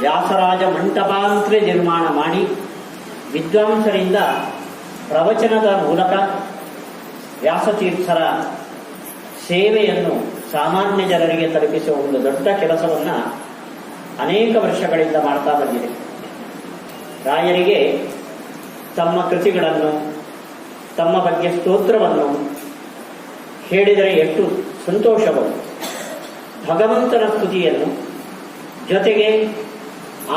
ವ್ಯಾಸರಾಜ ಮಂಟಪಾಂತರ ನಿರ್ಮಾಣ ಮಾಡಿ ವಿದ್ವಾಂಸರಿಂದ ಪ್ರವಚನದ ಮೂಲಕ ವ್ಯಾಸತೀರ್ಥರ ಸೇವೆಯನ್ನು ಸಾಮಾನ್ಯ ಜನರಿಗೆ ತಲುಪಿಸುವ ಒಂದು ದೊಡ್ಡ ಕೆಲಸವನ್ನು ಅನೇಕ ವರ್ಷಗಳಿಂದ ಮಾಡ್ತಾ ಬಂದಿದೆ. ರಾಯರಿಗೆ ತಮ್ಮ ಕೃತಿಗಳನ್ನು, ತಮ್ಮ ಬಗ್ಗೆ ಸ್ತೋತ್ರವನ್ನು ಹೇಳಿದರೆ ಎಷ್ಟು ಸಂತೋಷವೋ, ಭಗವಂತನ ಸ್ತುತಿಯನ್ನು ಜೊತೆಗೆ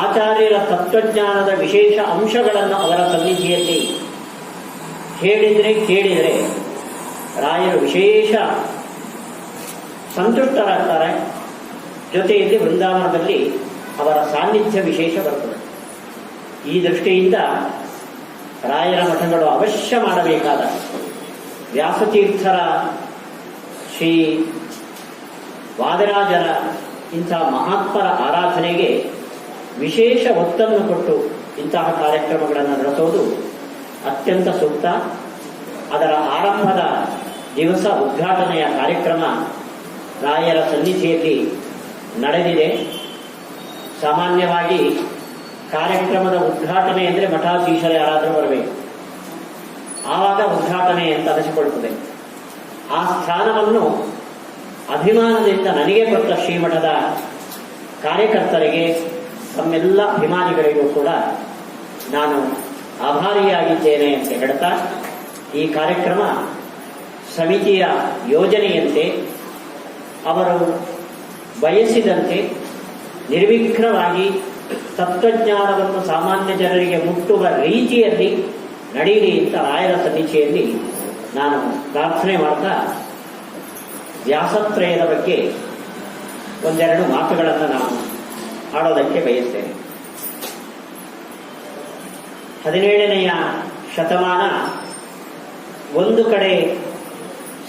ಆಚಾರ್ಯರ ತತ್ವಜ್ಞಾನದ ವಿಶೇಷ ಅಂಶಗಳನ್ನು ಅವರ ಸನ್ನಿಧಿಯಲ್ಲಿ ಹೇಳಿದರೆ ಕೇಳಿದರೆ ರಾಯರು ವಿಶೇಷ ಸಂತುಷ್ಟರಾಗ್ತಾರೆ. ಜೊತೆಯಲ್ಲಿ ವೃಂದಾವನದಲ್ಲಿ ಅವರ ಸಾನ್ನಿಧ್ಯ ವಿಶೇಷ ಬರ್ತದೆ. ಈ ದೃಷ್ಟಿಯಿಂದ ರಾಯರ ಮಠಗಳು ಅವಶ್ಯ ಮಾಡಬೇಕಾದ ವ್ಯಾಸತೀರ್ಥರ, ಶ್ರೀ ವಾದರಾಜರ ಇಂತಹ ಮಹಾತ್ಮರ ಆರಾಧನೆಗೆ ವಿಶೇಷ ಒತ್ತನ್ನು ಕೊಟ್ಟು ಇಂತಹ ಕಾರ್ಯಕ್ರಮಗಳನ್ನು ನಡೆಸೋದು ಅತ್ಯಂತ ಸೂಕ್ತ. ಅದರ ಆರಂಭದ ದಿವಸ ಉದ್ಘಾಟನೆಯ ಕಾರ್ಯಕ್ರಮ ರಾಯರ ಸನ್ನಿಧಿಯಲ್ಲಿ ನಡೆದಿದೆ. ಸಾಮಾನ್ಯವಾಗಿ ಕಾರ್ಯಕ್ರಮದ ಉದ್ಘಾಟನೆ ಅಂದರೆ ಮಠಾಧೀಶರು ಯಾರಾದರೂ ಬರಬೇಕು, ಆವಾಗ ಉದ್ಘಾಟನೆ ಅಂತ ಅನಿಸಿಕೊಳ್ಳುತ್ತದೆ. ಆ ಸ್ಥಾನವನ್ನು ಅಭಿಮಾನದಿಂದ ನನಗೆ ಕೊಟ್ಟ ಶ್ರೀಮಠದ ಕಾರ್ಯಕರ್ತರಿಗೆ, ತಮ್ಮೆಲ್ಲ ಅಭಿಮಾನಿಗಳಿಗೂ ಕೂಡ ನಾನು ಆಭಾರಿಯಾಗಿದ್ದೇನೆ ಅಂತ ಹೇಳ್ತಾ, ಈ ಕಾರ್ಯಕ್ರಮ ಸಮಿತಿಯ ಯೋಜನೆಯಂತೆ ಅವರು ಬಯಸಿದಂತೆ ನಿರ್ವಿಘ್ನವಾಗಿ ತತ್ವಜ್ಞಾನವನ್ನು ಸಾಮಾನ್ಯ ಜನರಿಗೆ ಮುಟ್ಟುವ ರೀತಿಯಲ್ಲಿ ನಡೆಯಲಿ ಅಂತ ರಾಯರ ಸನ್ನಿಧಿಯಲ್ಲಿ ನಾನು ಪ್ರಾರ್ಥನೆ ಮಾಡ್ತಾ, ವ್ಯಾಸತ್ರಯದ ಬಗ್ಗೆ ಒಂದೆರಡು ಮಾತುಗಳನ್ನು ನಾನು ಆಡೋದಕ್ಕೆ ಬಯಸ್ತೇನೆ. 17ನೆಯ ಶತಮಾನ ಒಂದು ಕಡೆ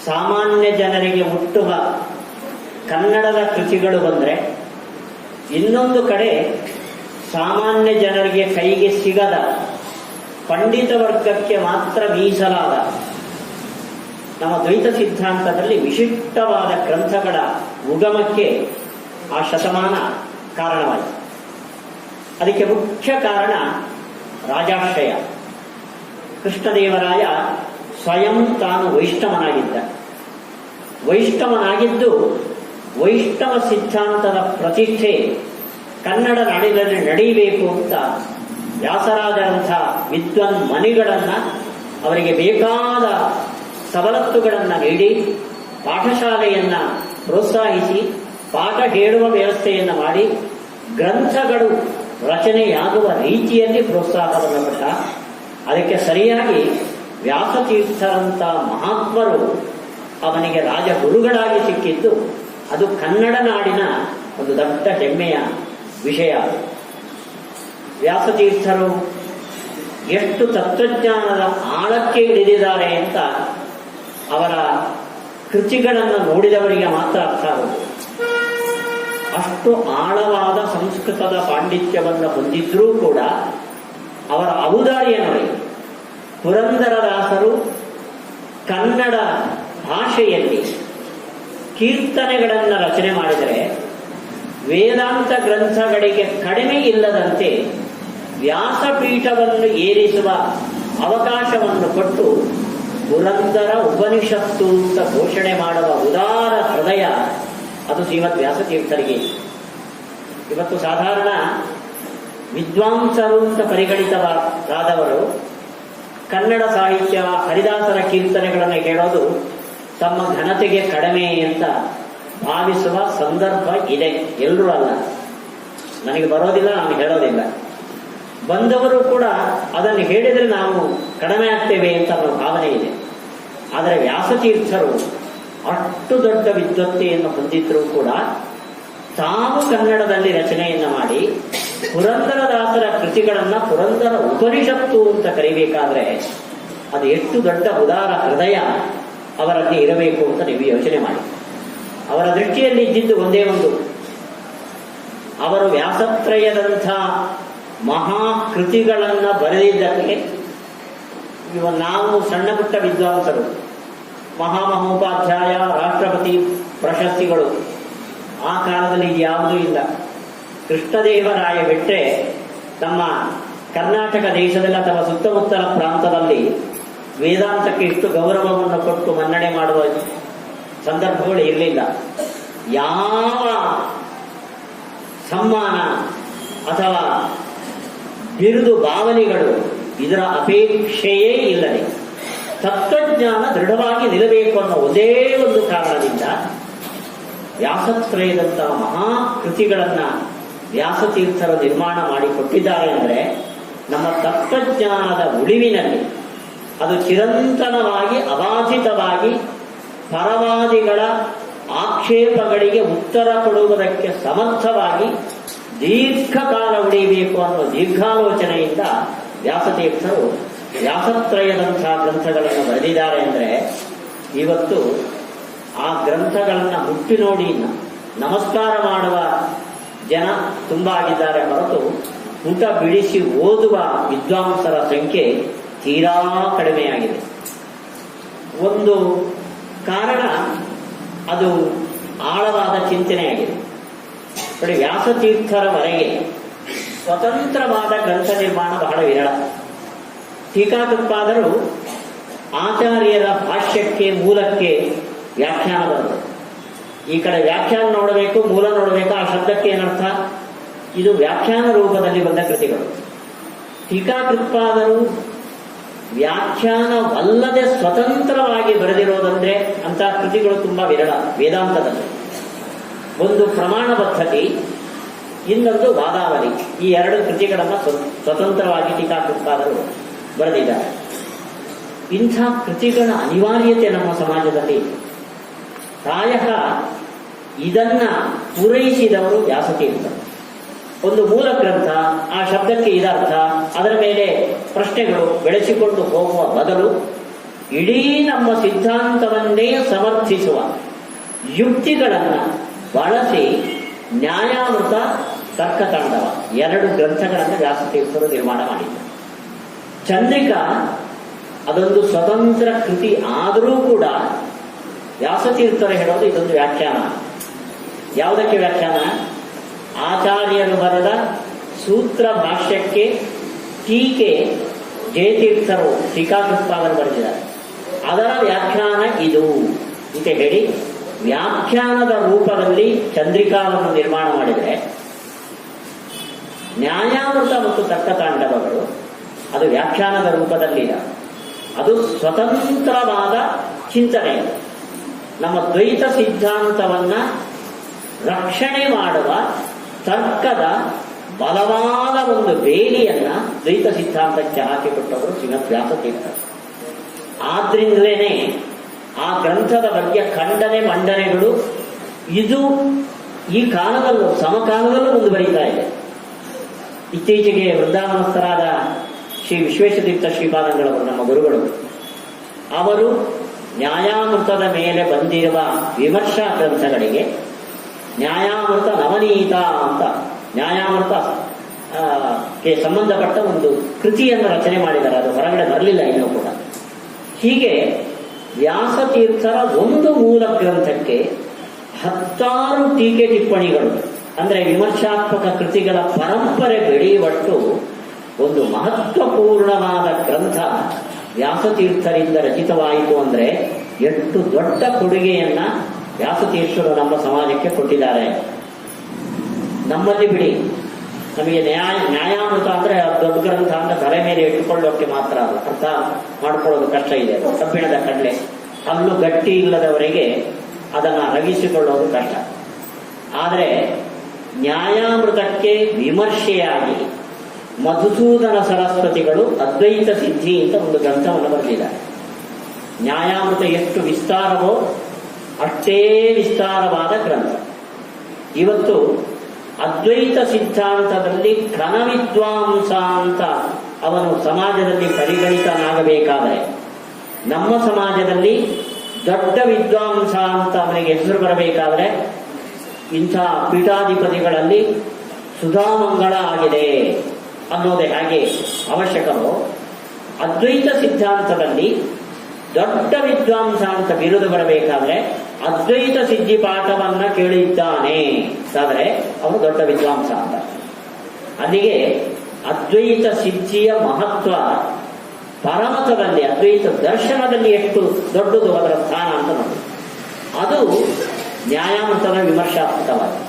ಸಾಮಾನ್ಯ ಜನರಿಗೆ ಮುಟ್ಟುವ ಕನ್ನಡದ ಕೃತಿಗಳು ಬಂದರೆ, ಇನ್ನೊಂದು ಕಡೆ ಸಾಮಾನ್ಯ ಜನರಿಗೆ ಕೈಗೆ ಸಿಗದ ಪಂಡಿತ ವರ್ಗಕ್ಕೆ ಮಾತ್ರ ಮೀಸಲಾದ ನಮ್ಮ ದ್ವೈತ ಸಿದ್ಧಾಂತದಲ್ಲಿ ವಿಶಿಷ್ಟವಾದ ಗ್ರಂಥಗಳ ಉಗಮಕ್ಕೆ ಆ ಶತಮಾನ ಕಾರಣವಾಯಿತು. ಅದಕ್ಕೆ ಮುಖ್ಯ ಕಾರಣ ರಾಜಾಶ್ರಯ. ಕೃಷ್ಣದೇವರಾಯ ಸ್ವಯಂ ತಾನು ವೈಷ್ಣವನಾಗಿದ್ದ. ವೈಷ್ಣವನಾಗಿದ್ದು ವೈಷ್ಣವ ಸಿದ್ಧಾಂತದ ಪ್ರತಿಷ್ಠೆ ಕನ್ನಡ ನಾಡಿನಲ್ಲಿ ನಡೆಯಬೇಕು ಅಂತ ವ್ಯಾಸರಾಜರಂಥ ವಿದ್ವಾನ್ ಮಣಿಗಳನ್ನ, ಅವರಿಗೆ ಬೇಕಾದ ಸವಲತ್ತುಗಳನ್ನು ನೀಡಿ ಪಾಠಶಾಲೆಯನ್ನ ಪ್ರೋತ್ಸಾಹಿಸಿ ಪಾಠ ಹೇಳುವ ವ್ಯವಸ್ಥೆಯನ್ನು ಮಾಡಿ ಗ್ರಂಥಗಳು ರಚನೆಯಾಗುವ ರೀತಿಯಲ್ಲಿ ಪ್ರೋತ್ಸಾಹವನ್ನು ಕೊಟ್ಟ. ಅದಕ್ಕೆ ಸರಿಯಾಗಿ ವ್ಯಾಸತೀರ್ಥರಂಥ ಮಹಾತ್ಮರು ಅವನಿಗೆ ರಾಜಗುರುಗಳಾಗಿ ಸಿಕ್ಕಿದ್ದು ಅದು ಕನ್ನಡ ನಾಡಿನ ಒಂದು ದೊಡ್ಡ ಹೆಮ್ಮೆಯ ವಿಷಯ. ವ್ಯಾಸತೀರ್ಥರು ಎಷ್ಟು ತತ್ವಜ್ಞಾನದ ಆಳಕ್ಕೆ ಇಳಿದಿದ್ದಾರೆ ಅಂತ ಅವರ ಕೃತಿಗಳನ್ನು ನೋಡಿದವರಿಗೆ ಮಾತ್ರ ಅರ್ಥ ಆಗುತ್ತೆ. ಅಷ್ಟು ಆಳವಾದ ಸಂಸ್ಕೃತದ ಪಾಂಡಿತ್ಯವನ್ನು ಹೊಂದಿದ್ರೂ ಕೂಡ ಅವರ ಔದಾರ್ಯ ನೋಡಿ. ಪುರಂದರದಾಸರು ಕನ್ನಡ ಭಾಷೆಯಲ್ಲಿ ಕೀರ್ತನೆಗಳನ್ನು ರಚನೆ ಮಾಡಿದರೆ ವೇದಾಂತ ಗ್ರಂಥಗಳಿಗೆ ಕಡಿಮೆ ಇಲ್ಲದಂತೆ ವ್ಯಾಸಪೀಠವನ್ನು ಏರಿಸುವ ಅವಕಾಶವನ್ನು ಕೊಟ್ಟು ಪುರಂದರ ಉಪನಿಷತ್ತು ಅಂತ ಘೋಷಣೆ ಮಾಡುವ ಉದಾರ ಹೃದಯ ಅದು ಶ್ರೀಮದ್ ವ್ಯಾಸತೀರ್ಥರಿಗೆ. ಇವತ್ತು ಸಾಧಾರಣ ವಿದ್ವಾಂಸರು ಅಂತ ಪರಿಗಣಿತರಾದವರು ಕನ್ನಡ ಸಾಹಿತ್ಯ ಹರಿದಾಸರ ಕೀರ್ತನೆಗಳನ್ನು ಕೇಳೋದು ತಮ್ಮ ಘನತೆಗೆ ಕಡಿಮೆ ಅಂತ ಭಾವಿಸುವ ಸಂದರ್ಭ ಇದೆ. ಎಲ್ಲರೂ ಅಲ್ಲ, ನನಗೆ ಬರೋದಿಲ್ಲ, ನಾನು ಹೇಳೋದಿಲ್ಲ. ಬಂದವರು ಕೂಡ ಅದನ್ನು ಹೇಳಿದರೆ ನಾವು ಕಡಿಮೆ ಆಗ್ತೇವೆ ಅಂತ ಅನ್ನೋ ಭಾವನೆ ಇದೆ. ಆದರೆ ವ್ಯಾಸತೀರ್ಥರು ಅಷ್ಟು ದೊಡ್ಡ ವಿದ್ವತ್ತೆಯನ್ನು ಹೊಂದಿದ್ರೂ ಕೂಡ ತಾವು ಕನ್ನಡದಲ್ಲಿ ರಚನೆಯನ್ನು ಮಾಡಿ ಪುರಂದರದಾಸರ ಕೃತಿಗಳನ್ನು ಪುರಂದರ ಉಪನಿಷತ್ತು ಅಂತ ಕರಿಬೇಕಾದ್ರೆ ಅದು ಎಷ್ಟು ದೊಡ್ಡ ಉದಾರ ಹೃದಯ ಅವರಲ್ಲಿ ಇರಬೇಕು ಅಂತ ನೀವು ಯೋಚನೆ ಮಾಡಿ. ಅವರ ದೃಷ್ಟಿಯಲ್ಲಿ ಇದ್ದಿದ್ದು ಒಂದೇ ಒಂದು, ಅವರು ವ್ಯಾಸತ್ರಯದಂಥ ಮಹಾಕೃತಿಗಳನ್ನು ಬರೆದಿದ್ದಕ್ಕೆ ನಾವು ಸಣ್ಣ ಪುಟ್ಟ ವಿದ್ವಾಂಸರು, ಮಹಾಮಹೋಪಾಧ್ಯಾಯ, ರಾಷ್ಟ್ರಪತಿ ಪ್ರಶಸ್ತಿಗಳು ಆ ಕಾಲದಲ್ಲಿ ಯಾವುದೂ ಇಲ್ಲ. ಕೃಷ್ಣದೇವರಾಯ ಬಿಟ್ಟರೆ ನಮ್ಮ ಕರ್ನಾಟಕ ದೇಶದಲ್ಲಿ ಅಥವಾ ಸುತ್ತಮುತ್ತಲ ಪ್ರಾಂತದಲ್ಲಿ ವೇದಾಂತಕ್ಕೆ ಇಷ್ಟು ಗೌರವವನ್ನು ಕೊಟ್ಟು ಮನ್ನಣೆ ಮಾಡುವ ಸಂದರ್ಭಗಳು ಇರಲಿಲ್ಲ. ಯಾವ ಸಮ್ಮಾನ ಅಥವಾ ಬಿರುದು ಬಾವಲಿಗಳು ಇದರ ಅಪೇಕ್ಷೆಯೇ ಇಲ್ಲದೆ ತತ್ವಜ್ಞಾನ ದೃಢವಾಗಿ ನಿಲ್ಲಬೇಕು ಅನ್ನೋ ಒಂದೇ ಒಂದು ಕಾರಣದಿಂದ ವ್ಯಾಸತ್ರಯದಂತಹ ಮಹಾಕೃತಿಗಳನ್ನ ವ್ಯಾಸತೀರ್ಥರು ನಿರ್ಮಾಣ ಮಾಡಿಕೊಟ್ಟಿದ್ದಾರೆ. ಅಂದರೆ ನಮ್ಮ ತತ್ವಜ್ಞಾನದ ಉಳಿವಿನಲ್ಲಿ ಅದು ಚಿರಂತನವಾಗಿ ಅಬಾಧಿತವಾಗಿ ಪರವಾದಿಗಳ ಆಕ್ಷೇಪಗಳಿಗೆ ಉತ್ತರ ಕೊಡುವುದಕ್ಕೆ ಸಮರ್ಥವಾಗಿ ದೀರ್ಘಕಾಲ ಉಳಿಯಬೇಕು ಅನ್ನೋ ದೀರ್ಘಾಲೋಚನೆಯಿಂದ ವ್ಯಾಸತೀರ್ಥರು ವ್ಯಾಸತ್ರಯದಂತಹ ಗ್ರಂಥಗಳನ್ನು ಬರೆದಿದ್ದಾರೆ. ಅಂದರೆ ಇವತ್ತು ಆ ಗ್ರಂಥಗಳನ್ನು ಮುಟ್ಟಿ ನೋಡಿ ನಮಸ್ಕಾರ ಮಾಡುವ ಜನ ತುಂಬ ಆಗಿದ್ದಾರೆ ಹೊರತು ಊಟ ಬಿಡಿಸಿ ಓದುವ ವಿದ್ವಾಂಸರ ಸಂಖ್ಯೆ ತೀರಾ ಕಡಿಮೆಯಾಗಿದೆ. ಒಂದು ಕಾರಣ ಅದು ಆಳವಾದ ಚಿಂತನೆಯಾಗಿದೆ. ನೋಡಿ, ವ್ಯಾಸತೀರ್ಥರವರೆಗೆ ಸ್ವತಂತ್ರವಾದ ಗ್ರಂಥ ನಿರ್ಮಾಣ ಬಹಳ ವಿರಳ. ಟೀಕಾಕೃತ್ಪಾದರು ಆಚಾರ್ಯರ ಭಾಷ್ಯಕ್ಕೆ ಮೂಲಕ್ಕೆ ವ್ಯಾಖ್ಯಾನ ಬರುತ್ತೆ. ಈ ಕಡೆ ವ್ಯಾಖ್ಯಾನ ನೋಡಬೇಕು, ಮೂಲ ನೋಡಬೇಕು. ಆ ಶಬ್ದಕ್ಕೆ ಏನರ್ಥ? ಇದು ವ್ಯಾಖ್ಯಾನ ರೂಪದಲ್ಲಿ ಬಂದ ಕೃತಿಗಳು. ಟೀಕಾಕೃತ್ಪಾದರು ವ್ಯಾಖ್ಯಾನವಲ್ಲದೆ ಸ್ವತಂತ್ರವಾಗಿ ಬರೆದಿರೋದಂದ್ರೆ ಅಂತಹ ಕೃತಿಗಳು ತುಂಬಾ ವಿರಳ ವೇದಾಂತದಲ್ಲಿ. ಒಂದು ಪ್ರಮಾಣ ಪದ್ಧತಿ, ಇನ್ನೊಂದು ವಾದಾವಲಿ. ಈ ಎರಡು ಕೃತಿಗಳನ್ನು ಸ್ವತಂತ್ರವಾಗಿ ಟೀಕಾಕೃತ್ಪಾದರು ಬರೆದಿದ್ದಾರೆ. ಇಂಥ ಕೃತಿಗಳ ಅನಿವಾರ್ಯತೆ ನಮ್ಮ ಸಮಾಜದಲ್ಲಿ. ಪ್ರಾಯಃ ಇದನ್ನ ಪೂರೈಸಿದವರು ವ್ಯಾಸತೀರ್ಥರು. ಒಂದು ಮೂಲ ಗ್ರಂಥ, ಆ ಶಬ್ದಕ್ಕೆ ಇದರ್ಥ, ಅದರ ಮೇಲೆ ಪ್ರಶ್ನೆಗಳು ಬೆಳೆಸಿಕೊಂಡು ಹೋಗುವ ಬದಲು ಇಡೀ ನಮ್ಮ ಸಿದ್ಧಾಂತವನ್ನೇ ಸಮರ್ಥಿಸುವ ಯುಕ್ತಿಗಳನ್ನು ಬಳಸಿ ನ್ಯಾಯಾಮೃತ, ತರ್ಕತಾಂಡವ ಎರಡು ಗ್ರಂಥಗಳನ್ನು ವ್ಯಾಸತೀರ್ಥರು ನಿರ್ಮಾಣ ಮಾಡಿದ್ದಾರೆ. ಚಂದ್ರಿಕಾ ಅದೊಂದು ಸ್ವತಂತ್ರ ಕೃತಿ ಆದರೂ ಕೂಡ ವ್ಯಾಸತೀರ್ಥರು ಹೇಳೋದು ಇದೊಂದು ವ್ಯಾಖ್ಯಾನ. ಯಾವುದಕ್ಕೆ ವ್ಯಾಖ್ಯಾನ? ಆಚಾರ್ಯರು ಬರೆದ ಸೂತ್ರ ಭಾಷ್ಯಕ್ಕೆ ಟೀಕೆ ಜಯತೀರ್ಥರು ಟೀಕಾಕೃತ್ಪಾದರು ಬರೆದಿದ್ದಾರೆ. ಅದರ ವ್ಯಾಖ್ಯಾನ ಇದು ಅಂತ ಹೇಳಿ ವ್ಯಾಖ್ಯಾನದ ರೂಪದಲ್ಲಿ ಚಂದ್ರಿಕಾವನ್ನು ನಿರ್ಮಾಣ ಮಾಡಿದರೆ, ನ್ಯಾಯಾಮೃತ ಮತ್ತು ತರ್ಕತಾಂಡವಗಳು ಅದು ವ್ಯಾಖ್ಯಾನದ ರೂಪದಲ್ಲಿಲ್ಲ. ಅದು ಸ್ವತಂತ್ರವಾದ ಚಿಂತನೆ. ನಮ್ಮ ದ್ವೈತ ಸಿದ್ಧಾಂತವನ್ನ ರಕ್ಷಣೆ ಮಾಡುವ ತರ್ಕದ ಬಲವಾದ ಒಂದು ಬೇಲಿಯನ್ನ ದ್ವೈತ ಸಿದ್ಧಾಂತಕ್ಕೆ ಹಾಕಿಕೊಟ್ಟವರು ಶ್ರೀಮದ್ ವ್ಯಾಸತೀರ್ಥರು. ಆದ್ರಿಂದಲೇ ಆ ಗ್ರಂಥದ ಬಗ್ಗೆ ಖಂಡನೆ ಮಂಡನೆಗಳು ಇದು ಈ ಕಾಲದಲ್ಲೂ ಸಮಕಾಲದಲ್ಲೂ ಮುಂದುವರಿತಾ ಇದೆ. ಇತ್ತೀಚೆಗೆ ವೃಂದಾವನಸ್ಥರಾದ ಶ್ರೀ ವಿಶ್ವೇಶತೀರ್ಥ ಶ್ರೀಪಾದಂಗಳವರು, ನಮ್ಮ ಗುರುಗಳು, ಅವರು ನ್ಯಾಯಾಮೃತದ ಮೇಲೆ ಬಂದಿರುವ ವಿಮರ್ಶಾ ಗ್ರಂಥಗಳಿಗೆ ನ್ಯಾಯಾಮೃತ ನವನೀತ ಅಂತ ನ್ಯಾಯಾಮೃತಕ್ಕೆ ಸಂಬಂಧಪಟ್ಟ ಒಂದು ಕೃತಿಯನ್ನು ರಚನೆ ಮಾಡಿದ್ದಾರೆ. ಅದು ಹೊರಗಡೆ ಬರಲಿಲ್ಲ ಇನ್ನೂ ಕೂಡ. ಹೀಗೆ ವ್ಯಾಸತೀರ್ಥರ ಒಂದು ಮೂಲ ಗ್ರಂಥಕ್ಕೆ 10 ಟೀಕೆ ಟಿಪ್ಪಣಿಗಳು, ಅಂದರೆ ವಿಮರ್ಶಾತ್ಮಕ ಕೃತಿಗಳ ಪರಂಪರೆ ಬೆಳೆಯುವಷ್ಟು ಒಂದು ಮಹತ್ವಪೂರ್ಣವಾದ ಗ್ರಂಥ ವ್ಯಾಸತೀರ್ಥರಿಂದ ರಚಿತವಾಯಿತು. ಅಂದರೆ ಎಷ್ಟು ದೊಡ್ಡ ಕೊಡುಗೆಯನ್ನ ವ್ಯಾಸತೀರ್ಥರು ನಮ್ಮ ಸಮಾಜಕ್ಕೆ ಕೊಟ್ಟಿದ್ದಾರೆ. ನಮ್ಮಲ್ಲಿ ಬಿಡಿ, ನಮಗೆ ನ್ಯಾಯಾಮೃತ ಅಂದ್ರೆ ದೊಡ್ಡ ಗ್ರಂಥ ಅಂತ ತಲೆ ಮೇಲೆ ಇಟ್ಟುಕೊಳ್ಳೋಕೆ ಮಾತ್ರ, ಅದು ಅರ್ಥ ಮಾಡ್ಕೊಳ್ಳೋದು ಕಷ್ಟ ಇದೆ. ಕಬ್ಬಿಣದ ಕಡಲೆ ಹಲ್ಲು ಗಟ್ಟಿ ಇಲ್ಲದವರಿಗೆ ಅದನ್ನ ರಗಿಸಿಕೊಳ್ಳೋದು ಕಷ್ಟ. ಆದರೆ ನ್ಯಾಯಾಮೃತಕ್ಕೆ ವಿಮರ್ಶೆಯಾಗಿ ಮಧುಸೂದನ ಸರಸ್ವತಿಗಳು ಅದ್ವೈತ ಸಿದ್ಧಿ ಅಂತ ಒಂದು ಗ್ರಂಥವನ್ನು ಬರೆದಿದ್ದಾರೆ. ನ್ಯಾಯಾಮೃತ ಎಷ್ಟು ವಿಸ್ತಾರವೋ ಅಷ್ಟೇ ವಿಸ್ತಾರವಾದ ಗ್ರಂಥ. ಇವತ್ತು ಅದ್ವೈತ ಸಿದ್ಧಾಂತದಲ್ಲಿ ಘನವಿದ್ವಾಂಸ ಅಂತ ಅವನು ಸಮಾಜದಲ್ಲಿ ಪರಿಗಣಿತನಾಗಬೇಕಾದರೆ, ನಮ್ಮ ಸಮಾಜದಲ್ಲಿ ದೊಡ್ಡ ವಿದ್ವಾಂಸ ಅಂತ ಅವನಿಗೆ ಹೆಸರು ಬರಬೇಕಾದರೆ ಇಂಥ ಪೀಠಾಧಿಪತಿಗಳಲ್ಲಿ ಸುಧಾಮಂಗಳ ಆಗಿದೆ ಅನ್ನೋದೇ ಹಾಗೆ ಅವಶ್ಯಕವೋ, ಅದ್ವೈತ ಸಿದ್ಧಾಂತದಲ್ಲಿ ದೊಡ್ಡ ವಿದ್ವಾಂಸ ಅಂತ ಬಿರುದು ಬರಬೇಕಾದ್ರೆ ಅದ್ವೈತ ಸಿದ್ಧಿ ಪಾಠವನ್ನ ಕೇಳಿದ್ದಾನೆ ಅಂತಾದ್ರೆ ಅವನು ದೊಡ್ಡ ವಿದ್ವಾಂಸ ಅಂತ. ಅಲ್ಲಿಗೆ ಅದ್ವೈತ ಸಿದ್ಧಿಯ ಮಹತ್ವ ಪರಮತದಲ್ಲಿ, ಅದ್ವೈತ ದರ್ಶನದಲ್ಲಿ ಎಷ್ಟು ದೊಡ್ಡದು ಅದರ ಸ್ಥಾನ ಅಂತ ನೋಡಿ. ಅದು ನ್ಯಾಯಾಮೃತದ ವಿಮರ್ಶಾತ್ಮಕವಾಗಿ.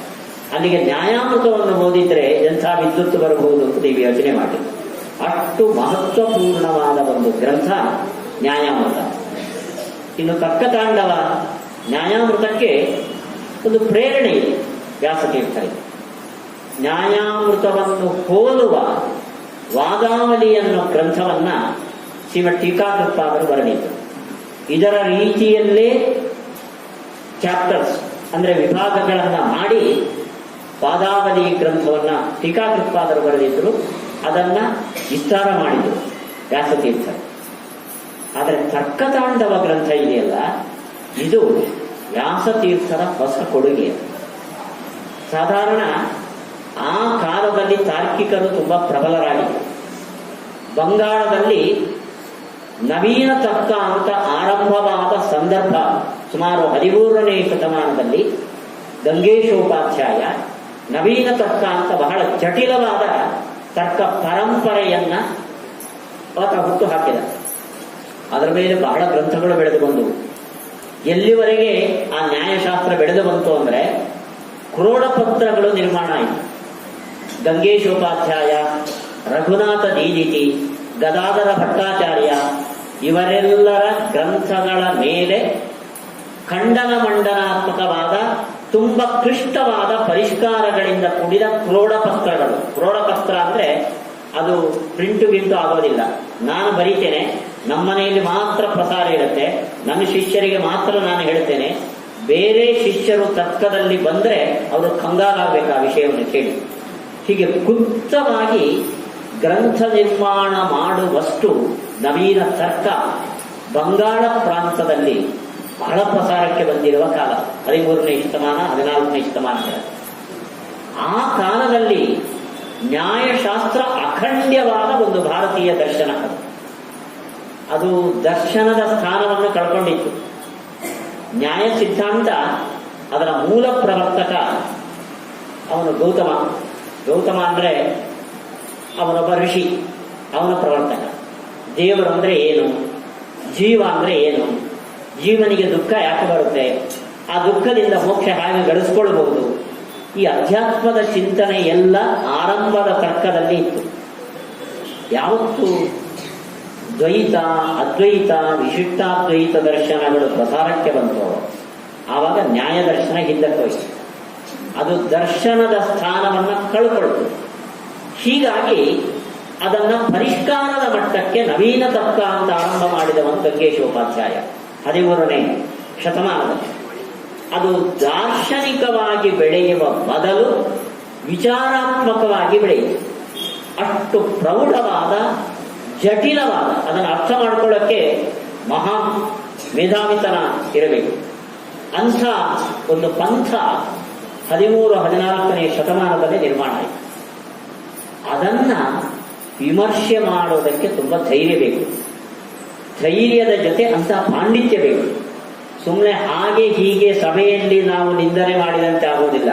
ಅಲ್ಲಿಗೆ ನ್ಯಾಯಾಮೃತವನ್ನು ಓದಿದ್ರೆ ಎಂಥ ವಿದ್ಯುತ್ ಬರಬಹುದು ಅಂತ ನೀವು ಯೋಚನೆ ಮಾಡಿ. ಅಷ್ಟು ಮಹತ್ವಪೂರ್ಣವಾದ ಒಂದು ಗ್ರಂಥ ನ್ಯಾಯಾಮೃತ. ಇನ್ನು ತರ್ಕತಾಂಡವ, ನ್ಯಾಯಾಮೃತಕ್ಕೆ ಒಂದು ಪ್ರೇರಣೆ ಇದೆ ವ್ಯಾಸತೀರ್ಥರಿಗೆ. ನ್ಯಾಯಾಮೃತವನ್ನು ಹೋಲುವ ವಾದಾವಲಿ ಅನ್ನೋ ಗ್ರಂಥವನ್ನ ಶ್ರೀಮದ್ ಟೀಕಾಕೃತ್ಪಾದರು ಬರೆದಿದ್ದರು. ಇದರ ರೀತಿಯಲ್ಲೇ ಚಾಪ್ಟರ್ಸ್ ಅಂದ್ರೆ ವಿಭಾಗಗಳನ್ನ ಮಾಡಿ ವಾದಾವಲಿ ಗ್ರಂಥವನ್ನ ಟೀಕಾಕೃತ್ಪಾದರು ಬರೆದಿದ್ದರು. ಅದನ್ನ ವಿಸ್ತಾರ ಮಾಡಿದರು ವ್ಯಾಸತೀರ್ಥರು. ಆದರೆ ತರ್ಕತಾಂಡವ ಗ್ರಂಥ ಇದೆಯಲ್ಲ, ಇದು ವ್ಯಾಸತೀರ್ಥರ ಹೊಸ ಕೊಡುಗೆ. ಸಾಧಾರಣ ಆ ಕಾಲದಲ್ಲಿ ತಾರ್ಕಿಕರು ತುಂಬಾ ಪ್ರಬಲರಾಗಿದ್ದರು. ಬಂಗಾಳದಲ್ಲಿ ನವೀನ ತರ್ಕ ಅಂತ ಆರಂಭವಾದ ಸಂದರ್ಭ ಸುಮಾರು 13ನೇ ಶತಮಾನದಲ್ಲಿ ಗಂಗೇಶೋಪಾಧ್ಯಾಯ ನವೀನ ತರ್ಕ ಅಂತ ಬಹಳ ಜಟಿಲವಾದ ತರ್ಕ ಪರಂಪರೆಯನ್ನ ಆತ ಹುಟ್ಟು ಹಾಕಿದ. ಅದರ ಮೇಲೆ ಬಹಳ ಗ್ರಂಥಗಳು ಬೆಳೆದು ಬಂದವು. ಎಲ್ಲಿವರೆಗೆ ಆ ನ್ಯಾಯಶಾಸ್ತ್ರ ಬೆಳೆದು ಬಂತು ಅಂದ್ರೆ ಕ್ರೋಢಪತ್ರಗಳು ನಿರ್ಮಾಣ ಆಯಿತು. ಗಂಗೇಶೋಪಾಧ್ಯಾಯ, ರಘುನಾಥ ದೀದಿತಿ, ಗದಾಧರ ಭಟ್ಟಾಚಾರ್ಯ ಇವರೆಲ್ಲರ ಗ್ರಂಥಗಳ ಮೇಲೆ ಖಂಡನ ಮಂಡನಾತ್ಮಕವಾದ ತುಂಬಾ ಕ್ಲಿಷ್ಟವಾದ ಪರಿಷ್ಕಾರಗಳಿಂದ ಕೂಡಿದ ಕ್ರೋಢಪತ್ರಗಳು. ಕ್ರೋಢಪತ್ರ ಅಂದ್ರೆ ಅದು ಪ್ರಿಂಟು ಗಿಂಟು ಆಗೋದಿಲ್ಲ. ನಾನು ಬರೀತೇನೆ, ನಮ್ಮ ಮನೆಯಲ್ಲಿ ಮಾತ್ರ ಪ್ರಸಾರ ಇರುತ್ತೆ, ನನ್ನ ಶಿಷ್ಯರಿಗೆ ಮಾತ್ರ ನಾನು ಹೇಳ್ತೇನೆ. ಬೇರೆ ಶಿಷ್ಯರು ತರ್ಕದಲ್ಲಿ ಬಂದ್ರೆ ಅವರು ಕಂಗಾಲಾಗಬೇಕು ಆ ವಿಷಯವನ್ನು ಕೇಳಿ. ಹೀಗೆ ಗುಪ್ತವಾಗಿ ಗ್ರಂಥ ನಿರ್ಮಾಣ ಮಾಡುವಷ್ಟು ನವೀನ ತರ್ಕ ಬಂಗಾಳ ಪ್ರಾಂತದಲ್ಲಿ ಬಹಳ ಪ್ರಸಾರಕ್ಕೆ ಬಂದಿರುವ ಕಾಲ 13ನೇ ಶತಮಾನ 14ನೇ ಶತಮಾನಗಳ. ಆ ಕಾಲದಲ್ಲಿ ನ್ಯಾಯಶಾಸ್ತ್ರ ಅಖಂಡ್ಯವಾದ ಒಂದು ಭಾರತೀಯ ದರ್ಶನ. ಅದು ದರ್ಶನದ ಸ್ಥಾನವನ್ನು ಕಳ್ಕೊಂಡಿತ್ತು. ನ್ಯಾಯ ಸಿದ್ಧಾಂತ ಅದರ ಮೂಲ ಪ್ರವರ್ತಕ ಅವನು ಗೌತಮ. ಗೌತಮ ಅಂದ್ರೆ ಅವನೊಬ್ಬ ಋಷಿ, ಅವನ ಪ್ರವರ್ತಕ. ದೇವರು ಅಂದ್ರೆ ಏನು, ಜೀವ ಅಂದ್ರೆ ಏನು, ಜೀವನಿಗೆ ದುಃಖ ಯಾಕೆ ಬರುತ್ತೆ, ಆ ದುಃಖದಿಂದ ಮೋಕ್ಷ ಹೇಗೆ ಗಳಿಸ್ಕೊಳ್ಬಹುದು, ಈ ಅಧ್ಯಾತ್ಮದ ಚಿಂತನೆ ಎಲ್ಲ ಆರಂಭದ ತರ್ಕದಲ್ಲಿ ಇತ್ತು. ಯಾವತ್ತು ದ್ವೈತ, ಅದ್ವೈತ, ವಿಶಿಷ್ಟಾದ್ವೈತ ದರ್ಶನಗಳು ಪ್ರಸಾರಕ್ಕೆ ಬಂತು ಆವಾಗ ನ್ಯಾಯ ದರ್ಶನ ಹಿಂದಕ್ಕೆ ಹೋಯಿತು. ಅದು ದರ್ಶನದ ಸ್ಥಾನವನ್ನ ಕಳ್ಕೊಳ್ತು. ಹೀಗಾಗಿ ಅದನ್ನ ಪರಿಷ್ಕಾರದ ಮಟ್ಟಕ್ಕೆ ನವೀನ ತರ್ಕ ಅಂತ ಆರಂಭ ಮಾಡಿದವನು ಗಂಗೇಶೋಪಾಧ್ಯಾಯ 13ನೇ ಶತಮಾನದಲ್ಲಿ. ಅದು ದಾರ್ಶನಿಕವಾಗಿ ಬೆಳೆಯುವ ಬದಲು ವಿಚಾರಾತ್ಮಕವಾಗಿ ಬೆಳೆಯಿತು. ಅಷ್ಟು ಪ್ರೌಢವಾದ, ಜಟಿಲವಾದ, ಅದನ್ನು ಅರ್ಥ ಮಾಡ್ಕೊಳ್ಳೋಕ್ಕೆ ಮಹಾ ಮೇಧಾವಿತನ ಇರಬೇಕು. ಅಂಥ ಒಂದು ಪಂಥ 13-14ನೇ ಶತಮಾನದಲ್ಲಿ ನಿರ್ಮಾಣ ಆಯಿತು. ಅದನ್ನ ವಿಮರ್ಶೆ ಮಾಡೋದಕ್ಕೆ ತುಂಬಾ ಧೈರ್ಯ ಬೇಕು. ಧೈರ್ಯದ ಜೊತೆ ಅಂತ ಪಾಂಡಿತ್ಯ ಬೇಕು. ಸುಮ್ಮನೆ ಹಾಗೆ ಹೀಗೆ ಸಭೆಯಲ್ಲಿ ನಾವು ನಿಂದನೆ ಮಾಡಿದಂತೆ ಆಗುವುದಿಲ್ಲ.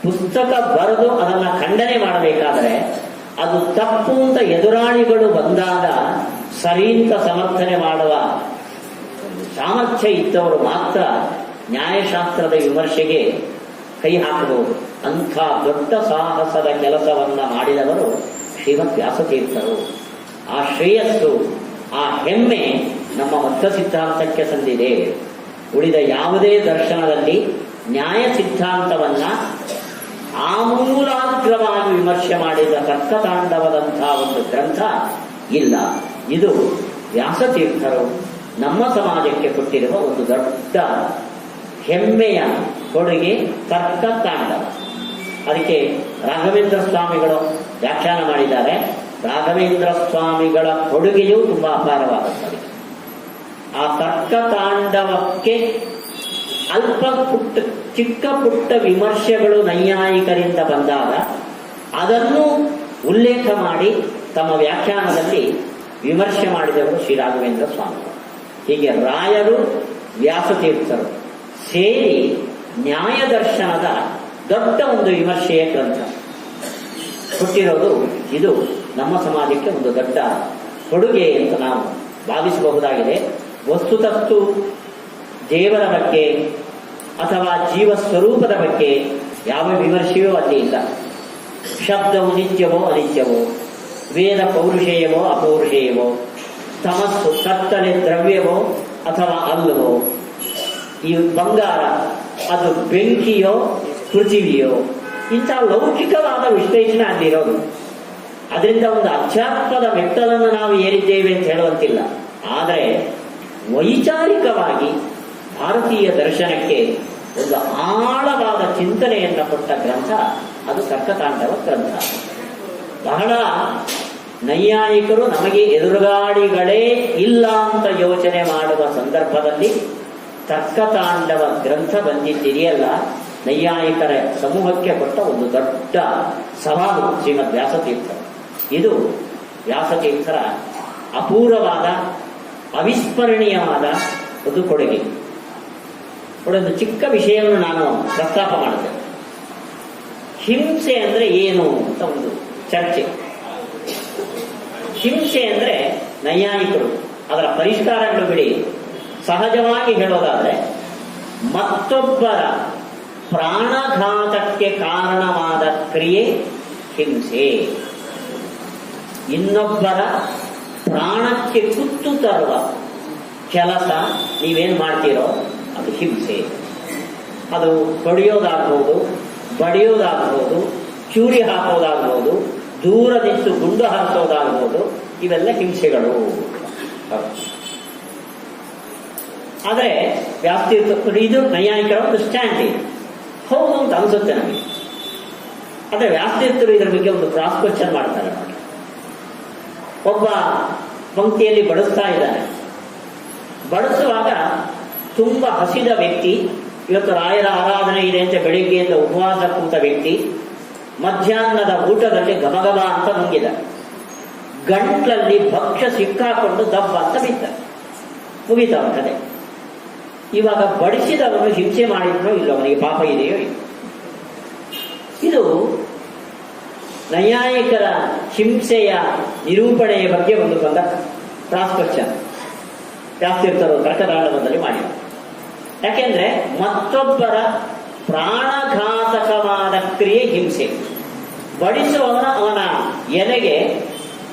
ಪುಸ್ತಕ ಬರೆದು ಅದನ್ನ ಖಂಡನೆ ಮಾಡಬೇಕಾದರೆ ಅದು ತಪ್ಪು ಅಂತ ಎದುರಾಳಿಗಳು ಬಂದಾಗ ಸರಿಯಿಂದ ಸಮರ್ಥನೆ ಮಾಡುವ ಸಾಮರ್ಥ್ಯ ಇದ್ದವರು ಮಾತ್ರ ನ್ಯಾಯಶಾಸ್ತ್ರದ ವಿಮರ್ಶೆಗೆ ಕೈ ಹಾಕಬಹುದು. ಅಂಥ ದೊಡ್ಡ ಸಾಹಸದ ಕೆಲಸವನ್ನ ಮಾಡಿದವರು ಶ್ರೀಮದ್ ವ್ಯಾಸತೀರ್ಥರು. ಆ ಶ್ರೇಯಸ್ಸು, ಆ ಹೆಮ್ಮೆ ನಮ್ಮ ಮಧ್ವ ಸಿದ್ಧಾಂತಕ್ಕೆ ಸಂದಿದೆ. ಉಳಿದ ಯಾವುದೇ ದರ್ಶನದಲ್ಲಿ ನ್ಯಾಯ ಸಿದ್ಧಾಂತವನ್ನ ಆಮೂಲಾಗ್ರವಾಗಿ ವಿಮರ್ಶೆ ಮಾಡಿದ ತರ್ಕತಾಂಡವದಂತಹ ಒಂದು ಗ್ರಂಥ ಇಲ್ಲ. ಇದು ವ್ಯಾಸತೀರ್ಥರು ನಮ್ಮ ಸಮಾಜಕ್ಕೆ ಕೊಟ್ಟಿರುವ ಒಂದು ದೊಡ್ಡ ಹೆಮ್ಮೆಯ ಕೊಡುಗೆ ತರ್ಕತಾಂಡವ. ಅದಕ್ಕೆ ರಾಘವೇಂದ್ರ ಸ್ವಾಮಿಗಳು ವ್ಯಾಖ್ಯಾನ ಮಾಡಿದ್ದಾರೆ. ರಾಘವೇಂದ್ರ ಸ್ವಾಮಿಗಳ ಕೊಡುಗೆಯೂ ತುಂಬಾ ಅಪಾರವಾಗುತ್ತದೆ. ಆ ತರ್ಕತಾಂಡವಕ್ಕೆ ಅಲ್ಪ ಪುಟ್ಟ, ಚಿಕ್ಕ ಪುಟ್ಟ ವಿಮರ್ಶೆಗಳು ನೈಯಾಯಿಕರಿಂದ ಬಂದಾಗ ಅದನ್ನು ಉಲ್ಲೇಖ ಮಾಡಿ ತಮ್ಮ ವ್ಯಾಖ್ಯಾನದಲ್ಲಿ ವಿಮರ್ಶೆ ಮಾಡಿದವರು ಶ್ರೀ ರಾಘವೇಂದ್ರ ಸ್ವಾಮಿಗಳು. ಹೀಗೆ ರಾಯರು ವ್ಯಾಸತೀರ್ಥರು ಸೇರಿ ನ್ಯಾಯ ದರ್ಶನದ ದೊಡ್ಡ ಒಂದು ವಿಮರ್ಶೆಯ ಗ್ರಂಥ ಕೊಟ್ಟಿರೋದು. ಇದು ನಮ್ಮ ಸಮಾಜಕ್ಕೆ ಒಂದು ದೊಡ್ಡ ಕೊಡುಗೆ ಅಂತ ನಾವು ಭಾವಿಸಬಹುದಾಗಿದೆ. ವಸ್ತುತಸ್ತು ದೇವರ ಬಗ್ಗೆ ಅಥವಾ ಜೀವ ಸ್ವರೂಪದ ಬಗ್ಗೆ ಯಾವ ವಿಮರ್ಶೆಯೂ ಅಲ್ಲಿ ಇಲ್ಲ. ಶಬ್ದವು ನಿತ್ಯವೋ ಅನಿತ್ಯವೋ, ವೇದ ಪೌರುಷೇಯವೋ ಅಪೌರುಷೇಯವೋ, ತಮಸ್ಸು ಕತ್ತಲೆ ದ್ರವ್ಯವೋ ಅಥವಾ ಅಲ್ಲವೋ, ಈ ಬಂಗಾರ ಅದು ಬೆಂಕಿಯೋ ಪೃಥಿವಿಯೋ, ಇಂತಹ ಲೌಕಿಕವಾದ ವಿಶ್ಲೇಷಣೆ ಅಲ್ಲಿರೋದು. ಅದರಿಂದ ಒಂದು ಅಧ್ಯಾತ್ಮದ ಮೆಟ್ಟಲನ್ನು ನಾವು ಏರಿದ್ದೇವೆ ಅಂತ ಹೇಳುವಂತಿಲ್ಲ. ಆದರೆ ವೈಚಾರಿಕವಾಗಿ ಭಾರತೀಯ ದರ್ಶನಕ್ಕೆ ಒಂದು ಆಳವಾದ ಚಿಂತನೆಯನ್ನು ಕೊಟ್ಟ ಗ್ರಂಥ ಅದು ತರ್ಕತಾಂಡವ ಗ್ರಂಥ. ಬಹಳ ನೈಯಾಯಿಕರು ನಮಗೆ ಎದುರುಗಾಡಿಗಳೇ ಇಲ್ಲ ಅಂತ ಯೋಚನೆ ಮಾಡುವ ಸಂದರ್ಭದಲ್ಲಿ ತರ್ಕತಾಂಡವ ಗ್ರಂಥ ಬಂದಿದ್ದಿದೆಯಲ್ಲ, ನೈಯಾಯಿಕರ ಸಮೂಹಕ್ಕೆ ಕೊಟ್ಟ ಒಂದು ದೊಡ್ಡ ಸವಾಲು ಶ್ರೀಮದ್ ವ್ಯಾಸತೀರ್ಥರು. ಇದು ವ್ಯಾಸತೀರ್ಥರ ಅಪೂರ್ವವಾದ ಅವಿಸ್ಮರಣೀಯವಾದ ಒಂದು ಕೊಡುಗೆ. ಒಂದು ಚಿಕ್ಕ ವಿಷಯವನ್ನು ನಾನು ಪ್ರಸ್ತಾಪ ಮಾಡ್ತೇನೆ. ಹಿಂಸೆ ಅಂದ್ರೆ ಏನು ಅಂತ ಒಂದು ಚರ್ಚೆ. ಹಿಂಸೆ ಅಂದ್ರೆ ನೈಯಾಯಿಕರು ಅದರ ಪರಿಷ್ಕಾರಗಳು ಬಿಡಿ, ಸಹಜವಾಗಿ ಹೇಳೋದಾದ್ರೆ ಮತ್ತೊಬ್ಬರ ಪ್ರಾಣಘಾತಕ್ಕೆ ಕಾರಣವಾದ ಕ್ರಿಯೆ ಹಿಂಸೆ. ಇನ್ನೊಬ್ಬರ ಪ್ರಾಣಕ್ಕೆ ಕುತ್ತು ತರುವ ಕೆಲಸ ನೀವೇನ್ ಮಾಡ್ತೀರೋ ಅದು ಹಿಂಸೆ. ಅದು ಹೊಡೆಯೋದಾಗ್ಬೋದು, ಬಡಿಯೋದಾಗ್ಬೋದು, ಚೂರಿ ಹಾಕೋದಾಗ್ಬೋದು, ದೂರದಿತ್ತು ಗುಂಡು ಹಾರಿಸೋದಾಗ್ಬೋದು, ಇವೆಲ್ಲ ಹಿಂಸೆಗಳು. ಆದರೆ ವ್ಯಾಸತೀರ್ಥ ಇದು ನೈಯಾಯಿಕರ ಒಂದು ಸ್ಟ್ಯಾಂಡ್ ಇದೆ, ಹೌದು ಅಂತ ಅನ್ಸುತ್ತೆ ನಮಗೆ. ಆದರೆ ವ್ಯಾಸತೀರ್ಥರು ಇದರ ಬಗ್ಗೆ ಒಂದು ಕ್ರಾಸ್ ಕ್ವಶನ್ ಮಾಡ್ತಾರೆ ನೋಡಿ. ಒಬ್ಬ ಪಂಕ್ತಿಯಲ್ಲಿ ಬಡಿಸ್ತಾ ಇದ್ದಾನೆ. ಬಡಿಸುವಾಗ ತುಂಬಾ ಹಸಿದ ವ್ಯಕ್ತಿ, ಇವತ್ತು ರಾಯರ ಆರಾಧನೆ ಇದೆ ಅಂತ ಬೆಳಿಗ್ಗೆಯಿಂದ ಉಪವಾಸ ಕೂತ ವ್ಯಕ್ತಿ ಮಧ್ಯಾಹ್ನದ ಊಟದಲ್ಲಿ ಗಮಗಮ ಅಂತ ನುಂಗಿದ. ಗಂಟ್ಲಲ್ಲಿ ಭಕ್ಷ್ಯ ಸಿಕ್ಕಾಕೊಂಡು ದಬ್ಬ ಅಂತ ಬಿದ್ದ. ಮುಗಿತವ ಕತೆ. ಇವಾಗ ಬಡಿಸಿದವನು ಹಿಂಸೆ ಮಾಡಿದ್ನೋ ಇಲ್ಲೋ, ಅವನಿಗೆ ಪಾಪ ಇದೆಯೋ ಇಲ್ಲ. ಇದು ನೈಯಾಯಿಕರ ಹಿಂಸೆಯ ನಿರೂಪಣೆಯ ಬಗ್ಗೆ ಒಂದು ಬಂದ ಕ್ರಾಸ್ ಕ್ವಶನ್ ವ್ಯಾಸತೀರ್ಥರು ತರ್ಕತಾಂಡವದಲ್ಲಿ ಮಾಡಿದರು. ಯಾಕೆಂದ್ರೆ ಮತ್ತೊಬ್ಬರ ಪ್ರಾಣಘಾತಕವಾದ ಕ್ರಿಯೆ ಹಿಂಸೆ. ಬಡಿಸುವವನ ಅವನ ಎಲೆಗೆ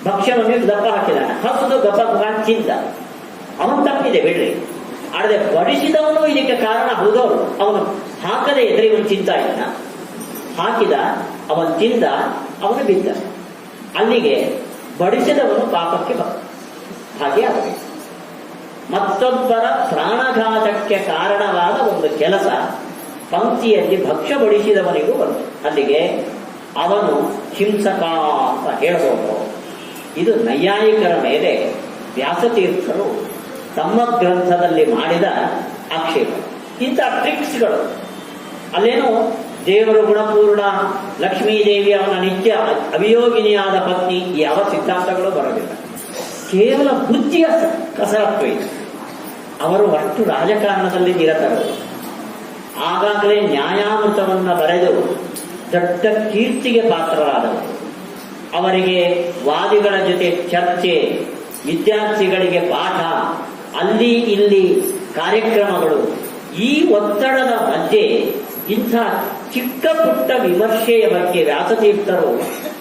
ಭಕ್ಷ್ಯವನ್ನು ದಪ್ಪ ಹಾಕಿದಾನೆ, ಹಸುದು ಗಪ್ಪ ತಿಂದ, ಅವನು ತಪ್ಪಿದೆ ಬಿಡ್ರಿ. ಆದರೆ ಬಡಿಸಿದವನು ಇದಕ್ಕೆ ಕಾರಣ ಹೌದವನು. ಅವನು ಹಾಕದೆ ಎದುರಿಗೆ ತಿಂತ ಇದ್ದ, ಹಾಕಿದ, ಅವನು ತಿಂದ, ಅವನು ಬಿದ್ದ. ಅಲ್ಲಿಗೆ ಬಡಿಸಿದವನು ಪಾಪಕ್ಕೆ ಹಾಗೆ ಆಗಬೇಕು. ಮತ್ತೊಬ್ಬರ ಪ್ರಾಣಘಾತಕ್ಕೆ ಕಾರಣವಾದ ಒಂದು ಕೆಲಸ ಪಂಕ್ತಿಯಲ್ಲಿ ಭಕ್ಷ್ಯ ಬಡಿಸಿದವನಿಗೂ ಬಂತು. ಅಲ್ಲಿಗೆ ಅವನು ಹಿಂಸಕ ಅಂತ ಹೇಳಬಹುದು. ಇದು ನೈಯಾಯಿಕರ ಮೇಲೆ ವ್ಯಾಸತೀರ್ಥರು ತಮ್ಮ ಗ್ರಂಥದಲ್ಲಿ ಮಾಡಿದ ಆಕ್ಷೇಪ. ಇಂಥ ಟ್ರಿಕ್ಸ್ಗಳು ಅಲ್ಲೇನೋ ದೇವರು ಗುಣಪೂರ್ಣ, ಲಕ್ಷ್ಮೀದೇವಿ ಅವನ ನಿತ್ಯ ಅವಿಯೋಗಿನಿಯಾದ ಪತ್ನಿ, ಯಾವ ಸಿದ್ಧಾಂತಗಳು ಬರೋದಿಲ್ಲ. ಕೇವಲ ಬುದ್ಧಿಯ ಕಸರತ್ತು ಇದೆ. ಅವರು ಅಷ್ಟು ರಾಜಕಾರಣದಲ್ಲಿ ನಿರತರು. ಆಗಾಗಲೇ ನ್ಯಾಯಾಮೃತವನ್ನು ಬರೆದು ದೊಡ್ಡ ಕೀರ್ತಿಗೆ ಪಾತ್ರರಾದವರು. ಅವರಿಗೆ ವಾದಿಗಳ ಜೊತೆ ಚರ್ಚೆ, ವಿದ್ಯಾರ್ಥಿಗಳಿಗೆ ಪಾಠ, ಅಲ್ಲಿ ಇಲ್ಲಿ ಕಾರ್ಯಕ್ರಮಗಳು. ಈ ಒತ್ತಡದ ಮಧ್ಯೆ ಇಂಥ ಚಿಕ್ಕ ಪುಟ್ಟ ವಿಮರ್ಶೆಯ ಬಗ್ಗೆ ವ್ಯಾಸತೀರ್ಥರು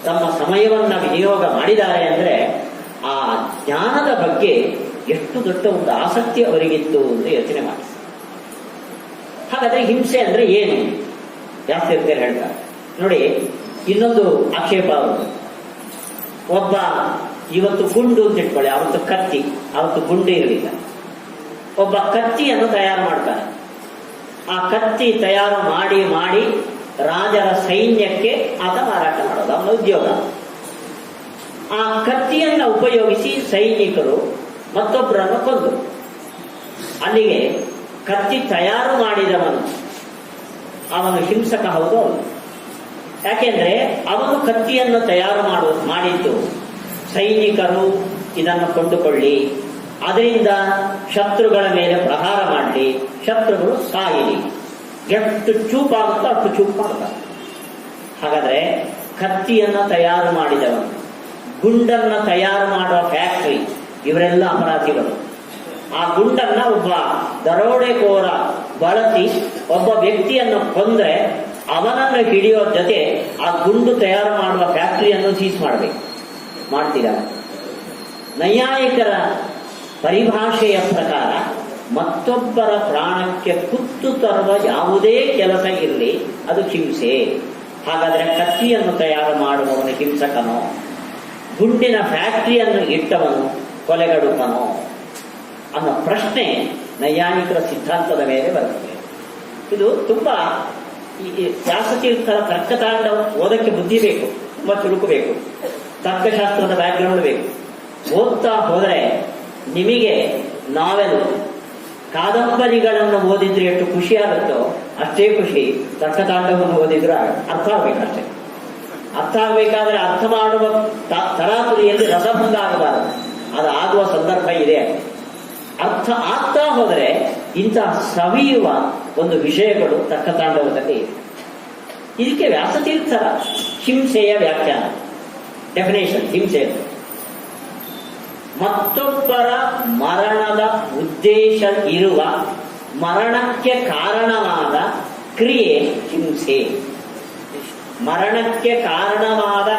ತಮ್ಮ ಸಮಯವನ್ನ ವಿನಿಯೋಗ ಮಾಡಿದ್ದಾರೆ ಅಂದ್ರೆ ಆ ಜ್ಞಾನದ ಬಗ್ಗೆ ಎಷ್ಟು ದೊಡ್ಡ ಒಂದು ಆಸಕ್ತಿ ಅವರಿಗಿತ್ತು ಅಂತ ಯೋಚನೆ ಮಾಡಿ. ಹಾಗಾದ್ರೆ ಹಿಂಸೆ ಅಂದ್ರೆ ಏನು ವ್ಯಾಸತೀರ್ಥರು ಹೇಳ್ತಾರೆ ನೋಡಿ. ಇನ್ನೊಂದು ಆಕ್ಷೇಪ ಅವರು, ಒಬ್ಬ ಇವತ್ತು ಗುಂಡು ಅಂತ ಇಟ್ಕೊಳ್ಳಿ, ಅವತ್ತು ಕತ್ತಿ, ಅವತ್ತು ಗುಂಡು ಇರಲಿಲ್ಲ. ಒಬ್ಬ ಕತ್ತಿಯನ್ನು ತಯಾರು ಮಾಡ್ತಾನೆ. ಆ ಕತ್ತಿ ತಯಾರು ಮಾಡಿ ಮಾಡಿ ರಾಜರ ಸೈನ್ಯಕ್ಕೆ ಆತ ಮಾರಾಟ ಮಾಡೋದು ಅವನ ಉದ್ಯೋಗ. ಆ ಕತ್ತಿಯನ್ನು ಉಪಯೋಗಿಸಿ ಸೈನಿಕರು ಮತ್ತೊಬ್ಬರನ್ನು ಕೊಂದರು. ಅಲ್ಲಿಗೆ ಕತ್ತಿ ತಯಾರು ಮಾಡಿದವನು ಅವನು ಹಿಂಸಕ ಹೌದು ಅವನು. ಯಾಕೆಂದ್ರೆ ಅವನು ಕತ್ತಿಯನ್ನು ತಯಾರು ಮಾಡಿದ್ದು ಸೈನಿಕರು ಇದನ್ನು ಕೊಂಡುಕೊಳ್ಳಿ, ಅದರಿಂದ ಶತ್ರುಗಳ ಮೇಲೆ ಪ್ರಹಾರ ಮಾಡಲಿ, ಶತ್ರುಗಳು ಸಾಯಲಿ. ಎಷ್ಟು ಚೂಪಾಗುತ್ತೋ ಅಷ್ಟು ಚೂಪ್ ಮಾಡ್ತಾರೆ. ಹಾಗಾದ್ರೆ ಕತ್ತಿಯನ್ನ ತಯಾರು ಮಾಡಿದವನು, ಗುಂಡನ್ನ ತಯಾರು ಮಾಡುವ ಫ್ಯಾಕ್ಟರಿ, ಇವರೆಲ್ಲ ಅಪರಾಧಿಗಳು. ಆ ಗುಂಡನ್ನ ಒಬ್ಬ ದರೋಡೆಕೋರ ಬಳಸಿ ಒಬ್ಬ ವ್ಯಕ್ತಿಯನ್ನು ಕೊಂದ್ರೆ ಅವನನ್ನು ಹಿಡಿಯೋ ಜೊತೆ ಆ ಗುಂಡು ತಯಾರು ಮಾಡುವ ಫ್ಯಾಕ್ಟರಿಯನ್ನು ಸೀಸ್ ಮಾಡಬೇಕು. ಮಾಡ್ತೀರಾ? ನೈಯಾಯಿಕರ ಪರಿಭಾಷೆಯ ಪ್ರಕಾರ ಮತ್ತೊಬ್ಬರ ಪ್ರಾಣಕ್ಕೆ ಕುತ್ತು ತರುವ ಯಾವುದೇ ಕೆಲಸ ಇರಲಿ ಅದು ಹಿಂಸೆ. ಹಾಗಾದ್ರೆ ಕತ್ತಿಯನ್ನು ತಯಾರು ಮಾಡುವವನು ಹಿಂಸಕನೋ, ಗುಂಡಿನ ಫ್ಯಾಕ್ಟರಿಯನ್ನು ಇಟ್ಟವನು ಕೊಲೆಗಡುಕನೋ ಅನ್ನೋ ಪ್ರಶ್ನೆ ನೈಯಾಯಿಕರ ಸಿದ್ಧಾಂತದ ಮೇಲೆ ಬರುತ್ತದೆ. ಇದು ತುಂಬಾ ವ್ಯಾಸತೀರ್ಥರ ತರ್ಕತಾಂಡ ಓದಕ್ಕೆ ಬುದ್ಧಿ ಬೇಕು, ತುಂಬಾ ಚುರುಕಬೇಕು, ತರ್ಕಶಾಸ್ತ್ರದ ಬ್ಯಾಕ್ಗ್ರೌಂಡ್ ಬೇಕು. ಓದ್ತಾ ಹೋದರೆ ನಿಮಗೆ ನಾವೆಲ್, ಕಾದಂಬರಿಗಳನ್ನು ಓದಿದ್ರೆ ಎಷ್ಟು ಖುಷಿ ಆಗುತ್ತೋ ಅಷ್ಟೇ ಖುಷಿ ತರ್ಕತಾಂಡವನ್ನು ಓದಿದ್ರೆ ಅರ್ಥ ಆಗ್ಬೇಕಷ್ಟೇ. ಅರ್ಥ ಆಗ್ಬೇಕಾದ್ರೆ ಅರ್ಥ ಮಾಡುವ ತರಾತುರಿಯಲ್ಲಿ ರಸಭಂಗ ಆಗಬಾರದು. ಅದು ಆಗುವ ಸಂದರ್ಭ ಇದೆ. ಅರ್ಥ ಆಗ್ತಾ ಹೋದರೆ ಇಂತಹ ಸವಿಯುವ ಒಂದು ವಿಷಯಗಳು ತರ್ಕತಾಂಡವದಲ್ಲಿ ಇದೆ. ಇದಕ್ಕೆ ವ್ಯಾಸತೀರ್ಥರ ಹಿಂಸೆಯ ವ್ಯಾಖ್ಯಾನ, ಡೆಫಿನೇಷನ್. ಹಿಂಸೆ ಮತ್ತೊಬ್ಬರ ಮರಣದ ಉದ್ದೇಶ ಇರುವ, ಮರಣಕ್ಕೆ ಕಾರಣವಾದ ಕ್ರಿಯೆ ಹಿಂಸೆ. ಮರಣಕ್ಕೆ ಕಾರಣವಾದ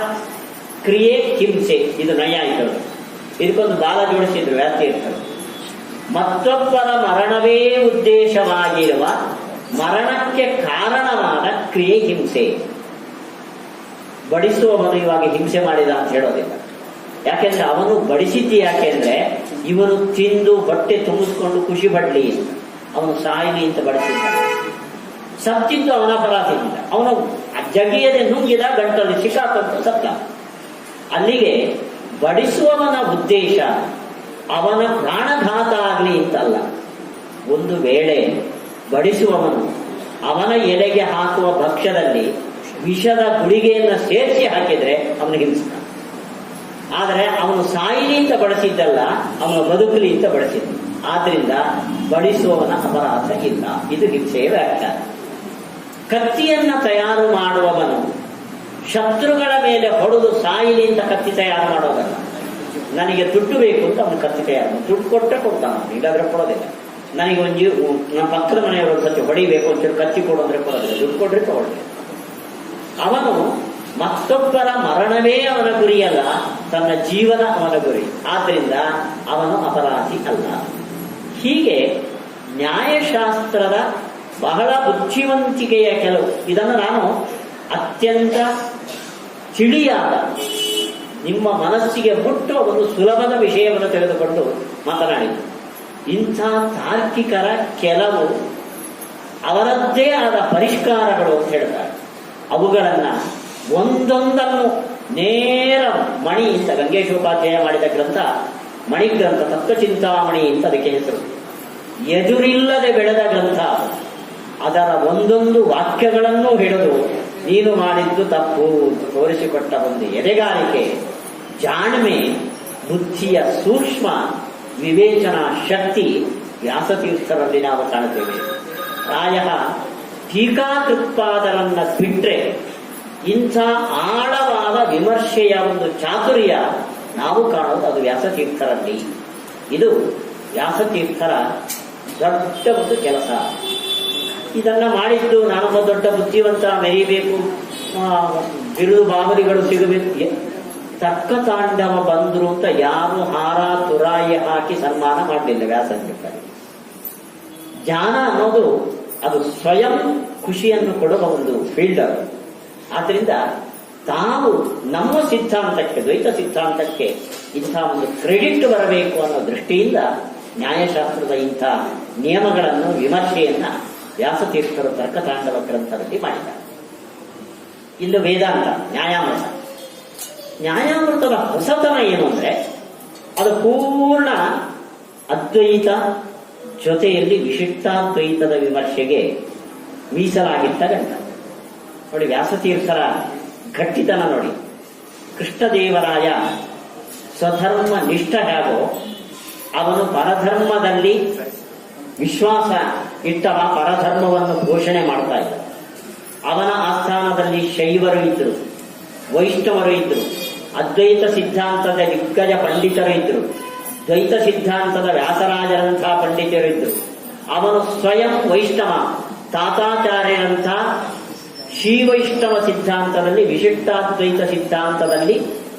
ಕ್ರಿಯೆ ಹಿಂಸೆ. ಇದು ನೈಯಾಯಿಕರು. ಇದಕ್ಕೊಂದು ಬಾಲ ಜೋಡಿಸಿದ್ರು ವ್ಯಾಸತೀರ್ಥರು. ಮತ್ತೊಬ್ಬರ ಮರಣವೇ ಉದ್ದೇಶವಾಗಿರುವ, ಮರಣಕ್ಕೆ ಕಾರಣವಾದ ಕ್ರಿಯೆ ಹಿಂಸೆ. ಬಡಿಸುವವನು ಇವಾಗ ಹಿಂಸೆ ಮಾಡಿದ ಅಂತ ಹೇಳೋದಿಲ್ಲ. ಯಾಕೆಂದ್ರೆ ಅವನು ಬಡಿಸಿದ್ದು ಯಾಕೆಂದ್ರೆ ಇವನು ತಿಂದು ಹೊಟ್ಟೆ ತುಂಬಿಸ್ಕೊಂಡು ಖುಷಿ ಪಡ್ಲಿ ಅಂತ, ಅವನು ಸಾಯಲಿ ಅಂತ ಬಡಿಸಿದ್ದ. ಸತ್ತಿದ್ದು ಅವನ ಅಪರಾಧದಿಂದ, ಅವನು ಜಗಿಯದೆ ನುಂಗಿದ, ಗಂಟಲ್ಲಿ ಸಿಕ್ಕಾಕೊಂತ ಸತ್ತ. ಅಲ್ಲಿಗೆ ಬಡಿಸುವವನ ಉದ್ದೇಶ ಅವನ ಪ್ರಾಣಘಾತ ಆಗಲಿ ಅಂತಲ್ಲ. ಒಂದು ವೇಳೆ ಬಡಿಸುವವನು ಅವನ ಎಲೆಗೆ ಹಾಕುವ ಭಕ್ಷ್ಯದಲ್ಲಿ ವಿಷದ ಗುಳಿಗೆಯನ್ನು ಸೇರಿಸಿ ಹಾಕಿದ್ರೆ ಅವನು ಹಿಂಸಕ. ಆದರೆ ಅವನು ಸಾಯಿಲಿ ಅಂತ ಬಡಿಸಿದ್ದಲ್ಲ, ಅವನು ಬದುಕಲಿ ಅಂತ ಬಡಿಸಿದ್ದ. ಆದ್ರಿಂದ ಬಡಿಸುವವನ ಅಪರಾಧ ಇಲ್ಲ. ಇದು ಹಿಂಸೆಯ ವ್ಯಾಖ್ಯಾನ. ಕತ್ತಿಯನ್ನ ತಯಾರು ಮಾಡುವವನು ಶತ್ರುಗಳ ಮೇಲೆ ಹೊಡೆದು ಸಾಯಿಲಿ ಅಂತ ಕತ್ತಿ ತಯಾರು ಮಾಡೋದಲ್ಲ. ನನಗೆ ದುಡ್ಡು ಬೇಕು ಅಂತ ಅವನು ಕತ್ತಿ ತಯಾರು, ದುಡ್ಡು ಕೊಟ್ಟರೆ ಕೊಡ್ತಾನ, ಇಲ್ಲಾದ್ರೆ ಕೊಡೋದಿಲ್ಲ. ನನಗೆ ನಮ್ಮ ಪಕ್ಕದ ಮನೆಯವರು ಒಂದ್ಸತಿ ಹೊಡಿಬೇಕು ಅಂತೇಳಿ ಕತ್ತಿ ಕೊಡೋದ್ರೆ ಕೊಡೋದಿಲ್ಲ, ದುಡ್ಡು ಕೊಡ್ರೆ ತಗೊಳ್ಳಿ. ಅವನು ಮತ್ತೊಬ್ಬರ ಮರಣವೇ ಅವನ ಗುರಿಯಲ್ಲ, ತನ್ನ ಜೀವನ ಅವನ ಗುರಿ. ಆದ್ರಿಂದ ಅವನು ಅಪರಾಧಿ ಅಲ್ಲ. ಹೀಗೆ ನ್ಯಾಯಶಾಸ್ತ್ರದ ಬಹಳ ಬುದ್ಧಿವಂತಿಕೆಯ ಕೆಲವು, ಇದನ್ನು ನಾನು ಅತ್ಯಂತ ತಿಳಿಯಾದ, ನಿಮ್ಮ ಮನಸ್ಸಿಗೆ ಮುಟ್ಟುವ ಒಂದು ಸುಲಭದ ವಿಷಯವನ್ನು ತೆಗೆದುಕೊಂಡು ಮಾತನಾಡಿದ್ದು. ಇಂಥ ತಾರ್ಕಿಕರ ಕೆಲವು ಅವರದ್ದೇ ಆದ ಪರಿಷ್ಕಾರಗಳು ಅಂತ ಹೇಳ್ತಾರೆ. ಅವುಗಳನ್ನ ಒಂದೊಂದನ್ನು ನೇರ ಮಣಿ ಅಂತ ಗಂಗೇಶೋಪಾಧ್ಯಾಯ ಮಾಡಿದ ಗ್ರಂಥ ಮಣಿಗ್ರಂಥ, ತತ್ವಚಿಂತಾಮಣಿ ಅಂತ ಅದಕ್ಕೆ ಹೆಸರು. ಎದುರಿಲ್ಲದೆ ಬೆಳೆದ ಗ್ರಂಥ. ಅದರ ಒಂದೊಂದು ವಾಕ್ಯಗಳನ್ನು ಹಿಡಿದು ನೀನು ಮಾಡಿದ್ದು ತಪ್ಪು ಅಂತ ತೋರಿಸಿಕೊಟ್ಟ ಒಂದು ಎದೆಗಾರಿಕೆ, ಜಾಣ್ಮೆ, ಬುದ್ಧಿಯ ಸೂಕ್ಷ್ಮ ವಿವೇಚನಾ ಶಕ್ತಿ ವ್ಯಾಸತೀರ್ಥರಲ್ಲಿ ನಾವು ಕಾಣುತ್ತೇವೆ. ಪ್ರಾಯ ಟೀಕಾಕೃತ್ಪಾದರನ್ನ ಬಿಟ್ರೆ ಇಂಥ ಆಳವಾದ ವಿಮರ್ಶೆಯ ಒಂದು ಚಾತುರ್ಯ ನಾವು ಕಾಣೋದು ಅದು ವ್ಯಾಸತೀರ್ಥರಲ್ಲಿ. ಇದು ವ್ಯಾಸತೀರ್ಥರ ದೊಡ್ಡ ಒಂದು ಕೆಲಸ. ಇದನ್ನ ಮಾಡಿದ್ದು ನಾನೊಬ್ಬ ದೊಡ್ಡ ಬುದ್ಧಿವಂತ, ಮೆರಿಬೇಕು, ಬಿರುದು ಬಾಬರಿಗಳು ಸಿಗಬೇಕು, ತರ್ಕತಾಂಡವ ಬಂದ್ರು ಅಂತ ಯಾರು ಹಾರ ತುರಾಯಿ ಹಾಕಿ ಸನ್ಮಾನ ಮಾಡಲಿಲ್ಲ ವ್ಯಾಸತೀರ್ಥರಿಗೆ. ಜ್ಞಾನ ಅನ್ನೋದು ಅದು ಸ್ವಯಂ ಖುಷಿಯನ್ನು ಕೊಡುವ ಒಂದು ಫೀಲ್ಡರ್. ಆದ್ರಿಂದ ತಾವು ನಮ್ಮ ಸಿದ್ಧಾಂತಕ್ಕೆ, ದ್ವೈತ ಸಿದ್ಧಾಂತಕ್ಕೆ ಇಂಥ ಒಂದು ಕ್ರೆಡಿಟ್ ಬರಬೇಕು ಅನ್ನೋ ದೃಷ್ಟಿಯಿಂದ ನ್ಯಾಯಶಾಸ್ತ್ರದ ಇಂಥ ನಿಯಮಗಳನ್ನು, ವಿಮರ್ಶೆಯನ್ನ ವ್ಯಾಸತೀರ್ಥರು ತರ್ಕತಾಂಡವ ಗ್ರಂಥದಲ್ಲಿ ಮಾಡಿದ್ದಾರೆ. ಇನ್ನು ವೇದಾಂತ, ನ್ಯಾಯಾಮೃತ. ನ್ಯಾಯಾಮೃತದ ಹೊಸತನ ಏನು ಅಂದ್ರೆ ಅದು ಪೂರ್ಣ ಅದ್ವೈತ ಜೊತೆಯಲ್ಲಿ ವಿಶಿಷ್ಟಾದ್ವೈತದ ವಿಮರ್ಶೆಗೆ ಮೀಸಲಾಗಿದ್ದ ಗ್ರಂಥ. ನೋಡಿ ವ್ಯಾಸತೀರ್ಥರ ಗಟ್ಟಿತನ ನೋಡಿ. ಕೃಷ್ಣದೇವರಾಯ ಸ್ವಧರ್ಮ ನಿಷ್ಠ ಹೇಗೋ ಅವನು ಪರಧರ್ಮದಲ್ಲಿ ವಿಶ್ವಾಸ ಇಟ್ಟವ, ಪರಧರ್ಮವನ್ನು ಘೋಷಣೆ ಮಾಡ್ತಾ ಇದ್ದ. ಅವನ ಆಸ್ಥಾನದಲ್ಲಿ ಶೈವರು ಇದ್ರು, ವೈಷ್ಣವರು ಇದ್ರು, ಅದ್ವೈತ ಸಿದ್ಧಾಂತದ ದಿಗ್ಗಜ ಪಂಡಿತರು ಇದ್ರು, ದ್ವೈತ ಸಿದ್ಧಾಂತದ ವ್ಯಾಸರಾಜರಂತಹ ಪಂಡಿತರು ಇದ್ರು. ಅವನು ಸ್ವಯಂ ವೈಷ್ಣವ, ತಾತಾಚಾರ್ಯರಂಥ ಶ್ರೀವೈಷ್ಣವ ಸಿದ್ಧಾಂತದಲ್ಲಿ, ವಿಶಿಷ್ಟಾದ್ವೈತ ಸಿದ್ಧಾಂತದಲ್ಲಿ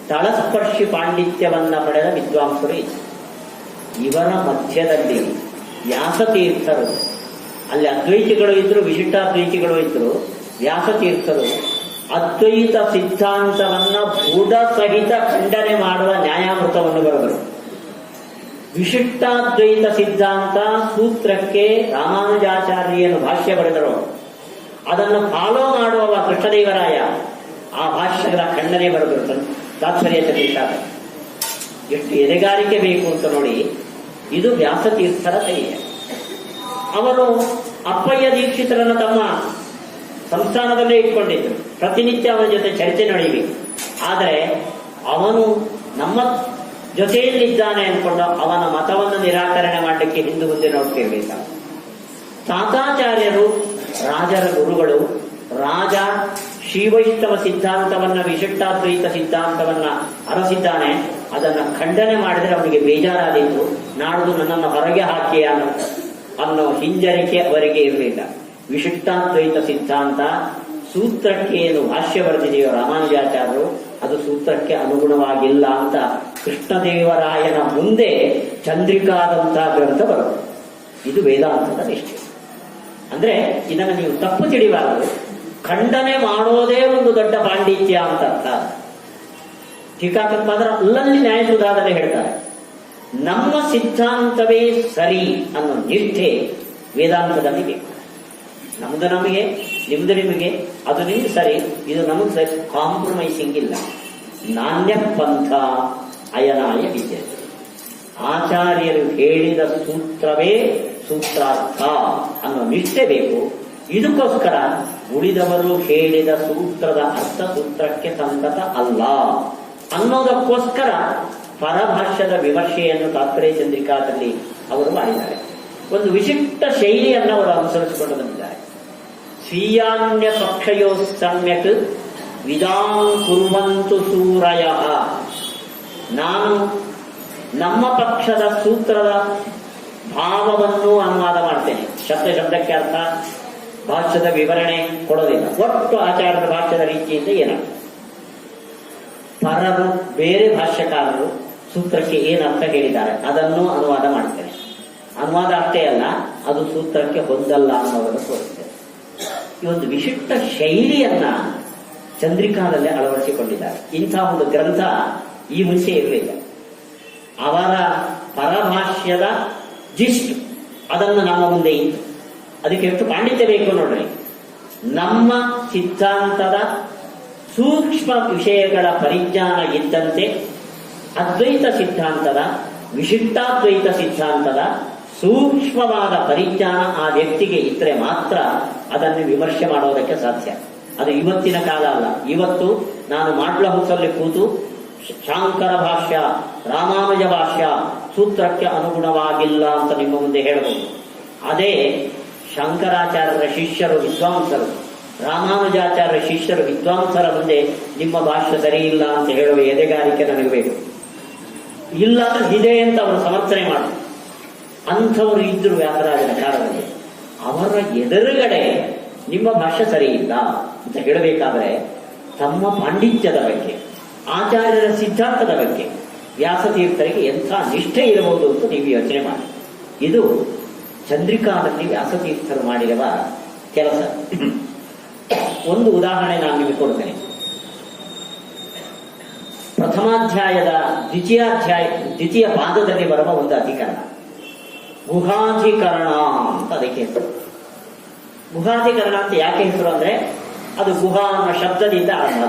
ತಳಸ್ಪರ್ಶಿ ಪಾಂಡಿತ್ಯವನ್ನ ಪಡೆದ ವಿದ್ವಾಂಸರು ಇದ್ರು. ಇವರ ಮಧ್ಯದಲ್ಲಿ ವ್ಯಾಸತೀರ್ಥರು, ಅಲ್ಲಿ ಅದ್ವೈತಿಗಳು ಇದ್ರು, ವಿಶಿಷ್ಟಾದ್ವೈತಿಗಳು ಇದ್ರು, ವ್ಯಾಸತೀರ್ಥರು ಅದ್ವೈತ ಸಿದ್ಧಾಂತವನ್ನ ಬುಡ ಸಹಿತ ಖಂಡನೆ ಮಾಡುವ ನ್ಯಾಯಾಮೃತವನ್ನು ಬರೆದರು. ವಿಶಿಷ್ಟಾದ್ವೈತ ಸಿದ್ಧಾಂತ ಸೂತ್ರಕ್ಕೆ ರಾಮಾನುಜಾಚಾರ್ಯನು ಭಾಷ್ಯ ಬರೆದರು. ಅದನ್ನು ಫಾಲೋ ಮಾಡುವ ಕೃಷ್ಣದೇವರಾಯ ಆ ಭಾಷ್ಯಗಳ ಖಂಡನೆ ಬರೆದರು. ತಾತ್ಪರ್ಯ ಚಂದ್ರಿಕಾದ ಎಷ್ಟು ಎದೆಗಾರಿಕೆ ಬೇಕು ಅಂತ ನೋಡಿ. ಇದು ವ್ಯಾಸತೀರ್ಥರ ಧೈರ್ಯ. ಅವರು ಅಪ್ಪಯ್ಯ ದೀಕ್ಷಿತರನ್ನು ತಮ್ಮ ಸಂಸ್ಥಾನದಲ್ಲೇ ಇಟ್ಕೊಂಡಿದ್ರು. ಪ್ರತಿನಿತ್ಯ ಅವನ ಜೊತೆ ಚರ್ಚೆ ನಡೆಯಬೇಕು. ಆದರೆ ಅವನು ನಮ್ಮ ಜೊತೆಯಲ್ಲಿದ್ದಾನೆ ಅನ್ಕೊಂಡು ಅವನ ಮತವನ್ನು ನಿರಾಕರಣೆ ಮಾಡಲಿಕ್ಕೆ ಹಿಂದೆ ಮುಂದೆ ನೋಡ್ತಿರ್ಬೇಕು. ತಾತಾಚಾರ್ಯರು ರಾಜರ ಗುರುಗಳು. ರಾಜ ಶ್ರೀವೈಷ್ಣವ ಸಿದ್ಧಾಂತವನ್ನ, ವಿಶಿಷ್ಟಾದ್ವೈತ ಸಿದ್ಧಾಂತವನ್ನ ಅರಸಿದ್ದಾನೆ. ಅದನ್ನ ಖಂಡನೆ ಮಾಡಿದರೆ ಅವನಿಗೆ ಬೇಜಾರಾದಿತ್ತು. ನಾಡ್ದು ನನ್ನನ್ನು ಹೊರಗೆ ಹಾಕಿ ಅನ್ನೋ ಹಿಂಜರಿಕೆ ಅವರಿಗೆ ಇರಲಿಲ್ಲ. ವಿಶಿಷ್ಟಾದ್ವೈತ ಸಿದ್ಧಾಂತ ಸೂತ್ರಕ್ಕೆ ಏನು ಭಾಷ್ಯ ಬರೆದಿದೆಯೋ ರಾಮಾನುಜಾಚಾರ್ಯರು, ಅದು ಸೂತ್ರಕ್ಕೆ ಅನುಗುಣವಾಗಿಲ್ಲ ಅಂತ ಕೃಷ್ಣದೇವರಾಯನ ಮುಂದೆ ಚಂದ್ರಿಕಾದಂತಹ ಗ್ರಂಥ ಬರುತ್ತೆ. ಇದು ವೇದಾಂತದ ನಿಷ್ಠೆ. ಅಂದ್ರೆ ಇದನ್ನು ನೀವು ತಪ್ಪು ತಿಳಿಬಾರದು. ಖಂಡನೆ ಮಾಡೋದೇ ಒಂದು ದೊಡ್ಡ ಪಾಂಡಿತ್ಯ ಅಂತ ಅರ್ಥ. ಟೀಕಾಕೃತ್ಪಾದರ ಅಲ್ಲಲ್ಲಿ ನ್ಯಾಯಸುಧಾದಲ್ಲಿ ಹೇಳ್ತಾರೆ, ನಮ್ಮ ಸಿದ್ಧಾಂತವೇ ಸರಿ ಅನ್ನೋ ನಿಷ್ಠೆ ವೇದಾಂತದಲ್ಲಿ ಬೇಕು. ನಮ್ದು ನಮಗೆ, ನಿಮ್ದು ನಿಮಗೆ, ಅದು ನಿಮ್ಗೆ ಸರಿ, ಇದು ನಮಗೆ ಸರಿ. ಕಾಂಪ್ರಮೈಸಿಂಗ್ ಇಲ್ಲ. ನಾಣ್ಯ ಪಂಥ ಅಯನಾಯ ವಿದ್ಯೆ. ಆಚಾರ್ಯರು ಹೇಳಿದ ಸೂತ್ರವೇ ಸೂತ್ರಾರ್ಥ ಅನ್ನೋ ನಿಷ್ಠೆ ಬೇಕು. ಇದಕ್ಕೋಸ್ಕರ ಉಳಿದವರು ಹೇಳಿದ ಸೂತ್ರದ ಅರ್ಥ ಸೂತ್ರಕ್ಕೆ ಸಂಗತ ಅಲ್ಲ ಅನ್ನೋದಕ್ಕೋಸ್ಕರ ಪರಭಾಷ್ಯದ ವಿಮರ್ಶೆಯನ್ನು ತಾತ್ಪರ್ಯ ಚಂದ್ರಿಕಾದಲ್ಲಿ ಅವರು ಮಾಡಿದ್ದಾರೆ. ಒಂದು ವಿಶಿಷ್ಟ ಶೈಲಿಯನ್ನು ಅವರು ಅನುಸರಿಸಿಕೊಂಡು ಬಂದಿದ್ದಾರೆ. ಸ್ವೀಯಾನ್ಯ ಪಕ್ಷಯೋ ಸಮ್ಯಕ್ ವಿದಾಂ ಕುರ್ವಂತು ಸೂರಯ. ನಾನು ನಮ್ಮ ಪಕ್ಷದ ಸೂತ್ರದ ಭಾವವನ್ನು ಅನುವಾದ ಮಾಡ್ತೇನೆ. ಶಬ್ದಕ್ಕೆ ಅರ್ಥ, ಭಾಷ್ಯದ ವಿವರಣೆ ಕೊಡೋದಿಲ್ಲ. ಒಟ್ಟು ಆಚಾರ್ಯರ ಭಾಷ್ಯದ ರೀತಿಯಿಂದ ಏನಾಗ್ತದೆ. ಪರರು, ಬೇರೆ ಭಾಷ್ಯಕಾರರು ಸೂತ್ರಕ್ಕೆ ಏನು ಅರ್ಥ ಹೇಳಿದ್ದಾರೆ ಅದನ್ನು ಅನುವಾದ ಮಾಡ್ತೇನೆ. ಅನುವಾದ ಅಷ್ಟೇ ಅಲ್ಲ, ಅದು ಸೂತ್ರಕ್ಕೆ ಹೊಂದಲ್ಲ ಅನ್ನೋದನ್ನು ತೋರಿಸ್ತೇನೆ. ಈ ಒಂದು ವಿಶಿಷ್ಟ ಶೈಲಿಯನ್ನ ಚಂದ್ರಿಕಾದಲ್ಲಿ ಅಳವಡಿಸಿಕೊಂಡಿದ್ದಾರೆ. ಇಂಥ ಒಂದು ಗ್ರಂಥ ಈ ಮುಂಚೆ ಇರಲಿಲ್ಲ. ಅವರ ಪರಭಾಷ್ಯದ ಜಿಸ್ಟ್ ಅದನ್ನು ನಮ್ಮ ಮುಂದೆ ಇತ್ತು. ಅದಕ್ಕೆ ಎಷ್ಟು ಪಾಂಡಿತ್ಯ ಬೇಕು ನೋಡ್ರಿ. ನಮ್ಮ ಸಿದ್ಧಾಂತದ ಸೂಕ್ಷ್ಮ ವಿಷಯಗಳ ಪರಿಜ್ಞಾನ ಇದ್ದಂತೆ ಅದ್ವೈತ ಸಿದ್ಧಾಂತದ, ವಿಶಿಷ್ಟಾದ್ವೈತ ಸಿದ್ಧಾಂತದ ಸೂಕ್ಷ್ಮವಾದ ಪರಿಜ್ಞಾನ ಆ ವ್ಯಕ್ತಿಗೆ ಇದ್ರೆ ಮಾತ್ರ ಅದನ್ನು ವಿಮರ್ಶೆ ಮಾಡೋದಕ್ಕೆ ಸಾಧ್ಯ. ಅದು ಇವತ್ತಿನ ಕಾಲ ಅಲ್ಲ. ಇವತ್ತು ನಾನು ಮಾಡ್ಲ ಹೌಸಲ್ಲಿ ಕೂತು ಶಾಂಕರ ಭಾಷ್ಯ, ರಾಮಾನುಜ ಭಾಷ್ಯ ಸೂತ್ರಕ್ಕೆ ಅನುಗುಣವಾಗಿಲ್ಲ ಅಂತ ನಿಮ್ಮ ಮುಂದೆ ಹೇಳಬಹುದು. ಅದೇ ಶಂಕರಾಚಾರ್ಯರ ಶಿಷ್ಯರು ವಿದ್ವಾಂಸರು, ರಾಮಾನುಜಾಚಾರ್ಯ ಶಿಷ್ಯರು ವಿದ್ವಾಂಸರ ಮುಂದೆ ನಿಮ್ಮ ಭಾಷ್ಯ ಸರಿ ಇಲ್ಲ ಅಂತ ಹೇಳುವ ಎದೆಗಾರಿಕೆ ನನಗೆ ಬೇಕು. ಇಲ್ಲ ಇದೆ ಅಂತ ಅವರು ಸಮರ್ಥನೆ ಮಾಡಿ ಅಂಥವರು ಇದ್ರು ವ್ಯಾಸರಾಜನ ಕಾಲದಲ್ಲಿ. ಅವರ ಎದುರುಗಡೆ ನಿಮ್ಮ ಭಾಷೆ ಸರಿ ಇಲ್ಲ ಅಂತ ಹೇಳಬೇಕಾದ್ರೆ ತಮ್ಮ ಪಾಂಡಿತ್ಯದ ಬಗ್ಗೆ, ಆಚಾರ್ಯರ ಸಿದ್ಧಾಂತದ ಬಗ್ಗೆ ವ್ಯಾಸತೀರ್ಥರಿಗೆ ಎಂಥ ನಿಷ್ಠೆ ಇರಬಹುದು ಅಂತ ನೀವು ಯೋಚನೆ ಮಾಡಿ. ಇದು ಚಂದ್ರಿಕಾದಲ್ಲಿ ವ್ಯಾಸತೀರ್ಥರು ಮಾಡಿರುವ ಕೆಲಸ. ಒಂದು ಉದಾಹರಣೆ ನಾನು ನಿಮಗೆ ಕೊಡ್ತೇನೆ. ಪ್ರಥಮಾಧ್ಯಾಯದ ದ್ವಿತೀಯ ಪಾದದಲ್ಲಿ ಬರುವ ಒಂದು ಅಧಿಕರಣ ಗುಹಾಧಿಕರಣ ಅಂತ ಅದಕ್ಕೆ ಹೆಸರು. ಗುಹಾಧಿಕರಣ ಅಂತ ಯಾಕೆ ಹೆಸರು ಅಂದ್ರೆ ಅದು ಗುಹಾ ಅನ್ನೋ ಶಬ್ದದಿಂದ ಆರಂಭ.